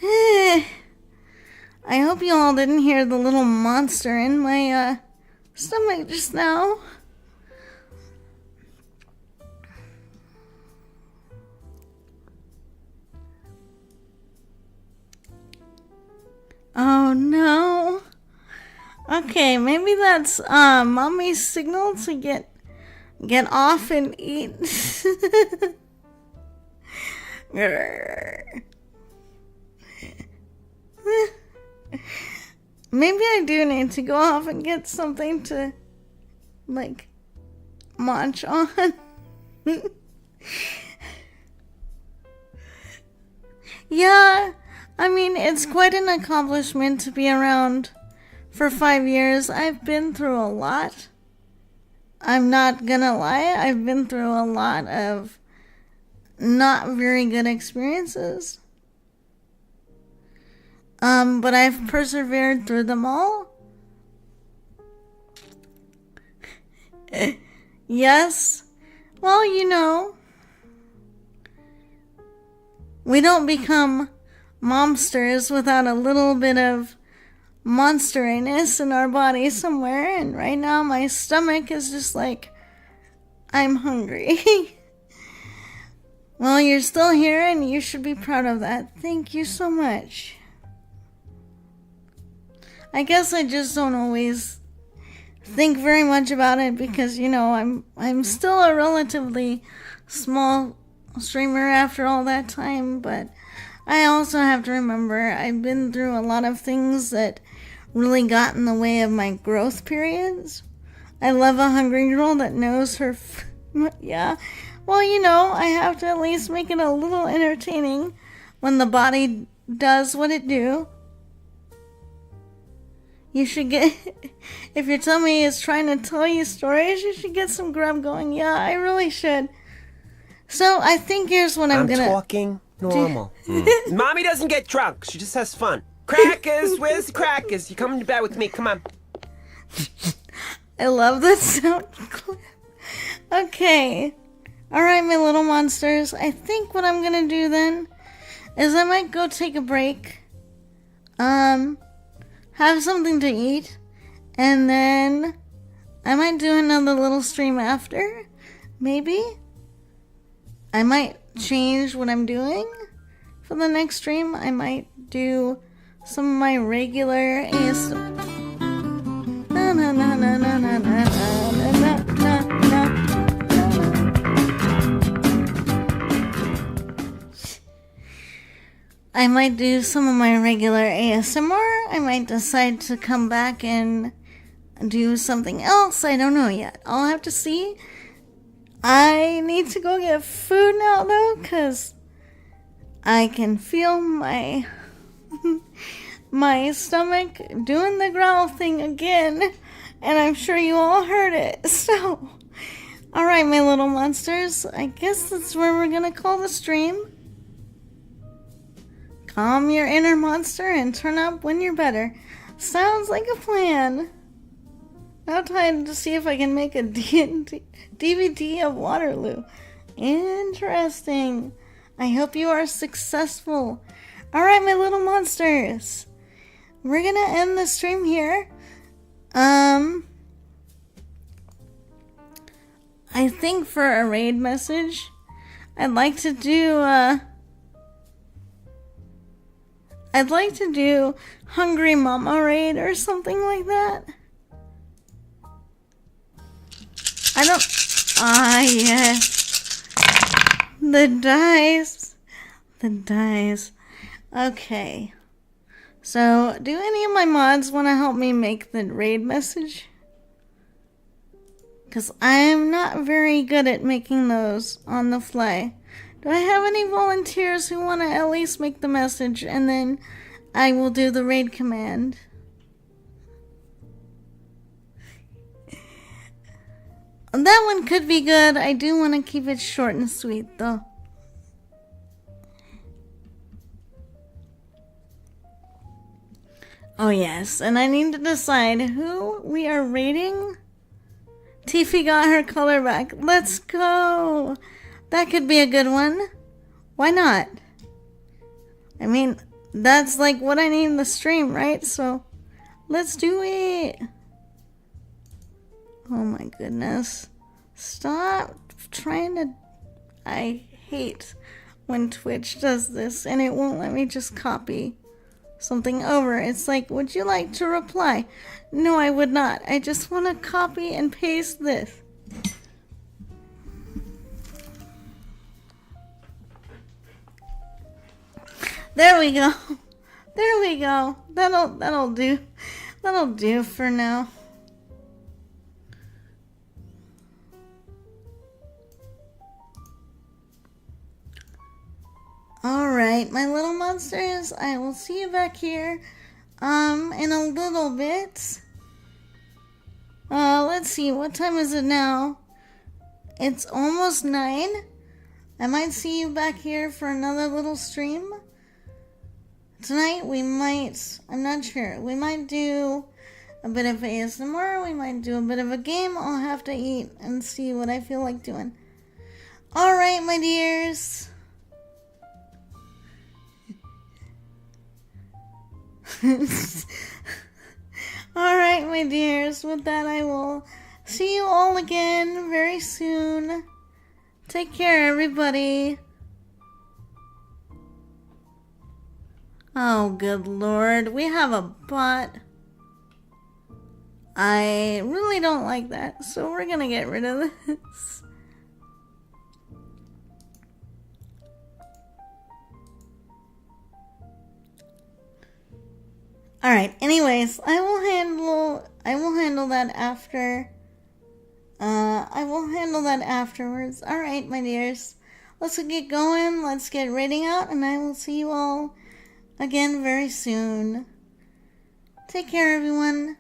I hope you all didn't hear the little monster in my stomach just now. Oh no. Okay, maybe that's mommy's signal to get off and eat. Maybe I do need to go off and get something to, like, munch on. Yeah, I mean, it's quite an accomplishment to be around for 5 years. I've been through a lot. I'm not gonna lie, I've been through a lot of not very good experiences. But I've persevered through them all. Yes. Well, we don't become monsters without a little bit of monsteriness in our body somewhere, and right now my stomach is just like, I'm hungry. Well, you're still here and you should be proud of that. Thank you so much. I guess I just don't always think very much about it because, I'm still a relatively small streamer after all that time, but I also have to remember I've been through a lot of things that really got in the way of my growth periods. I love a hungry girl that knows her yeah. Well, I have to at least make it a little entertaining when the body does what it do. You should get, if your tummy is trying to tell you stories, you should get some grub going. Yeah, I really should. So I think here's what I'm gonna... talking normal. Mommy doesn't get drunk. She just has fun. Crackers, where's the crackers? You coming to bed with me? Come on. I love that sound clip. Okay. Alright, my little monsters. I think what I'm gonna do then is I might go take a break. have something to eat, and then I might do another little stream after. Maybe. I might change what I'm doing for the next stream. I might do some of my regular ASMR. Na na na na na na na na na na na. I might do some of my regular ASMR. I might decide to come back and do something else. I don't know yet. I'll have to see. I need to go get food now, though, because I can feel my my stomach doing the growl thing again, and I'm sure you all heard it. So, alright, my little monsters, I guess that's where we're gonna call the stream. Calm your inner monster and turn up when you're better. Sounds like a plan. Now time to see if I can make a DVD of Waterloo. Interesting. I hope you are successful. Alright, my little monsters. We're gonna end the stream here. I think for a raid message, I'd like to do Hungry Mama raid or something like that. Yes. The dice. The dice. Okay. So, do any of my mods want to help me make the raid message? Because I'm not very good at making those on the fly. Do I have any volunteers who want to at least make the message, and then I will do the raid command? That one could be good. I do want to keep it short and sweet, though. Oh, yes. And I need to decide who we are raiding. Tiffy got her color back. Let's go. That could be a good one. Why not? I mean, that's like what I need in the stream, right? So, let's do it. Oh my goodness. Stop trying to... I hate when Twitch does this and it won't let me just copy something over. It's like, would you like to reply? No, I would not. I just want to copy and paste this. There we go. There we go. That'll do. That'll do for now. Alright, my little monsters, I will see you back here in a little bit. Let's see, what time is it now? It's almost 9. I might see you back here for another little stream. Tonight we might, I'm not sure, we might do a bit of ASMR, we might do a bit of a game. I'll have to eat and see what I feel like doing. Alright, my dears. Alright, my dears, with that I will see you all again very soon. Take care, everybody. Oh, good lord, we have a bot. I really don't like that, so we're gonna get rid of this. Alright, anyways, I will handle that after. I will handle that afterwards. Alright, my dears. Let's get going. Let's get raiding out, and I will see you all again very soon. Take care, everyone.